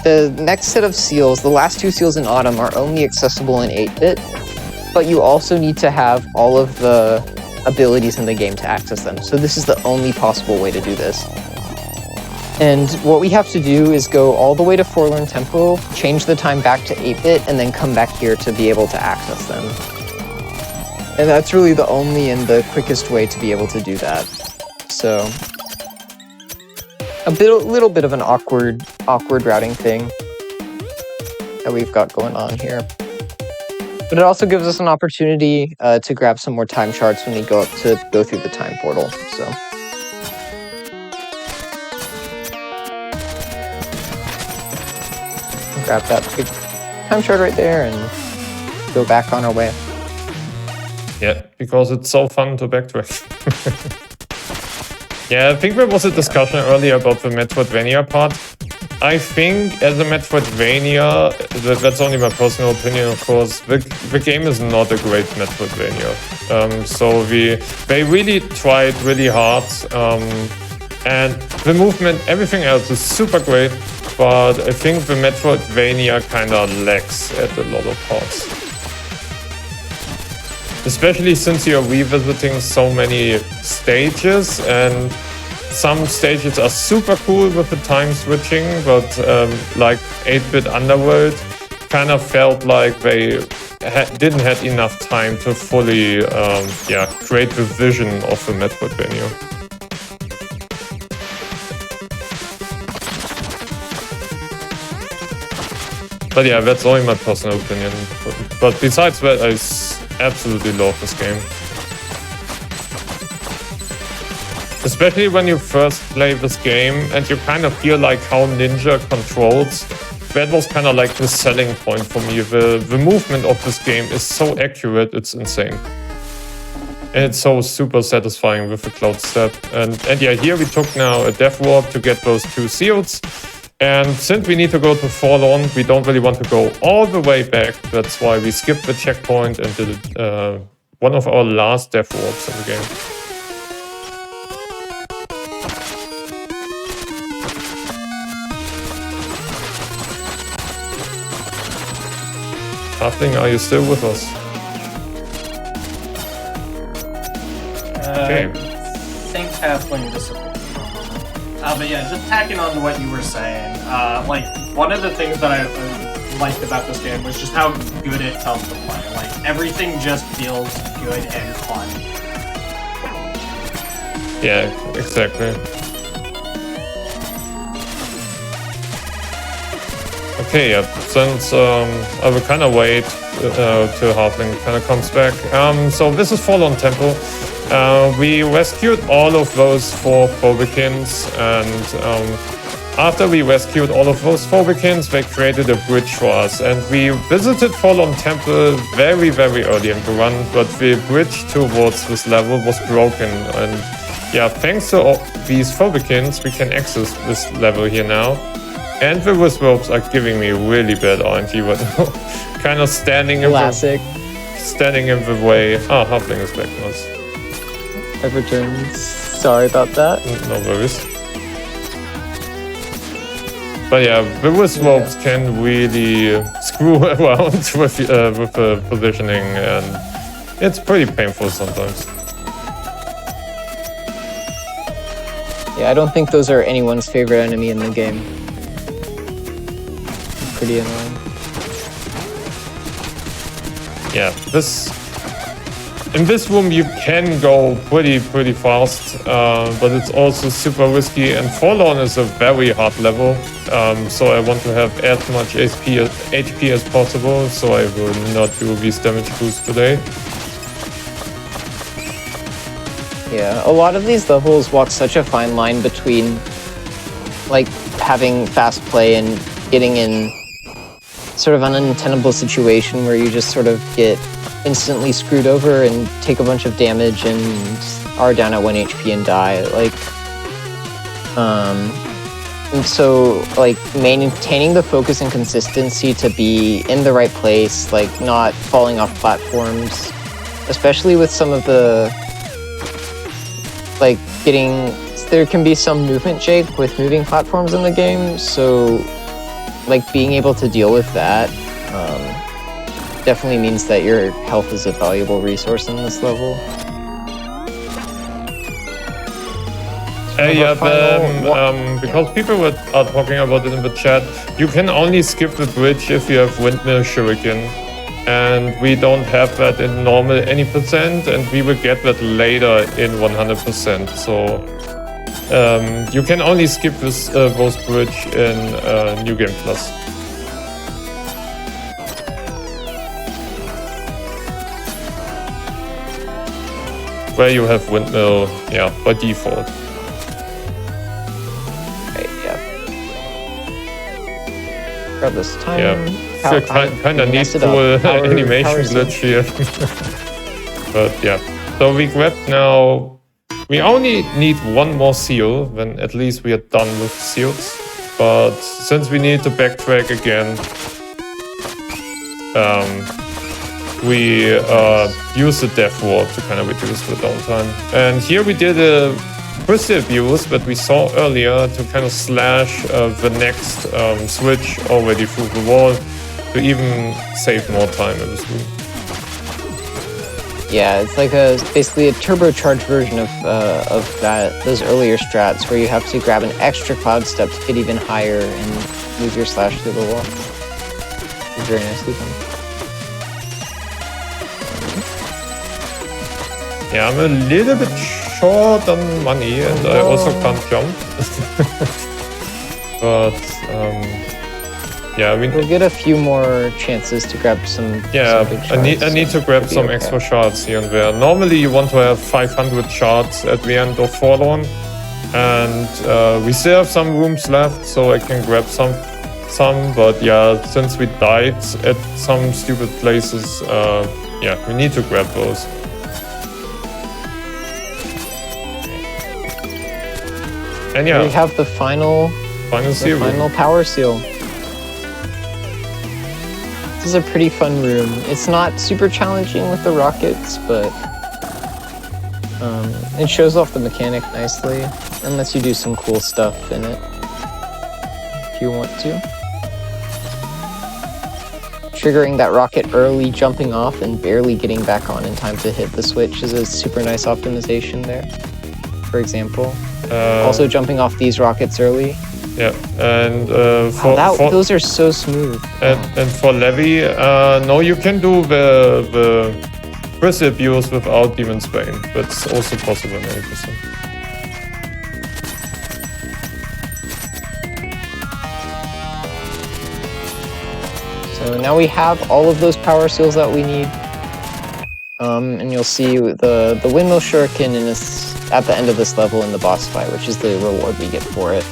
The next set of seals, the last 2 seals in Autumn, are only accessible in 8-bit, but you also need to have all of the abilities in the game to access them. So this is the only possible way to do this. And what we have to do is go all the way to Forlorn Tempo, change the time back to 8-bit, and then come back here to be able to access them. And that's really the only and the quickest way to be able to do that. So a little bit of an awkward routing thing that we've got going on here. But it also gives us an opportunity to grab some more time shards when we go through the time portal. So grab that big time shard right there and go back on our way. Yeah, because it's so fun to backtrack. Yeah, I think there was a discussion earlier about the Metroidvania part. I think as a Metroidvania, that's only my personal opinion, of course, the game is not a great Metroidvania. So they really tried really hard, and the movement, everything else is super great, but I think the Metroidvania kind of lacks at a lot of parts. Especially since you're revisiting so many stages, and some stages are super cool with the time switching, but like 8-bit Underworld kind of felt like they didn't have enough time to fully create the vision of the Metroidvania. But yeah, that's only my personal opinion. But besides that, I absolutely love this game. Especially when you first play this game and you kind of feel like how Ninja controls. That was kind of like the selling point for me. The movement of this game is so accurate, it's insane. And it's so super satisfying with the cloud step. And yeah, here we took now a death warp to get those 2 seals. And since we need to go to Fall On, we don't really want to go all the way back. That's why we skipped the checkpoint and did one of our last death warps in the game. Halfling, are you still with us? Okay. I think Halfling disappeared. But yeah, just tacking on to what you were saying, like, one of the things that I liked about this game was just how good it felt to play. Like, everything just feels good and fun. Yeah, exactly. Okay, yeah, since I will kind of wait till Halfling kind of comes back. So this is Fall On Temple. We rescued all of those 4 Phobikins, and after we rescued all of those Phobikins, they created a bridge for us. And we visited Fall On Temple very, very early in the run, but the bridge towards this level was broken. And yeah, thanks to all these Phobikins, we can access this level here now. And the Wisp are giving me really bad RNG right now. Kind of standing in the way. Ah, Halfling is back, nice. I've returned. Sorry about that. No worries. But yeah, the Wisp can really screw around with the positioning, and it's pretty painful sometimes. Yeah, I don't think those are anyone's favorite enemy in the game. Pretty annoying. Yeah, in this room you can go pretty fast, but it's also super risky, and Fall On is a very hard level, so I want to have as much HP as possible, so I will not do these damage boosts today. Yeah, a lot of these levels walk such a fine line between like having fast play and getting in sort of an untenable situation where you just sort of get instantly screwed over and take a bunch of damage and are down at 1 HP and die. Like, and so like maintaining the focus and consistency to be in the right place, like not falling off platforms, especially with some of the like there can be some movement jake with moving platforms in the game, so like being able to deal with that definitely means that your health is a valuable resource in this level. Yeah, because people are talking about it in the chat, you can only skip the bridge if you have Windmill Shuriken. And we don't have that in normal any percent, and we will get that later in 100%. So you can only skip this boss bridge in New Game Plus. Where you have Windmill, yeah, by default. Right, yeah. Grab this time. Yeah, so kind of neat cool animation glitch here. But yeah, so we grabbed now. We only need one more seal, then at least we are done with seals. But since we need to backtrack again, we use the death ward to kind of reduce the downtime. And here we did a crystal abuse that we saw earlier to kind of slash the next switch already through the wall to even save more time in this room. Yeah, it's like basically a turbocharged version of those earlier strats where you have to grab an extra cloud step to get even higher and move your slash through the wall. It's very nicely done. Yeah, I'm a little bit short on money and I also can't jump. But yeah, we'll get a few more chances to grab some. Yeah, some big I need to grab some extra shards here and there. Normally you want to have 500 shards at the end of Forlorn, and we still have some rooms left, so I can grab some. But yeah, since we died at some stupid places, yeah, we need to grab those. And yeah, we have the final seal. Final power seal. This is a pretty fun room. It's not super challenging with the rockets, but it shows off the mechanic nicely and lets you do some cool stuff in it if you want to. Triggering that rocket early, jumping off, and barely getting back on in time to hit the switch is a super nice optimization there, for example. Also jumping off these rockets early. Yeah, and those are so smooth. And for Levy, no, you can do the crystal abuse without Demon's Bane. That's also possible in 80%. So now we have all of those power seals that we need. And you'll see the windmill shuriken at the end of this level in the boss fight, which is the reward we get for it.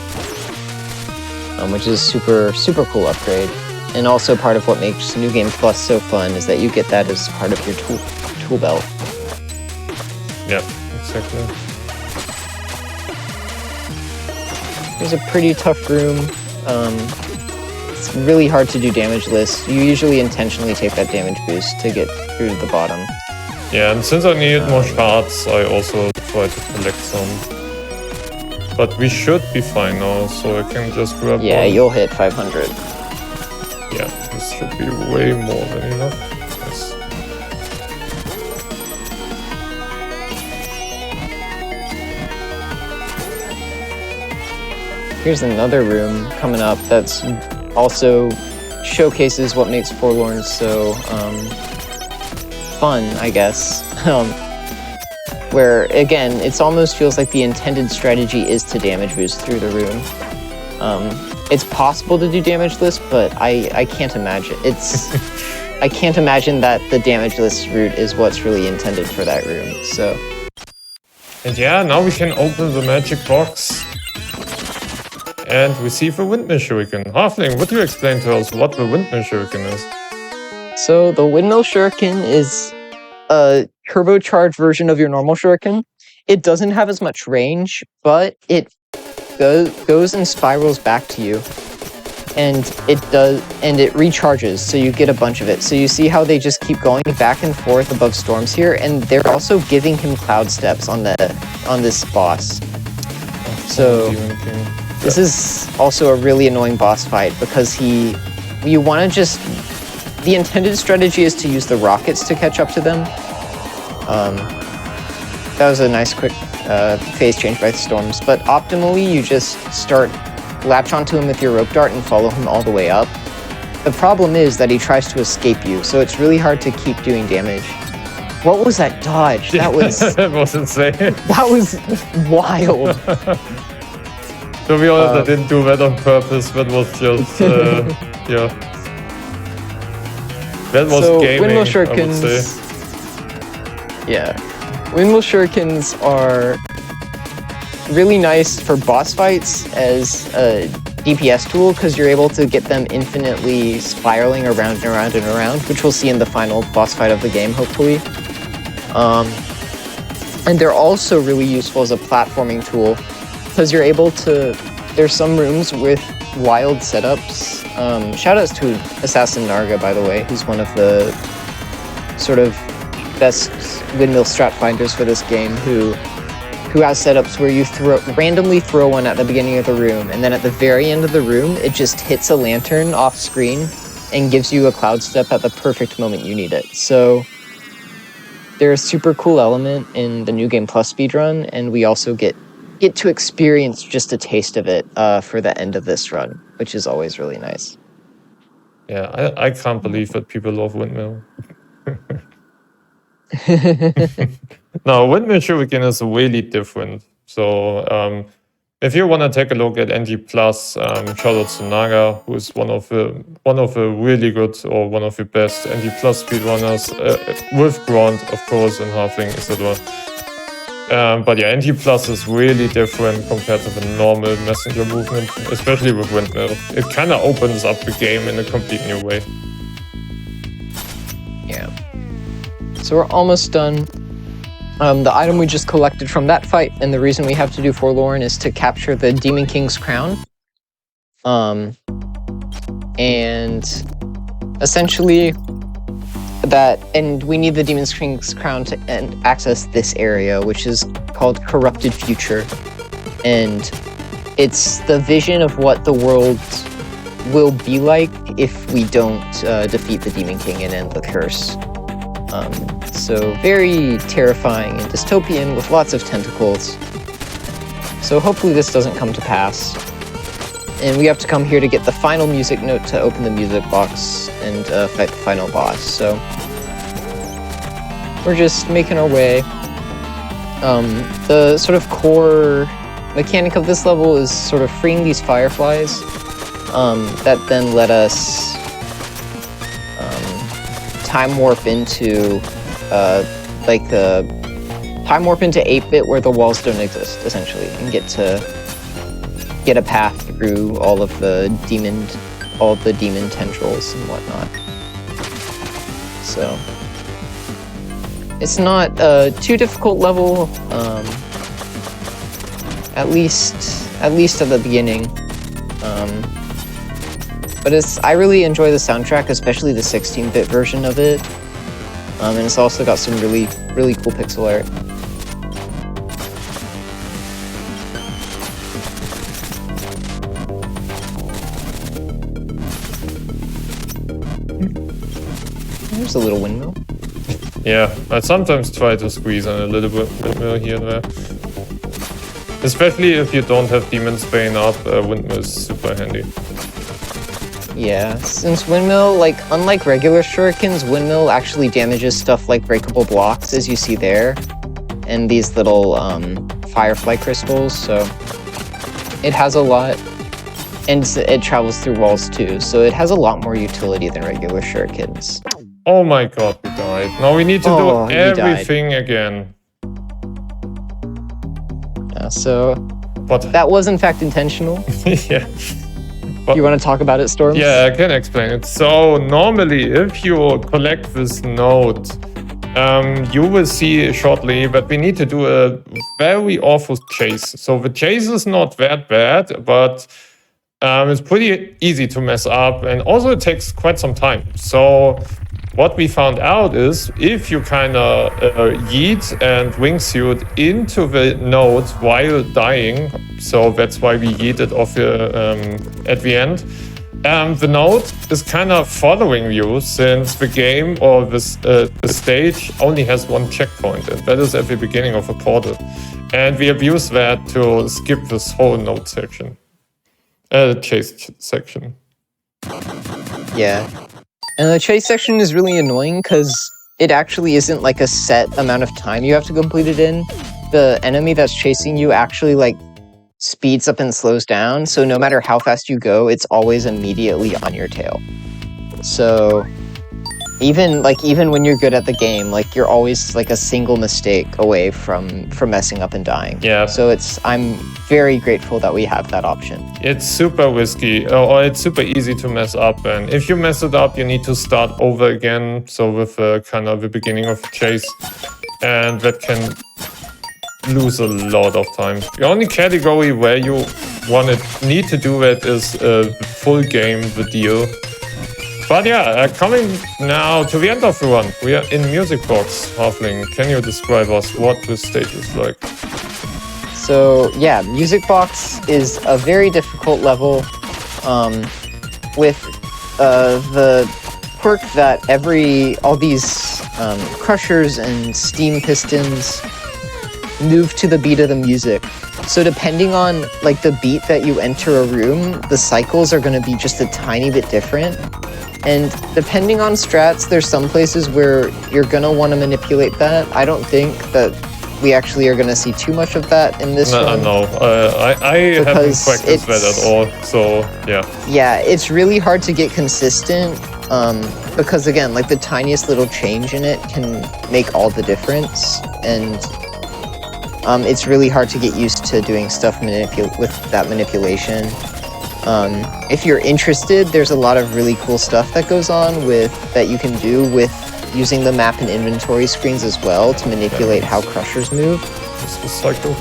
Which is super cool upgrade. And also part of what makes New Game Plus so fun is that you get that as part of your tool belt. Yeah, exactly. Here's a pretty tough room. It's really hard to do damage lists. You usually intentionally take that damage boost to get through to the bottom. Yeah, and since I needed more shards, I also try to collect some. But we should be fine now, so I can just grab one. Yeah, you'll hit 500. Yeah, this should be way more than enough. Yes. Here's another room coming up that's also showcases what makes Forlorn so fun, I guess. Where, again, it almost feels like the intended strategy is to damage boost through the room. It's possible to do damage list, but I can't imagine. I can't imagine that the damage list route is what's really intended for that room, so. And yeah, now we can open the magic box and receive a windmill shuriken. Halfling, would you explain to us what the windmill shuriken is? So the windmill shuriken is a turbocharged version of your normal shuriken. It doesn't have as much range, but it goes and spirals back to you, and it recharges, so you get a bunch of it. So you see how they just keep going back and forth above storms here, and they're also giving him cloud steps on this boss. So this is also a really annoying boss fight because you want to just. The intended strategy is to use the rockets to catch up to them. That was a nice quick phase change by the storms, but optimally you just latch onto him with your rope dart and follow him all the way up. The problem is that he tries to escape you, so it's really hard to keep doing damage. What was that dodge? That was that was insane. That was wild. To be honest, I didn't do that on purpose. That was just yeah. That was gaming, windmill shurikens, I would say. Yeah. Windmill shurikens are really nice for boss fights as DPS tool because you're able to get them infinitely spiraling around and around and around, which we'll see in the final boss fight of the game, hopefully. And they're also really useful as a platforming tool because you're able to... There's some rooms with wild setups. Shoutouts to Assassin Narga, by the way, who's one of the sort of best windmill strat finders for this game, who has setups where you randomly throw one at the beginning of the room, and then at the very end of the room, it just hits a lantern off screen and gives you a cloud step at the perfect moment you need it. So they're a super cool element in the New Game Plus speedrun, and we also get to experience just a taste of it for the end of this run, which is always really nice. Yeah, I can't believe that people love Windmill. No, Windmill Shuriken is really different. So if you want to take a look at NG Plus, shout out to Naga, who is one of the really good or one of the best NG Plus speedrunners, with Grant, of course, and Halfling, etc. But yeah, NG Plus is really different compared to the normal messenger movement, especially with Windmill. It kind of opens up the game in a complete new way. Yeah. So we're almost done. The item we just collected from that fight, and the reason we have to do Forlorn is to capture the Demon King's crown. And essentially and we need the Demon King's crown to access this area, which is called Corrupted Future. And it's the vision of what the world will be like if we don't defeat the Demon King and end the curse. So very terrifying and dystopian with lots of tentacles. So hopefully this doesn't come to pass. And we have to come here to get the final music note to open the music box and fight the final boss. So we're just making our way. The sort of core mechanic of this level is sort of freeing these fireflies that then let us time warp into time warp into 8-bit where the walls don't exist, essentially, and get a path through all the demon tendrils and whatnot. So it's not a too difficult level, at least at the beginning. But I really enjoy the soundtrack, especially the 16-bit version of it. And it's also got some really, really cool pixel art. There's a little windmill. Yeah, I sometimes try to squeeze in a little bit windmill here and there. Especially if you don't have Demon's Bane up, windmill is super handy. Yeah, since Windmill, unlike regular shurikens, Windmill actually damages stuff like breakable blocks, as you see there, and these little firefly crystals, so it has a lot, and it travels through walls too, so it has a lot more utility than regular shurikens. Oh my god, we died. Now we need to do everything again. Yeah, so But that was in fact intentional. yeah. You want to talk about it, Storms? Yeah, I can explain it. So normally, if you collect this node, you will see shortly that we need to do a very awful chase. So the chase is not that bad, but it's pretty easy to mess up, and also it takes quite some time. So what we found out is if you kind of yeet and wingsuit into the node while dying, so that's why we yeeted off at the end, the node is kind of following you since the game or the stage only has one checkpoint, and that is at the beginning of a portal. And we abuse that to skip this whole node section, chase section. Yeah. And the chase section is really annoying because it actually isn't like a set amount of time you have to complete it in. The enemy that's chasing you actually speeds up and slows down, so no matter how fast you go, it's always immediately on your tail. So Even when you're good at the game, like you're always like a single mistake away from messing up and dying. Yeah. So I'm very grateful that we have that option. It's super risky, or it's super easy to mess up, and if you mess it up, you need to start over again. So with kind of the beginning of a chase, and that can lose a lot of time. The only category where you need to do that is full game, the deal. But yeah, coming now to the end of the run, we are in Music Box. Halfling, can you describe us what this stage is like? So yeah, Music Box is a very difficult level with the quirk that all these crushers and steam pistons move to the beat of the music. So depending on like the beat that you enter a room, the cycles are going to be just a tiny bit different. And depending on strats, there's some places where you're going to want to manipulate that. I don't think that we actually are going to see too much of that in this run. No, I haven't practiced that at all, so yeah. Yeah, it's really hard to get consistent because again, like the tiniest little change in it can make all the difference. And it's really hard to get used to doing stuff with that manipulation. If you're interested, there's a lot of really cool stuff that goes on that you can do with using the map and inventory screens as well to manipulate how crushers move. Just the cycle.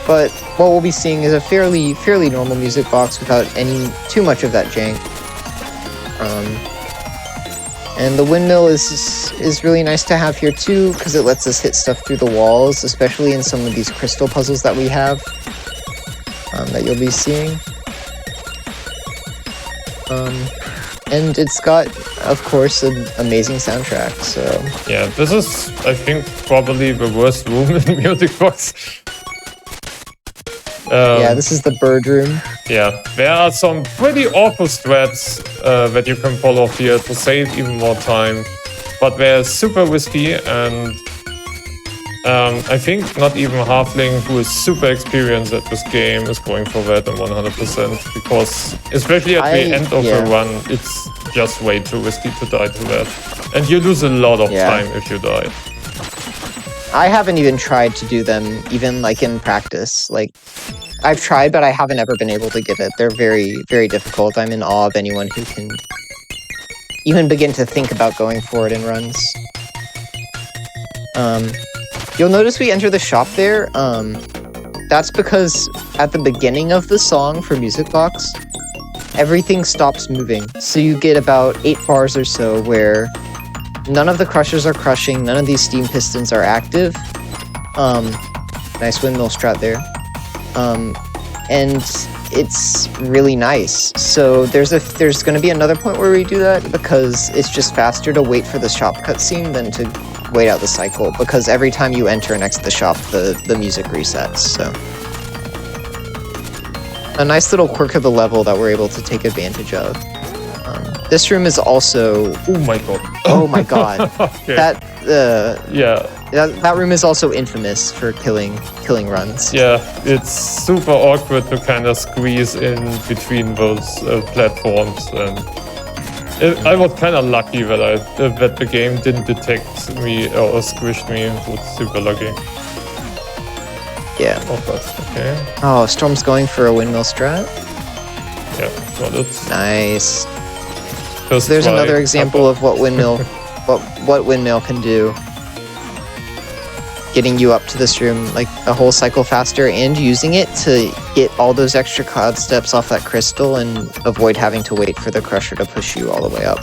But what we'll be seeing is a fairly normal music box without too much of that jank. And the windmill is really nice to have here too, because it lets us hit stuff through the walls, especially in some of these crystal puzzles that we have, that you'll be seeing. And it's got, of course, an amazing soundtrack, so... Yeah, this is, I think, probably the worst room in Music Box. Yeah, this is the bird room. Yeah, there are some pretty awful strats that you can follow here to save even more time, but they're super risky, and I think not even Halfling, who is super experienced at this game, is going for that in 100%, because especially at the end of the run, it's just way too risky to die to that. And you lose a lot of time if you die. I haven't even tried to do them, even like in practice. Like, I've tried, but I haven't ever been able to get it. They're very, very difficult. I'm in awe of anyone who can even begin to think about going for it in runs. You'll notice we enter the shop there. That's because at the beginning of the song for Music Box, everything stops moving. So you get about 8 bars or so where none of the crushers are crushing, none of these steam pistons are active. Nice windmill strat there. And it's really nice. So there's going to be another point where we do that, because it's just faster to wait for the shop cutscene than to wait out the cycle, because every time you enter next to the shop, the music resets. So a nice little quirk of the level that we're able to take advantage of. This room is also... Oh my god. Oh my god. Okay. That room is also infamous for killing runs. Yeah, it's super awkward to kind of squeeze in between those platforms, and I was kind of lucky that the game didn't detect me or squished me. It was super lucky. Yeah. Oh, that's okay. Oh, Storm's going for a windmill strat. Yeah, got it. Nice. There's another example of what windmill can do. Getting you up to this room like a whole cycle faster, and using it to get all those extra cloud steps off that crystal and avoid having to wait for the crusher to push you all the way up.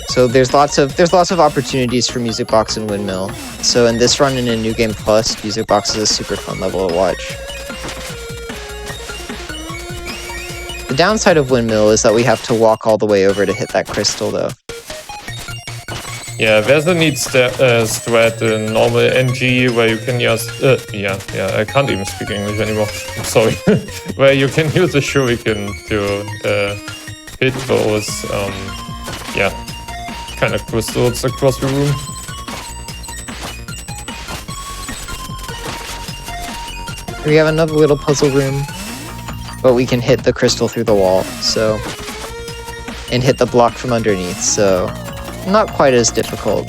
So there's lots of opportunities for Music Box and Windmill. So in this run in a New Game Plus, Music Box is a super fun level to watch. The downside of Windmill is that we have to walk all the way over to hit that crystal, though. Yeah, there's a neat strat in normal NG where you can just... I can't even speak English anymore. I'm sorry. Where you can use a shuriken to hit those, kind of crystals across the room. We have another little puzzle room, but we can hit the crystal through the wall, so and hit the block from underneath, so not quite as difficult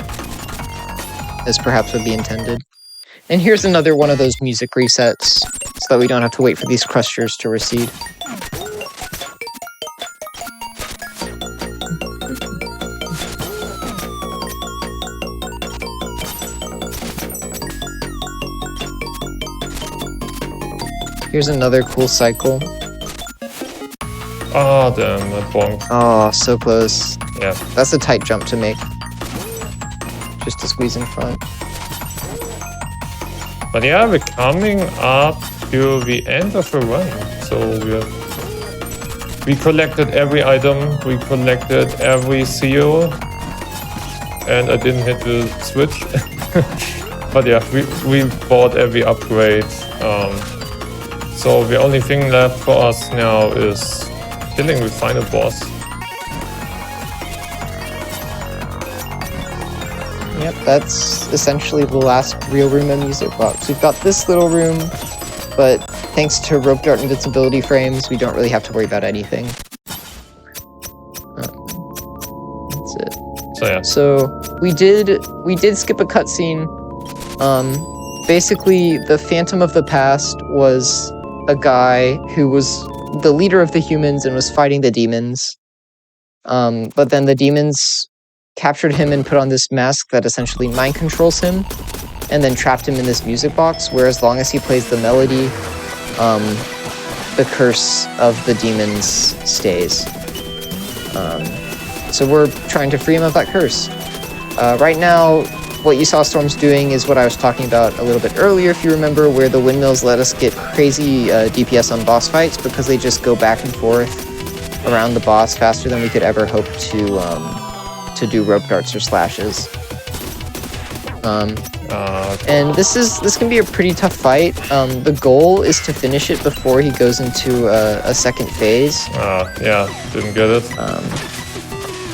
as perhaps would be intended. And here's another one of those music resets, so that we don't have to wait for these crusters to recede. Here's another cool cycle. Oh, damn, that bonk. Oh, so close. Yeah. That's a tight jump to make. Just to squeeze in front. But yeah, we're coming up to the end of the run. So we collected every item, we collected every seal, and I didn't hit the switch. But yeah, we bought every upgrade. So the only thing left for us now is killing the final boss. Yep, that's essentially the last real room of music box. We've got this little room, but thanks to rope dart invincibility frames, we don't really have to worry about anything. That's it. So yeah. So we did skip a cutscene. Basically, the Phantom of the Past was a guy who was the leader of the humans and was fighting the demons. But then the demons captured him and put on this mask that essentially mind controls him, and then trapped him in this music box, where as long as he plays the melody, the curse of the demons stays. So we're trying to free him of that curse. Right now, what you saw Storms doing is what I was talking about a little bit earlier, if you remember, where the windmills let us get crazy DPS on boss fights because they just go back and forth around the boss faster than we could ever hope to do rope darts or slashes. And this can be a pretty tough fight. The goal is to finish it before he goes into a second phase. Yeah, didn't get it.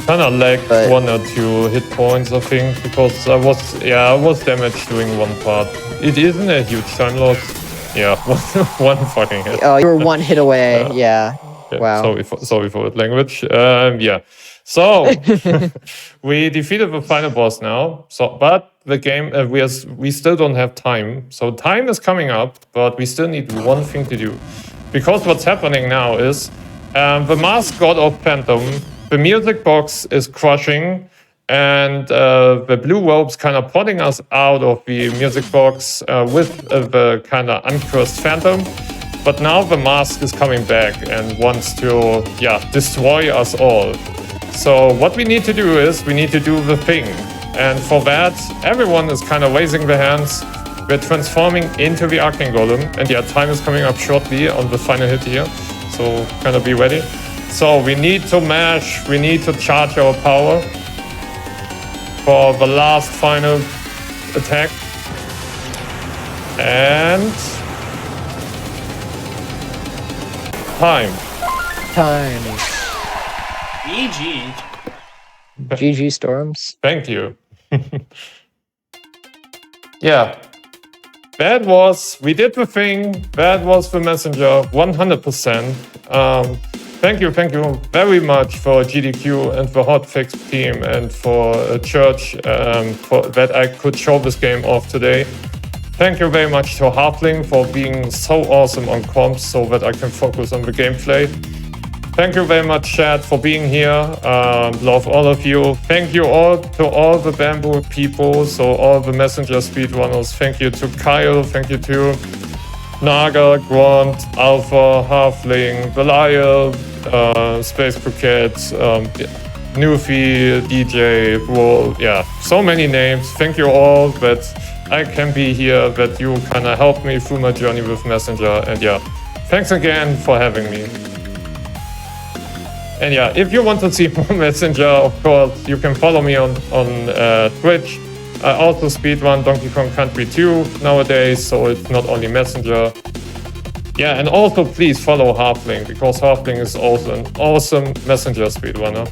Kind of lagged 1 or 2 hit points, I think, because I was damaged doing one part. It isn't a huge time loss. Yeah, one fucking hit. Oh, you were 1 hit away. Yeah. Wow. Sorry for that language. Yeah. So we defeated the final boss now. But the game we still don't have time. So time is coming up, but we still need one thing to do, because what's happening now is the mask god of Phantom. The music box is crushing, and the blue robes kind of putting us out of the music box with the kind of uncursed Phantom. But now the mask is coming back and wants to, destroy us all. So what we need to do is we need to do the thing. And for that, everyone is kind of raising their hands. We're transforming into the Arcane Golem. And yeah, time is coming up shortly on the final hit here. So kind of be ready. So we need to mash, we need to charge our power for the last final attack. And time. GG. GG Storms. Thank you. Yeah. We did the thing. That was the messenger, 100%. Thank you very much for GDQ and the Hotfix team and for Church for that I could show this game off today. Thank you very much to Halfling for being so awesome on comps so that I can focus on the gameplay. Thank you very much, chat, for being here. Love all of you. Thank you all to all the Bamboo people, so all the messenger speedrunners. Thank you to Kyle. Thank you to Naga, Grunt, Alpha, Halfling, Belial, Space Croquette, Newfie, DJ, Roll. Yeah, so many names. Thank you all that I can be here, that you kind of helped me through my journey with Messenger. And yeah, thanks again for having me. And yeah, if you want to see more Messenger, of course, you can follow me on Twitch. I also speedrun Donkey Kong Country 2 nowadays, so it's not only Messenger. Yeah, and also please follow Halfling, because Halfling is also an awesome Messenger speedrunner.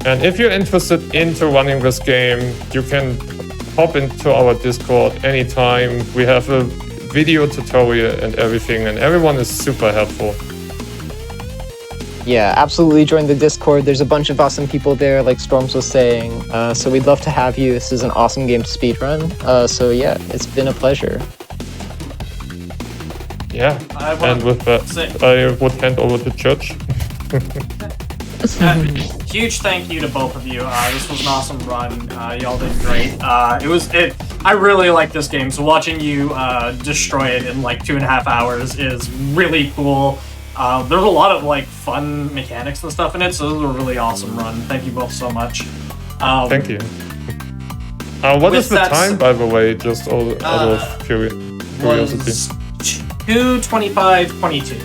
And if you're interested into running this game, you can hop into our Discord anytime. We have a video tutorial and everything, and everyone is super helpful. Yeah, absolutely join the Discord. There's a bunch of awesome people there, like Storms was saying. So we'd love to have you. This is an awesome game to speedrun. So yeah, it's been a pleasure. Yeah, and with that, I would hand over to Judge. Huge thank you to both of you. This was an awesome run. Y'all did great. I really like this game, so watching you destroy it in like 2.5 hours is really cool. There's a lot of like fun mechanics and stuff in it, so this was a really awesome run. Thank you both so much. Thank you. What is the time, by the way? Just out of curiosity. 2:25:22.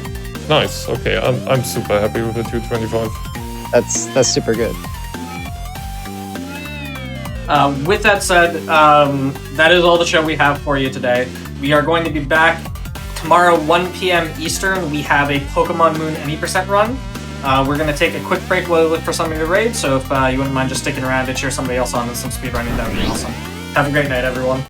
Nice. Okay, I'm super happy with the 2:25. That's super good. With that said, that is all the show we have for you today. We are going to be back tomorrow, 1 p.m. Eastern. We have a Pokemon Moon any % run. We're going to take a quick break while we look for some of your raids, so if you wouldn't mind just sticking around to cheer somebody else on and some speedrunning, that would be awesome. Have a great night, everyone.